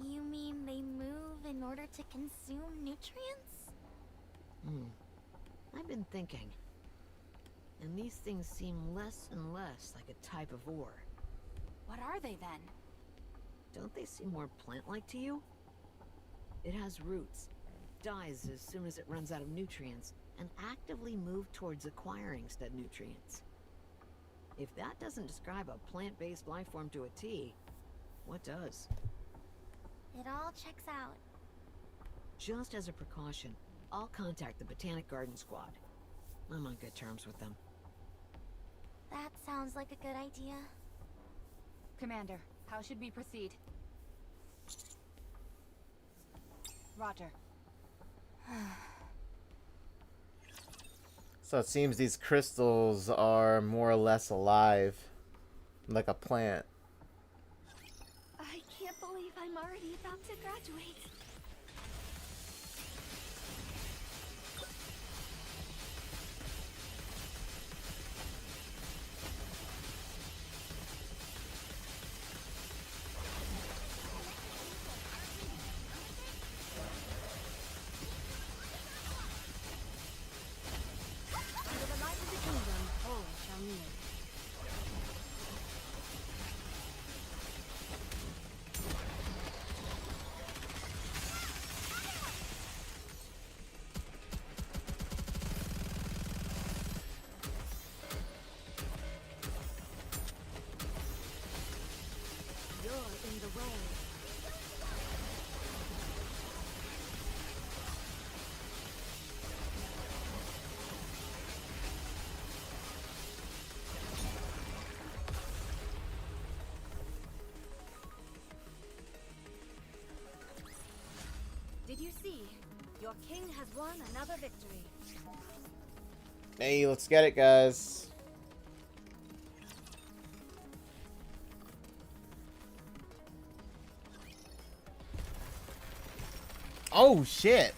You mean they move in order to consume nutrients? I've been thinking. And these things seem less and less like a type of ore. What are they then? Don't they seem more plant-like to you? It has roots, dies as soon as it runs out of nutrients, and actively move towards acquiring said nutrients. If that doesn't describe a plant-based life form to a T, what does? It all checks out. Just as a precaution, I'll contact the Botanic Garden Squad. I'm on good terms with them. That sounds like a good idea. Commander, how should we proceed? Roger. So it seems these crystals are more or less alive, like a plant. I can't believe I'm already about to graduate. Under the light of the kingdom, all shall kneel. You're in the way. Did you see? Your king has won another victory. Hey, let's get it, guys. Oh, shit.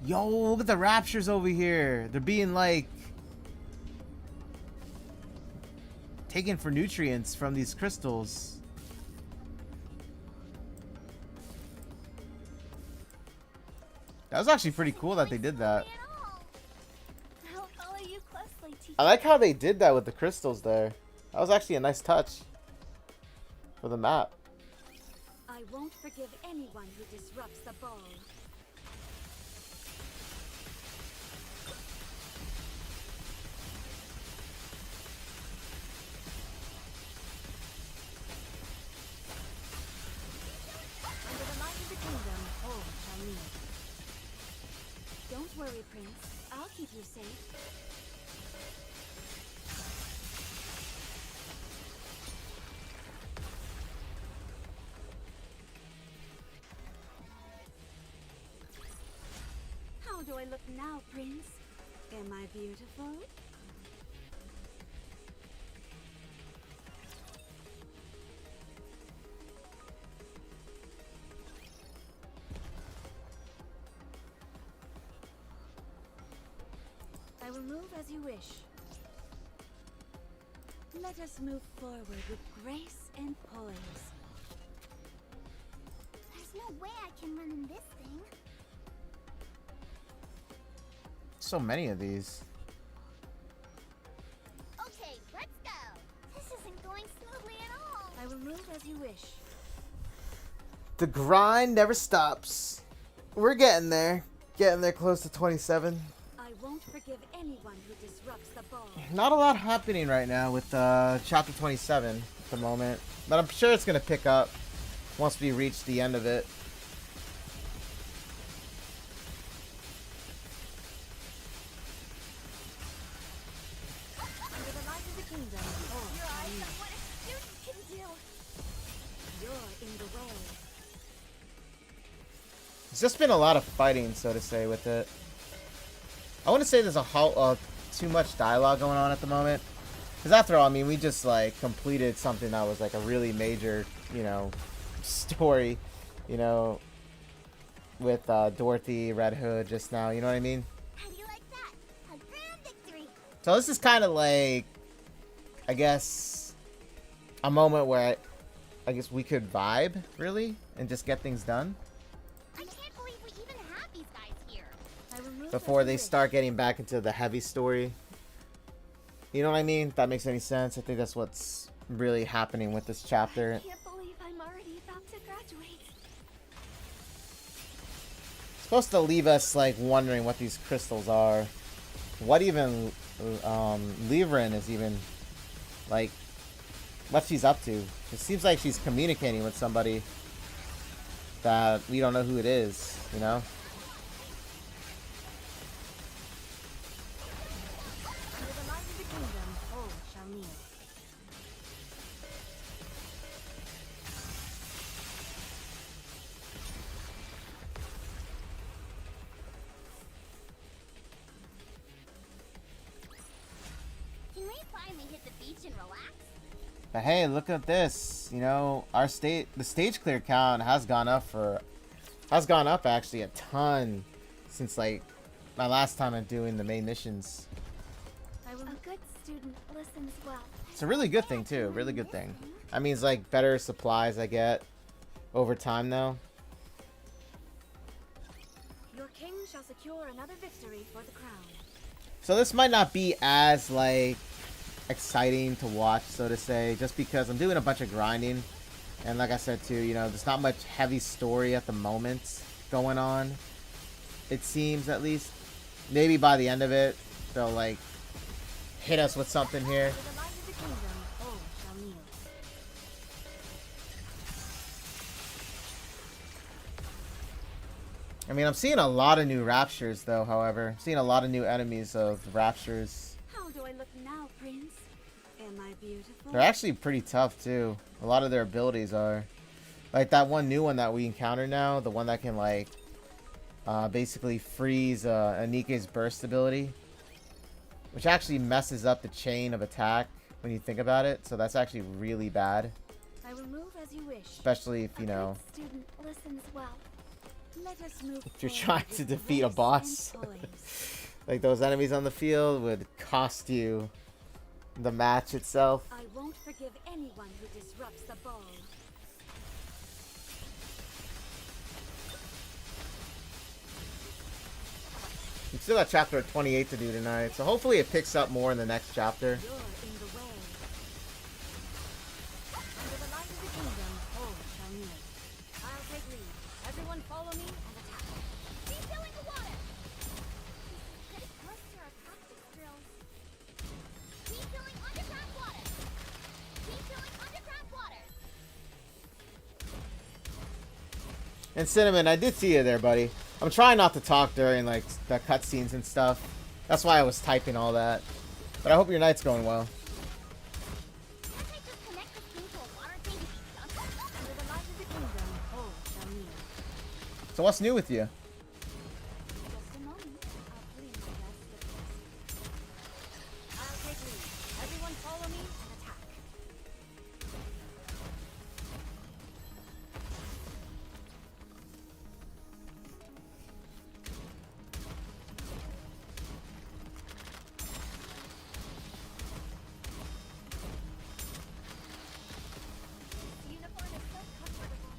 Yo, look at the raptures over here. They're being, like, taken for nutrients from these crystals. That was actually pretty cool that they did that. I'll follow you closely, teacher. I like how they did that with the crystals there. That was actually a nice touch for the map. I won't forgive anyone who disrupts the ball. Under the light of the kingdom, all shall kneel. Don't worry, Prince. I'll keep you safe. How do I look now, Prince? Am I beautiful? I will move as you wish. Let us move forward with grace and poise. There's no way I can run in this thing. So many of these. Okay, let's go. This isn't going smoothly at all. I will move as you wish. The grind never stops. We're getting there. Getting there close to 27. I won't forgive anyone who disrupts the ball. Not a lot happening right now with chapter 27 at the moment. But I'm sure it's going to pick up once we reach the end of it. Under the light of the kingdom, all Your shall eyes meet. on what a student can do. You're in the way. It's just been a lot of fighting, so to say, with it. I wouldn't say there's a whole too much dialogue going on at the moment. Because after all, I mean, we just, like, completed something that was, like, a really major, you know, story, you know, with Dorothy, Red Hood just now, you know what I mean? How do you like that? A grand victory. So this is kind of like, I guess, a moment where I guess we could vibe, really, and just get things done I can't believe we even have these guys here. I will move before as you they wish. start getting back into the heavy story. You know what I mean? If that makes any sense. I think that's what's really happening with this chapter. I can't believe I'm already about to graduate. It's supposed to leave us, like, wondering what these crystals are. What even Leverin is even, like, what she's up to. It seems like she's communicating with somebody that we don't know who it is, you know? Under the light of the kingdom, all shall kneel. Can we finally hit the beach and relax? But hey, look at this. You know, the stage clear count has gone up actually a ton since, like, my last time I'm doing the main missions. A good student listens well. It's a really good thing too, really good thing. That means, like, better supplies I get over time now. Your king shall secure another victory for the crown. So this might not be as, like, exciting to watch, so to say, just because I'm doing a bunch of grinding. And like I said too, you know, there's not much heavy story at the moment going on. It seems, at least. Maybe by the end of it, they'll, like, hit us with something here. Under the light of the kingdom, all shall kneel. I mean, I'm seeing a lot of new raptures, though, however. I'm seeing a lot of new enemies of raptures. How do I look now, Prince? Am I beautiful? They're actually pretty tough, too. A lot of their abilities are. Like that one new one that we encounter now, the one that can, like, basically freeze Nikke's burst ability. Which actually messes up the chain of attack when you think about it. So that's actually really bad. I will move as you wish. Especially if, you know, A good student listens well. Let us move if you're forward trying to with defeat a grace boss. and poise. like those enemies on the field would cost you the match itself. I won't forgive anyone who disrupts the ball. We still got chapter 28 to do tonight, so hopefully it picks up more in the next chapter. You're in the way. Under the light of the kingdom, all shall kneel. I'll take lead. Everyone follow me and attack. Refilling the water! Pretty close to our practice drills. Refilling underground water! Refilling underground water! And Cinnamon, I did see you there, buddy. I'm trying not to talk during, like, the cutscenes and stuff. That's why I was typing all that. But I hope your night's going well. Can't I just connect this thing to a water tank and be done? Under the light of the kingdom, all shall kneel. So what's new with you? Just a moment. I'll please rest the place. I'll take lead. Everyone follow me and attack. The uniform is so comfortable.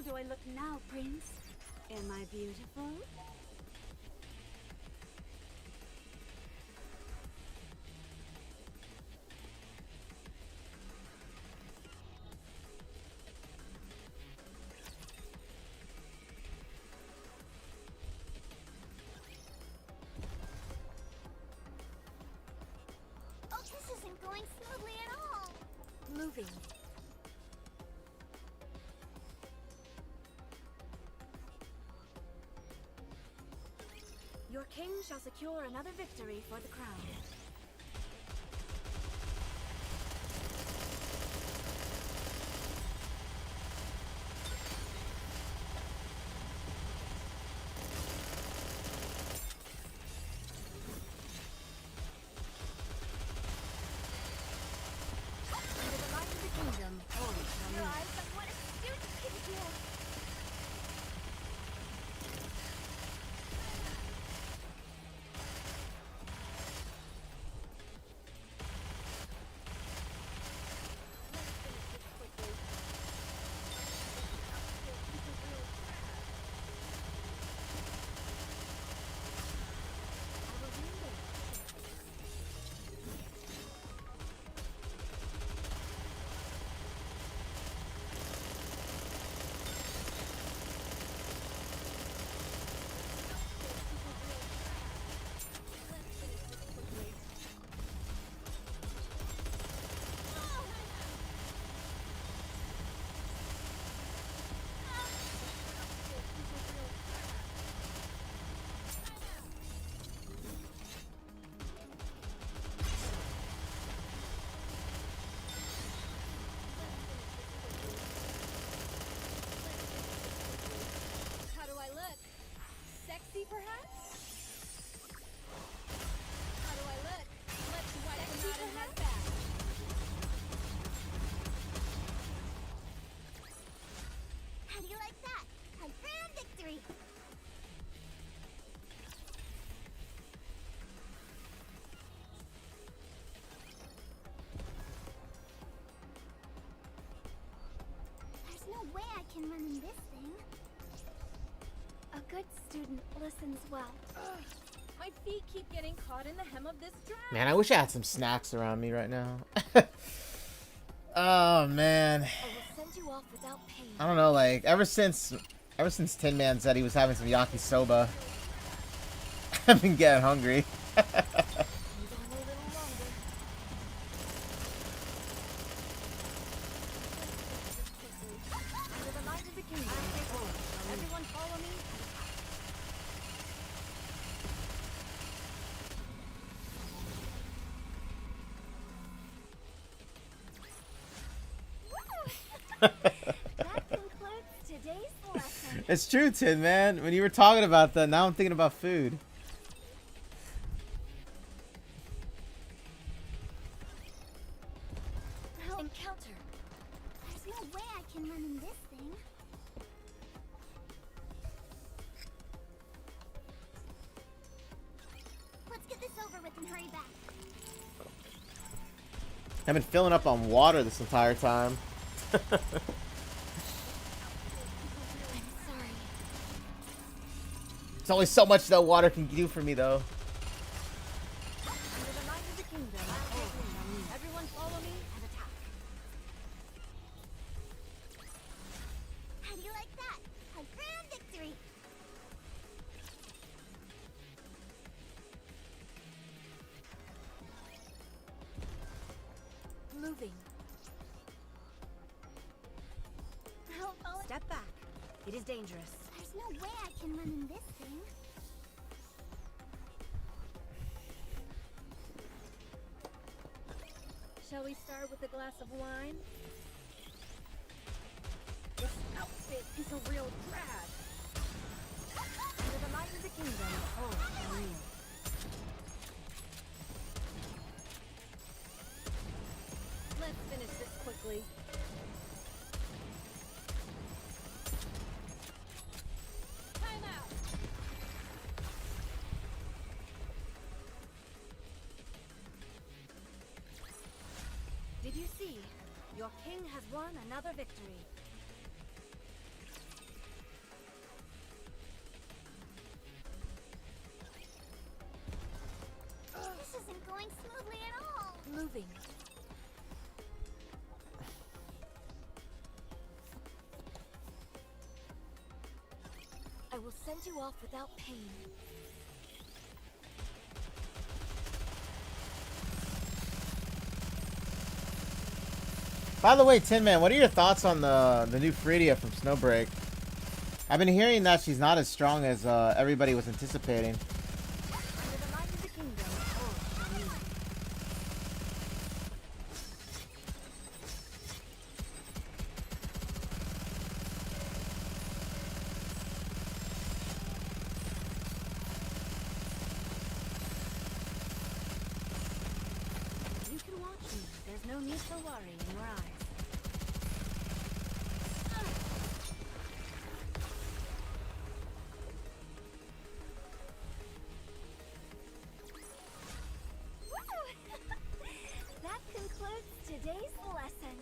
do I look now, Prince? Am I beautiful? Oh, this isn't going smoothly at all. Moving. Your king shall secure another victory for the crown. Under the light of the kingdom, all shall Your meet. eyes on what a student can do. How do I look? Sexy, perhaps? How do I look? Let's wipe them out and head back. How do you like that? A grand victory. There's no way I can run in this thing. A good student listens well. My feet keep getting caught in the hem of this dress. Man, I wish I had some snacks around me right now. Oh man, I will send you off without pain. I don't know. Like ever since Tin Man said he was having some yakisoba, I've been getting hungry. Hold on a little longer. Under the light of the kingdom, all shall meet. Everyone follow me. That concludes today's lesson. It's true, Tin Man. When you were talking about that, now I'm thinking about food. Encounter. There's no way I can run in this thing. Let's get this over with and hurry back. I've been filling up on water this entire time. I'm sorry. It's only so much that water can do for me, though. Under the light of the kingdom, all shall meet. Everyone follow me. And attack. How do you like that? A grand victory. Moving. Step back. It is dangerous. There's no way I can run in this thing. Shall we start with a glass of wine? This outfit is a real drag. Under the light of the kingdom, all shall kneel. Let's finish this quickly. Time out. Did you see? Your king has won another victory. going smoothly at all. Moving. I will send you off without pain. By the way, Tin Man, what are your thoughts on the new Freedia from Snowbreak? I've been hearing that she's not as strong as everybody was anticipating. Under the light of the kingdom, all shall meet. You can watch me. There's no need for worry in your eyes. That concludes today's lesson.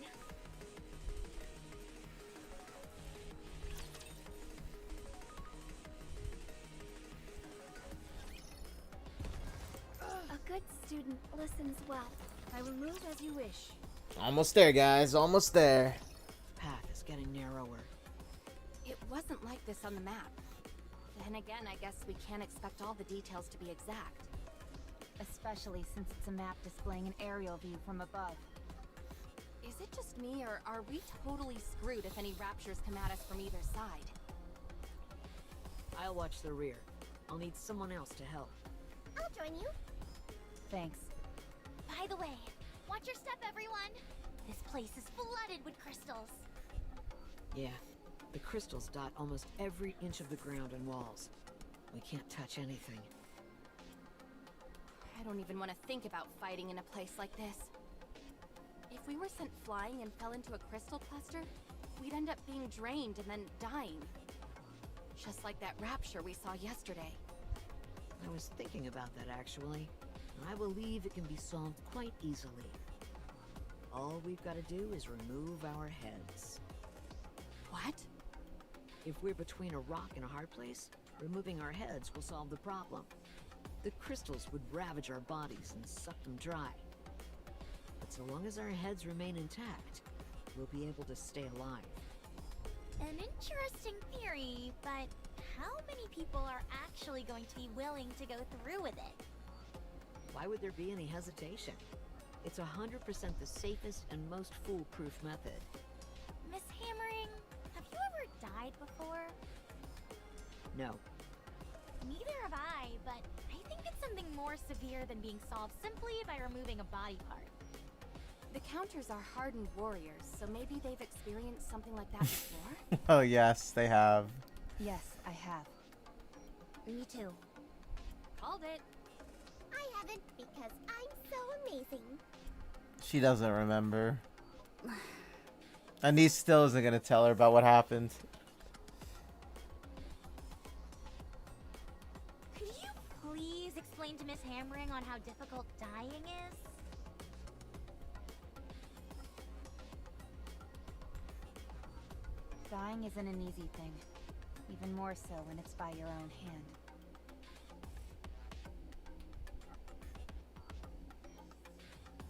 A good student listens well. I will move as you wish. Almost there, guys. Almost there. Path is getting narrower. It wasn't like this on the map. Then again, I guess we can't expect all the details to be exact. Especially since it's a map displaying an aerial view from above. Is it just me, or are we totally screwed if any raptures come at us from either side? I'll watch the rear. I'll need someone else to help. I'll join you. Thanks. By the way, watch your step, everyone. This place is flooded with crystals. Yeah, the crystals dot almost every inch of the ground and walls. We can't touch anything. I don't even want to think about fighting in a place like this. If we were sent flying and fell into a crystal cluster, we'd end up being drained and then dying. Just like that rapture we saw yesterday. I was thinking about that actually, and I believe it can be solved quite easily. All we've got to do is remove our heads. What? If we're between a rock and a hard place, removing our heads will solve the problem. The crystals would ravage our bodies and suck them dry. But so long as our heads remain intact, we'll be able to stay alive. An interesting theory, but how many people are actually going to be willing to go through with it? Why would there be any hesitation? It's 100% the safest and most foolproof method. Miss Hammering, have you ever died before? No. Neither have I, but I think it's something more severe than being solved simply by removing a body part. The Counters are hardened warriors, so maybe they've experienced something like that before? Oh, yes, they have. Yes, I have. Me too. Called it. I haven't because I'm so amazing. She doesn't remember. Anise still isn't going to tell her about what happened. Could you please explain to Miss Hammering on how difficult dying is? Dying isn't an easy thing. Even more so when it's by your own hand.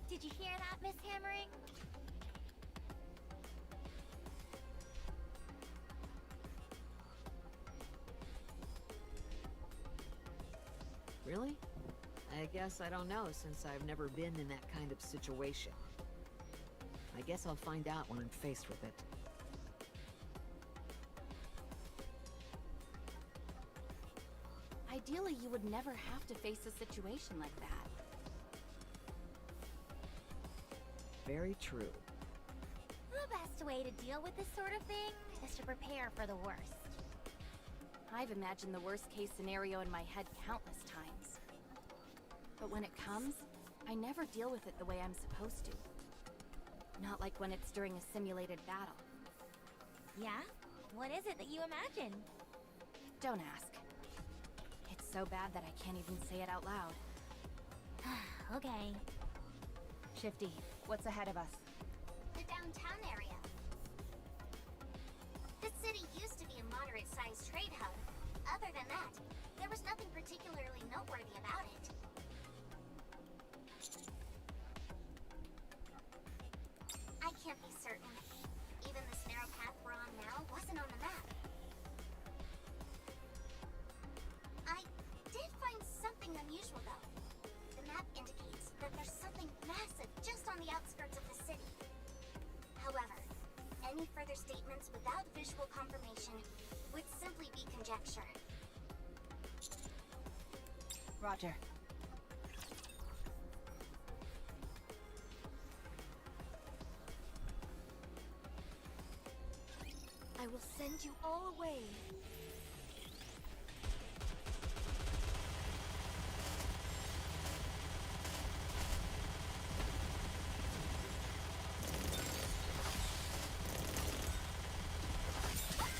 Did you hear that, Miss Hammering? Really? I guess I don't know, since I've never been in that kind of situation. I guess I'll find out when I'm faced with it. Ideally, you would never have to face a situation like that. Very true. The best way to deal with this sort of thing is to prepare for the worst. I've imagined the worst case scenario in my head countless times. But when it comes, I never deal with it the way I'm supposed to. Not like when it's during a simulated battle. Yeah? What is it that you imagine? Don't ask. It's so bad that I can't even say it out loud. Okay. Shifty, what's ahead of us? The downtown area. This city used to be a moderate-sized trade hub. Other than that, there was nothing particularly noteworthy about it. can't be certain. Even this narrow path we're on now wasn't on the map. I did find something unusual though. The map indicates that there's something massive just on the outskirts of the city. However, any further statements without visual confirmation would simply be conjecture. Roger. I will send you all away.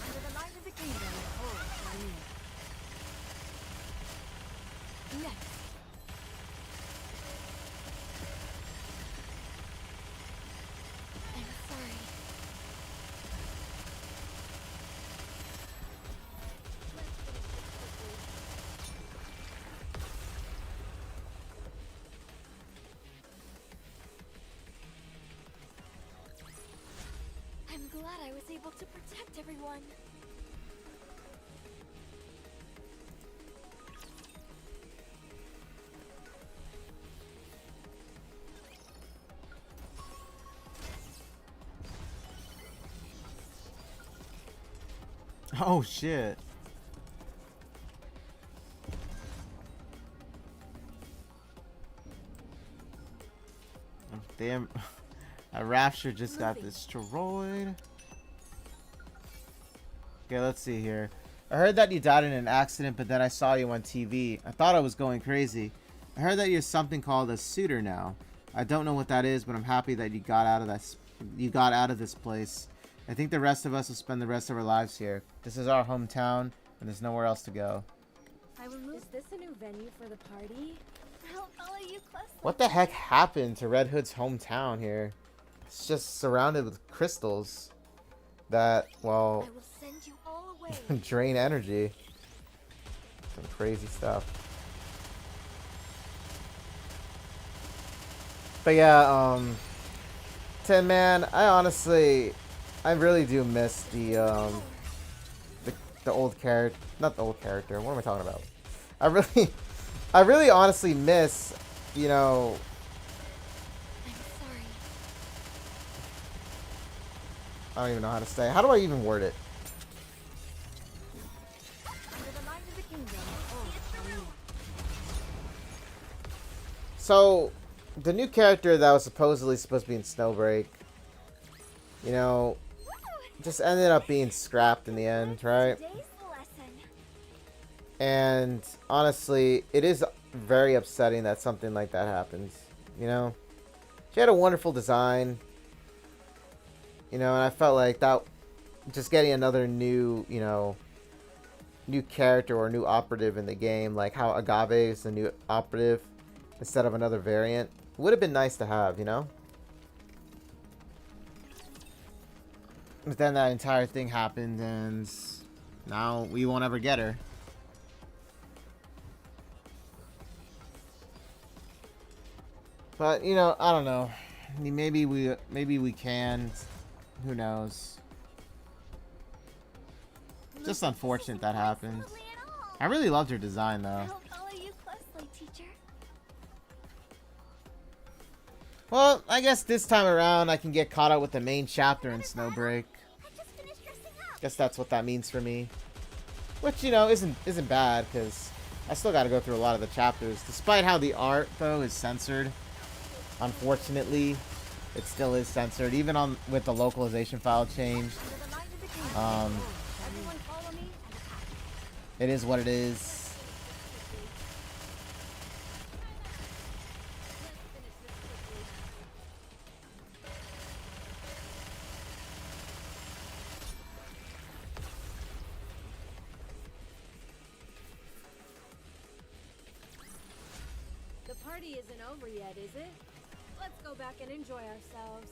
Under the light of the kingdom, oh, my knee. Next. I'm sorry. I'm glad I was able to protect everyone. Oh shit. Oh, damn. A rapture just got destroyed. Okay, let's see here. I heard that you died in an accident, but then I saw you on TV. I thought I was going crazy. I heard that you're something called a suitor now. I don't know what that is, but I'm happy that you got out of this place. I think the rest of us will spend the rest of our lives here. This is our hometown, and there's nowhere else to go. I will move. Is this a new venue for the party? I'll follow you closely. What the heck happened to Red Hood's hometown here? It's just surrounded with crystals that, well, I will send you all away. drain energy. Some crazy stuff. But yeah, Tin Man, I really do miss the old character, not the old character. What am I talking about? I really honestly miss, you know. I'm sorry. I don't even know how to say. How do I even word it? Under the light of the kingdom, oh, my knee. So, the new character that was supposed to be in Snowbreak, you know, just ended up being scrapped in the end, right? Today's the lesson. And honestly, it is very upsetting that something like that happens, you know? She had a wonderful design, you know, and I felt like that, just getting another new, you know, new character or new operative in the game, like how Agave is the new operative instead of another variant, would have been nice to have, you know? But then that entire thing happened, and now we won't ever get her. But you know, I don't know. Maybe we can. Who knows? Just unfortunate that happened. I really loved her design, though. I'll follow you closely, teacher. Well, I guess this time around I can get caught up with the main chapter in Snowbreak. I just finished dressing up. Guess that's what that means for me. Which, you know, isn't bad, because I still got to go through a lot of the chapters. Despite how the art, though, is censored. Unfortunately, it still is censored, even with the localization file changed. Everyone follow me and attack. It is what it is. The party isn't over yet, is it? Let's go back and enjoy ourselves.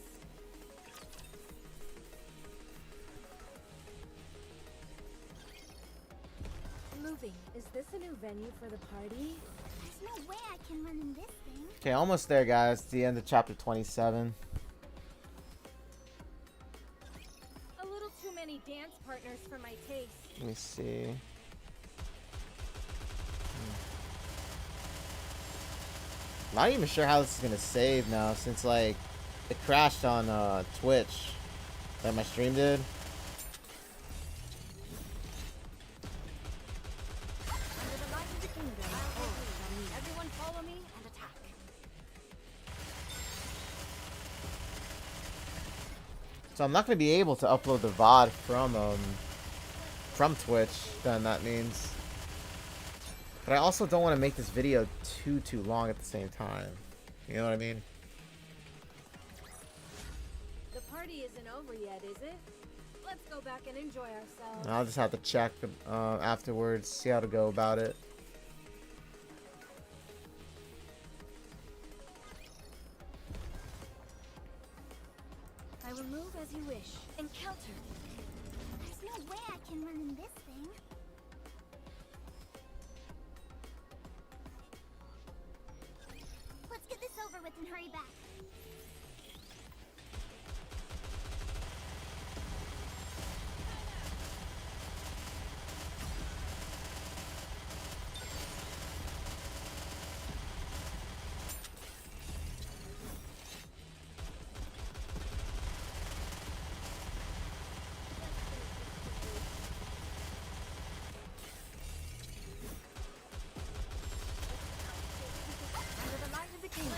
Moving. Is this a new venue for the party? There's no way I can run in this thing. Okay, almost there, guys. It's the end of chapter 27. many dance partners for my taste. Let me see. Not even sure how this is gonna save now, since like it crashed on Twitch that my stream did. Under the light of the kingdom, everyone follow me and attack. So I'm not gonna be able to upload the VOD from Twitch. Then that means. But I also don't want to make this video too long at the same time. You know what I mean? The party isn't over yet, is it? Let's go back and enjoy ourselves. I'll just have to check afterwards, see how to go about it. I will move as you wish. Encounter. There's no way I can run in this thing. Let's get this over with and hurry back. Under the light of the kingdom.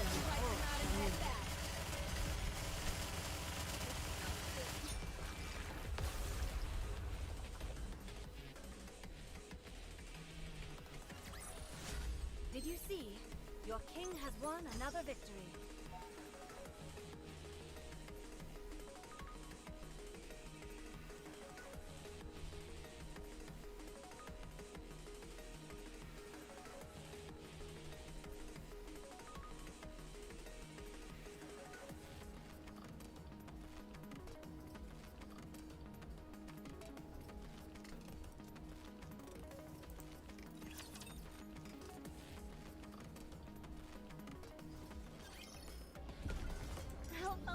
Did you see? Your king has won another victory.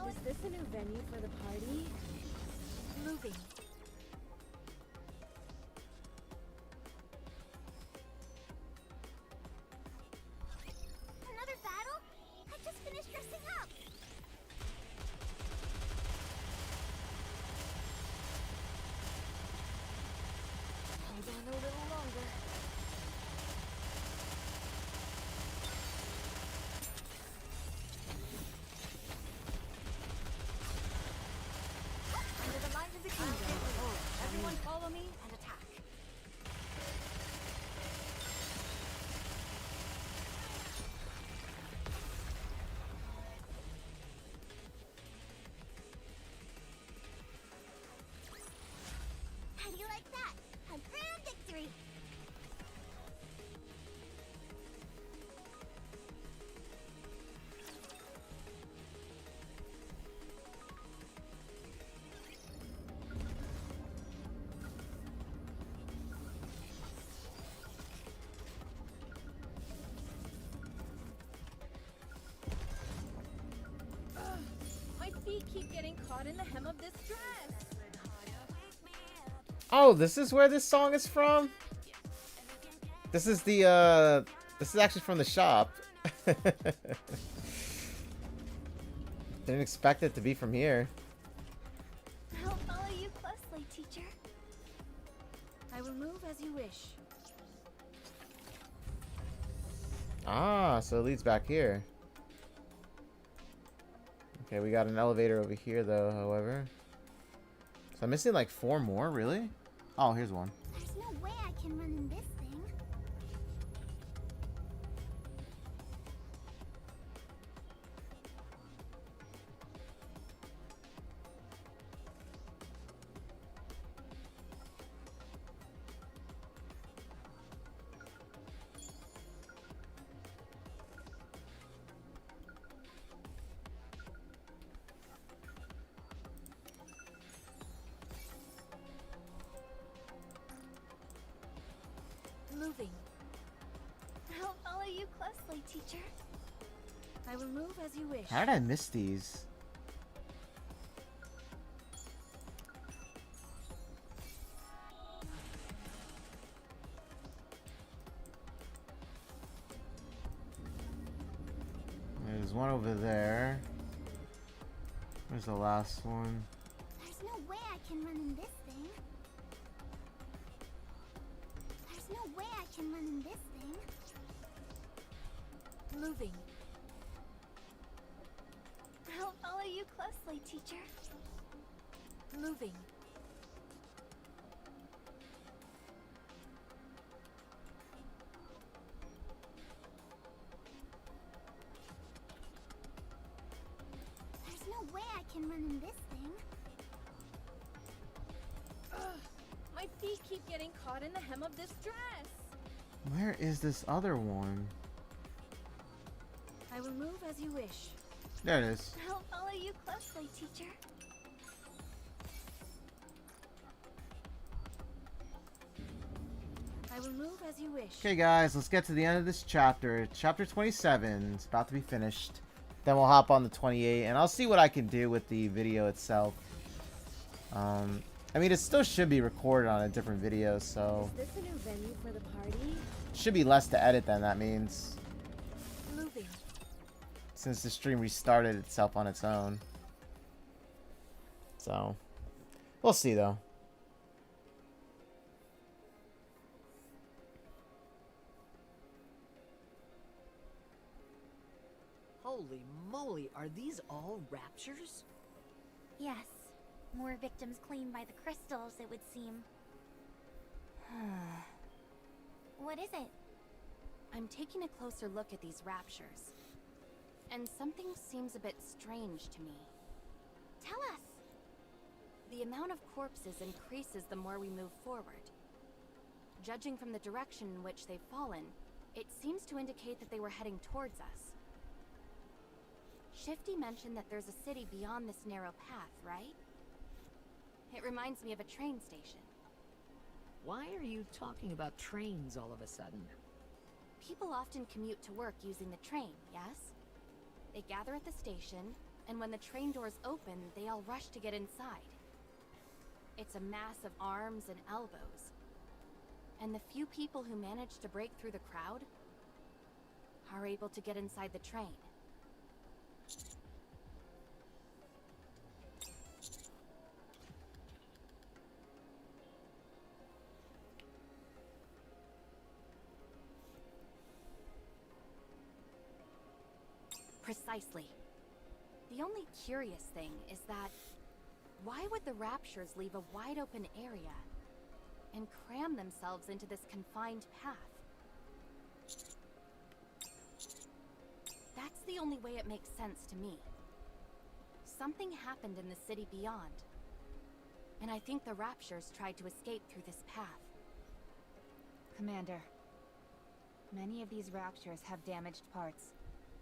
Is this a new venue for the party? Moving. Another battle? I just finished dressing up. Hold on a little longer. Under the light of the kingdom. Everyone follow me and attack. How do you like that? A grand victory. My feet keep getting caught in the hem of this dress. Oh, this is where this song is from? This is the, this is actually from the shop. Didn't expect it to be from here. I'll follow you closely, teacher. I will move as you wish. Ah, so it leads back here. Okay, we got an elevator over here, though, however. So I'm missing like 4 more, really? Oh, here's one. There's no way I can run in this thing. Moving. I'll follow you closely, teacher. I will move as you wish. How did I miss these? There's one over there. Where's the last one? There's no way I can run in this thing. There's no way I can run in this thing. Moving. I'll follow you closely, teacher. Moving. There's no way I can run in this thing. Ugh, my feet keep getting caught in the hem of this dress. Where is this other one? I will move as you wish. There it is. I'll follow you closely, teacher. I will move as you wish. Okay, guys, let's get to the end of this chapter. Chapter 27 is about to be finished. Then we'll hop on the 28, and I'll see what I can do with the video itself. I mean, it still should be recorded on a different video, so Is this a new venue for the party? should be less to edit then, that means. Moving. Since the stream restarted itself on its own. So, we'll see, though. Holy moly, are these all raptures? Yes. More victims claimed by the crystals, it would seem. What is it? I'm taking a closer look at these raptures. And something seems a bit strange to me. Tell us. The amount of corpses increases the more we move forward. Judging from the direction in which they've fallen, it seems to indicate that they were heading towards us. Shifty mentioned that there's a city beyond this narrow path, right? It reminds me of a train station. Why are you talking about trains all of a sudden? People often commute to work using the train, yes? They gather at the station, and when the train doors open, they all rush to get inside. It's a mass of arms and elbows. And the few people who manage to break through the crowd are able to get inside the train. Precisely. The only curious thing is that why would the Raptures leave a wide open area and cram themselves into this confined path? That's the only way it makes sense to me. Something happened in the city beyond, and I think the Raptures tried to escape through this path. Commander, many of these raptures have damaged parts.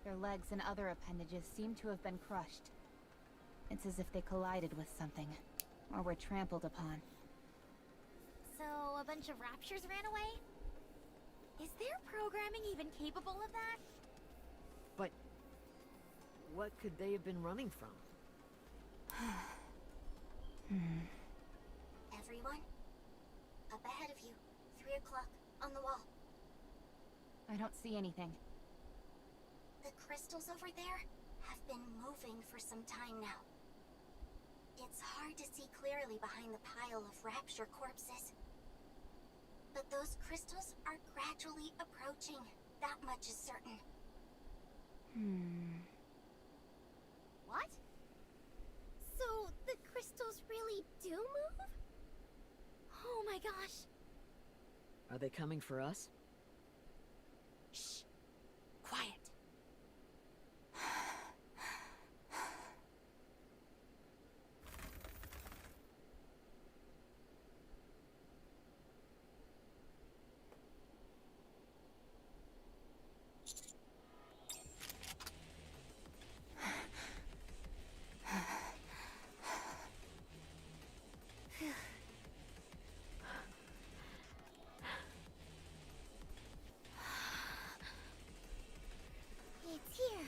Their legs and other appendages seem to have been crushed. It's as if they collided with something, or were trampled upon. So, a bunch of raptures ran away? Is their programming even capable of that? But what could they have been running from? Everyone? Up ahead of you. 3 o'clock, on the wall. I don't see anything. The crystals over there have been moving for some time now. It's hard to see clearly behind the pile of rapture corpses. But those crystals are gradually approaching. That much is certain. What? So, the crystals really do move? Oh my gosh. Are they coming for us? Shh! Quiet! It's here.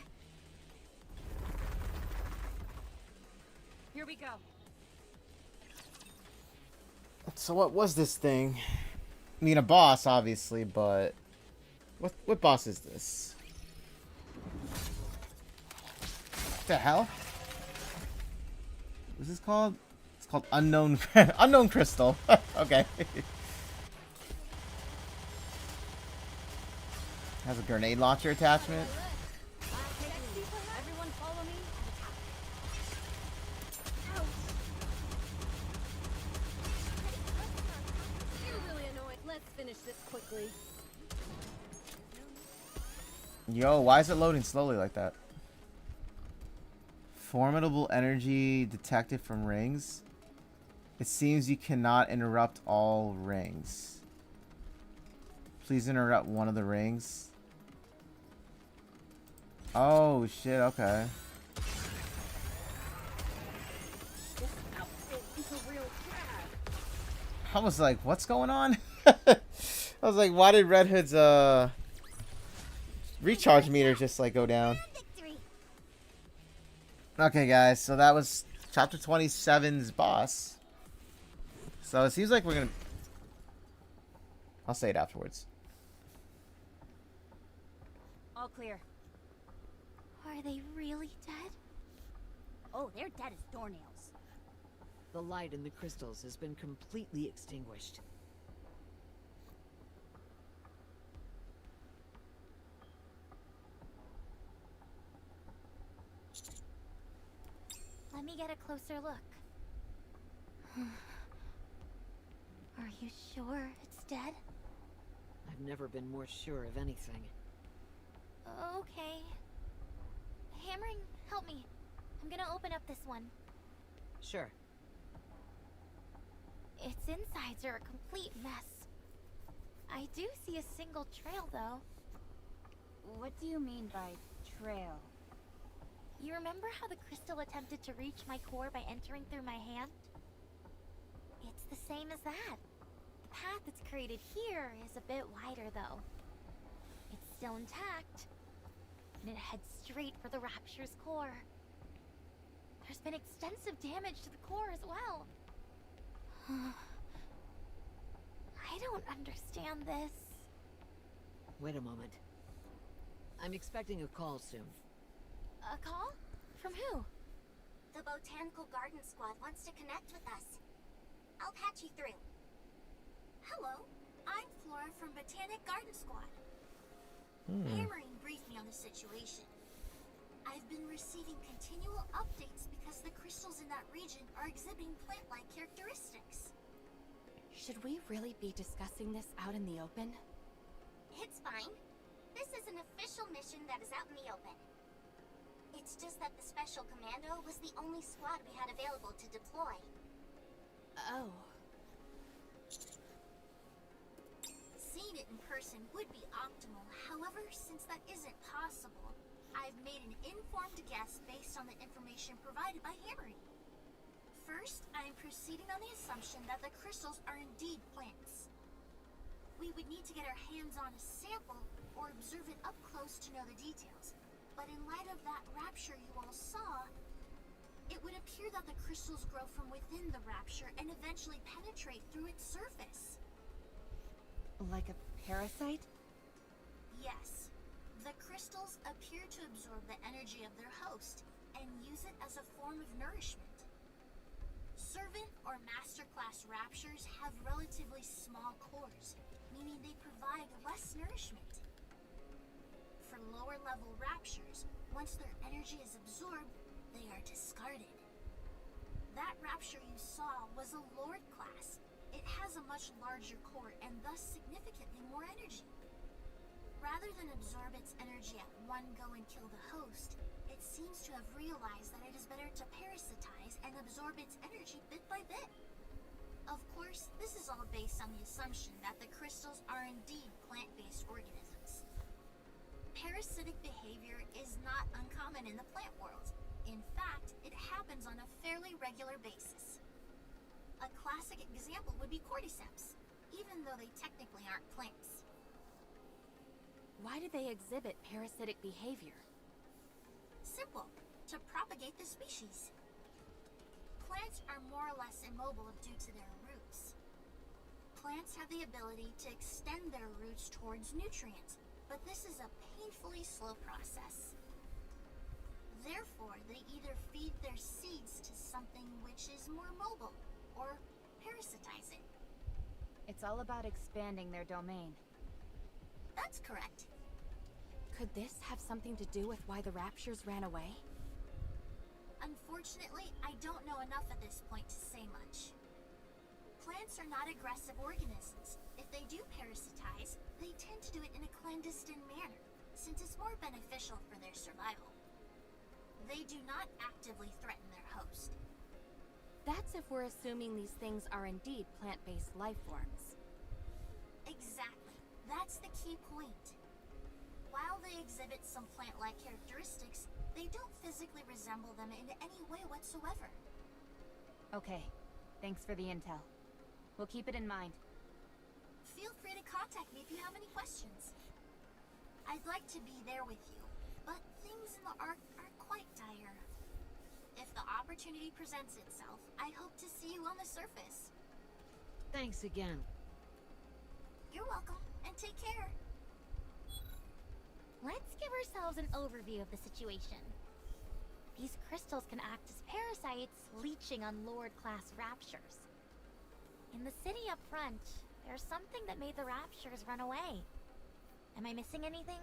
Here we go. So what was this thing? I mean, a boss, obviously, but what boss is this? What the hell? What's this called? It's called unknown unknown crystal. Okay. Has a grenade launcher attachment. Everyone follow me. You're really annoying. Let's finish this quickly. Yo, why is it loading slowly like that? Formidable energy detected from rings. It seems you cannot interrupt all rings. Please interrupt one of the rings. Oh shit, okay. This outfit is a real drag. I was like, what's going on? I was like, why did Red Hood's recharge meter just like go down? Victory. Okay guys, so that was chapter 27's boss. So it seems like we're gonna... I'll say it afterwards. All clear. Are they really dead? Oh, they're dead as doornails. The light in the crystals has been completely extinguished. Let me get a closer look. Are you sure it's dead? I've never been more sure of anything. Okay. Hammering, help me. I'm gonna open up this one. Sure. Its insides are a complete mess. I do see a single trail, though. What do you mean by trail? You remember how the crystal attempted to reach my core by entering through my hand? It's the same as that. The path it's created here is a bit wider, though. It's still intact, and it heads straight for the Rapture's core. There's been extensive damage to the core as well. I don't understand this. Wait a moment. I'm expecting a call soon. A call? From who? The Botanical Garden Squad wants to connect with us. I'll patch you through. Hello, I'm Flora from Botanic Garden Squad. Hammering briefed me on the situation. I've been receiving continual updates because the crystals in that region are exhibiting plant-like characteristics. Should we really be discussing this out in the open? It's fine. This is an official mission that is out in the open. It's just that the Special Commando was the only squad we had available to deploy. Oh. Seeing it in person would be optimal. However, since that isn't possible, I've made an informed guess based on the information provided by Hammering. First, I am proceeding on the assumption that the crystals are indeed plants. We would need to get our hands on a sample or observe it up close to know the details. But in light of that rapture you all saw, it would appear that the crystals grow from within the rapture and eventually penetrate through its surface. Like a parasite? Yes. The crystals appear to absorb the energy of their host and use it as a form of nourishment. Servant or masterclass raptures have relatively small cores, meaning they provide less nourishment. For lower level raptures, once their energy is absorbed, they are discarded. That rapture you saw was a Lord class. It has a much larger core and thus significantly more energy. Rather than absorb its energy at one go and kill the host, it seems to have realized that it is better to parasitize and absorb its energy bit by bit. Of course, this is all based on the assumption that the crystals are indeed plant-based organisms. Parasitic behavior is not uncommon in the plant world. In fact, it happens on a fairly regular basis. A classic example would be cordyceps, even though they technically aren't plants. Why do they exhibit parasitic behavior? Simple. To propagate the species. Plants are more or less immobile due to their roots. Plants have the ability to extend their roots towards nutrients, but this is a painfully slow process. Therefore, they either feed their seeds to something which is more mobile, or parasitize it. It's all about expanding their domain. That's correct. Could this have something to do with why the Raptures ran away? Unfortunately, I don't know enough at this point to say much. Plants are not aggressive organisms. If they do parasitize, they tend to do it in a clandestine manner, since it's more beneficial for their survival. They do not actively threaten their host. That's if we're assuming these things are indeed plant-based life forms. Exactly. That's the key point. While they exhibit some plant-like characteristics, they don't physically resemble them in any way whatsoever. Okay, thanks for the intel. We'll keep it in mind. Feel free to contact me if you have any questions. I'd like to be there with you, but things in the Ark are quite dire. If the opportunity presents itself, I hope to see you on the surface. Thanks again. You're welcome, and take care. Let's give ourselves an overview of the situation. These crystals can act as parasites, leeching on Lord-class Raptures. In the city up front, there's something that made the Raptures run away. Am I missing anything?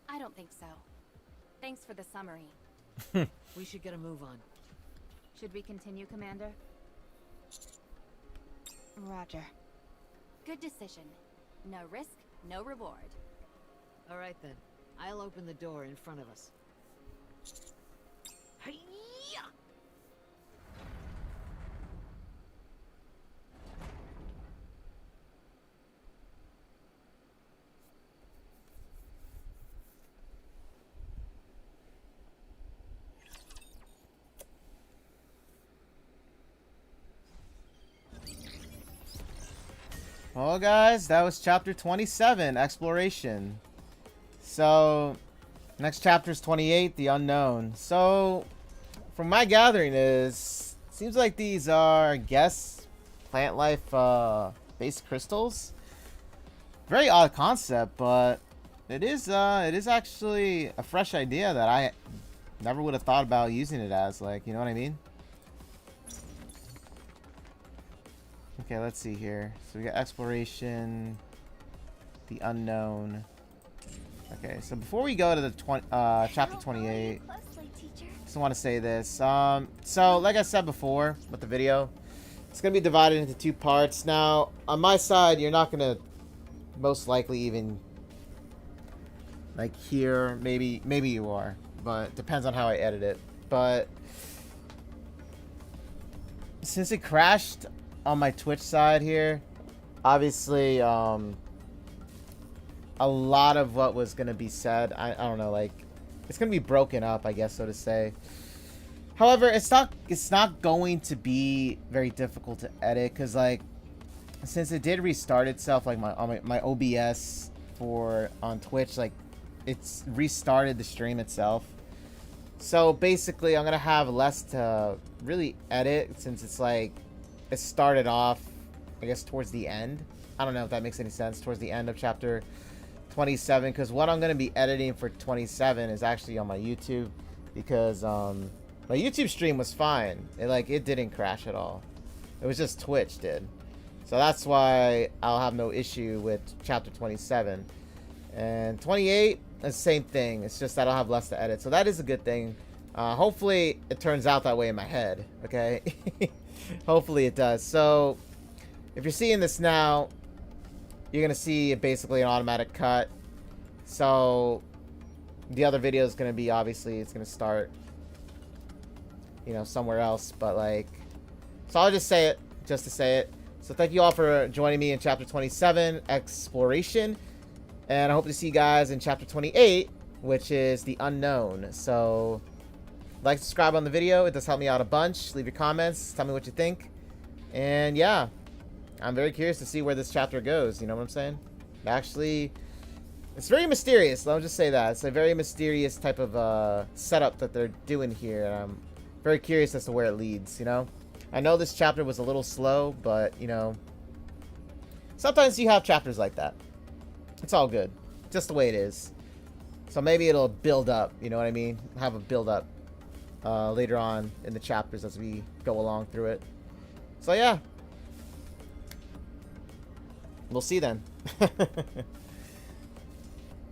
I don't think so. Thanks for the summary. We should get a move on. Should we continue, Commander? Roger. Good decision. No risk, no reward. All right then. I'll open the door in front of us. Hi-ya! Well, guys, that was chapter 27, Exploration. So, next chapter is 28, The Unknown. So, from my gathering is, seems like these are, I guess, plant life based crystals. Very odd concept, but it is actually a fresh idea that I never would have thought about using it as, like, you know what I mean? Okay, let's see here. So we got Exploration, The Unknown. Okay, so before we go to the chapter 28, just want to say this. So like I said before with the video, it's gonna be divided into two parts. Now, on my side, you're not gonna most likely even like hear. Maybe you are, but it depends on how I edit it. But since it crashed on my Twitch side here, obviously, a lot of what was gonna be said, I don't know, like, it's gonna be broken up, I guess, so to say. However, it's not going to be very difficult to edit, because, like, since it did restart itself, like my OBS on Twitch, like, it's restarted the stream itself. So basically, I'm gonna have less to really edit, since it's like it started off, I guess, towards the end. I don't know if that makes any sense, towards the end of chapter 27, because what I'm going to be editing for 27 is actually on my YouTube, because my YouTube stream was fine. It didn't crash at all. It was just Twitch did. So that's why I'll have no issue with chapter 27. And 28, the same thing. It's just that I'll have less to edit. So that is a good thing. Hopefully it turns out that way in my head, okay? Hopefully it does. So if you're seeing this now, you're gonna see basically an automatic cut. So the other video is gonna be, obviously, it's gonna start, you know, somewhere else. But like, so I'll just say it just to say it. So thank you all for joining me in chapter 27, Exploration, and I hope to see you guys in chapter 28, which is The Unknown. So like, subscribe on the video. It does help me out a bunch. Leave your comments. Tell me what you think. And yeah, I'm very curious to see where this chapter goes. You know what I'm saying? Actually, it's very mysterious. Let me just say that. It's a very mysterious type of setup that they're doing here. And I'm very curious as to where it leads, you know? I know this chapter was a little slow, but, you know, sometimes you have chapters like that. It's all good. Just the way it is. So maybe it'll build up, you know what I mean? Have a build up later on in the chapters as we go along through it. So yeah. We'll see then.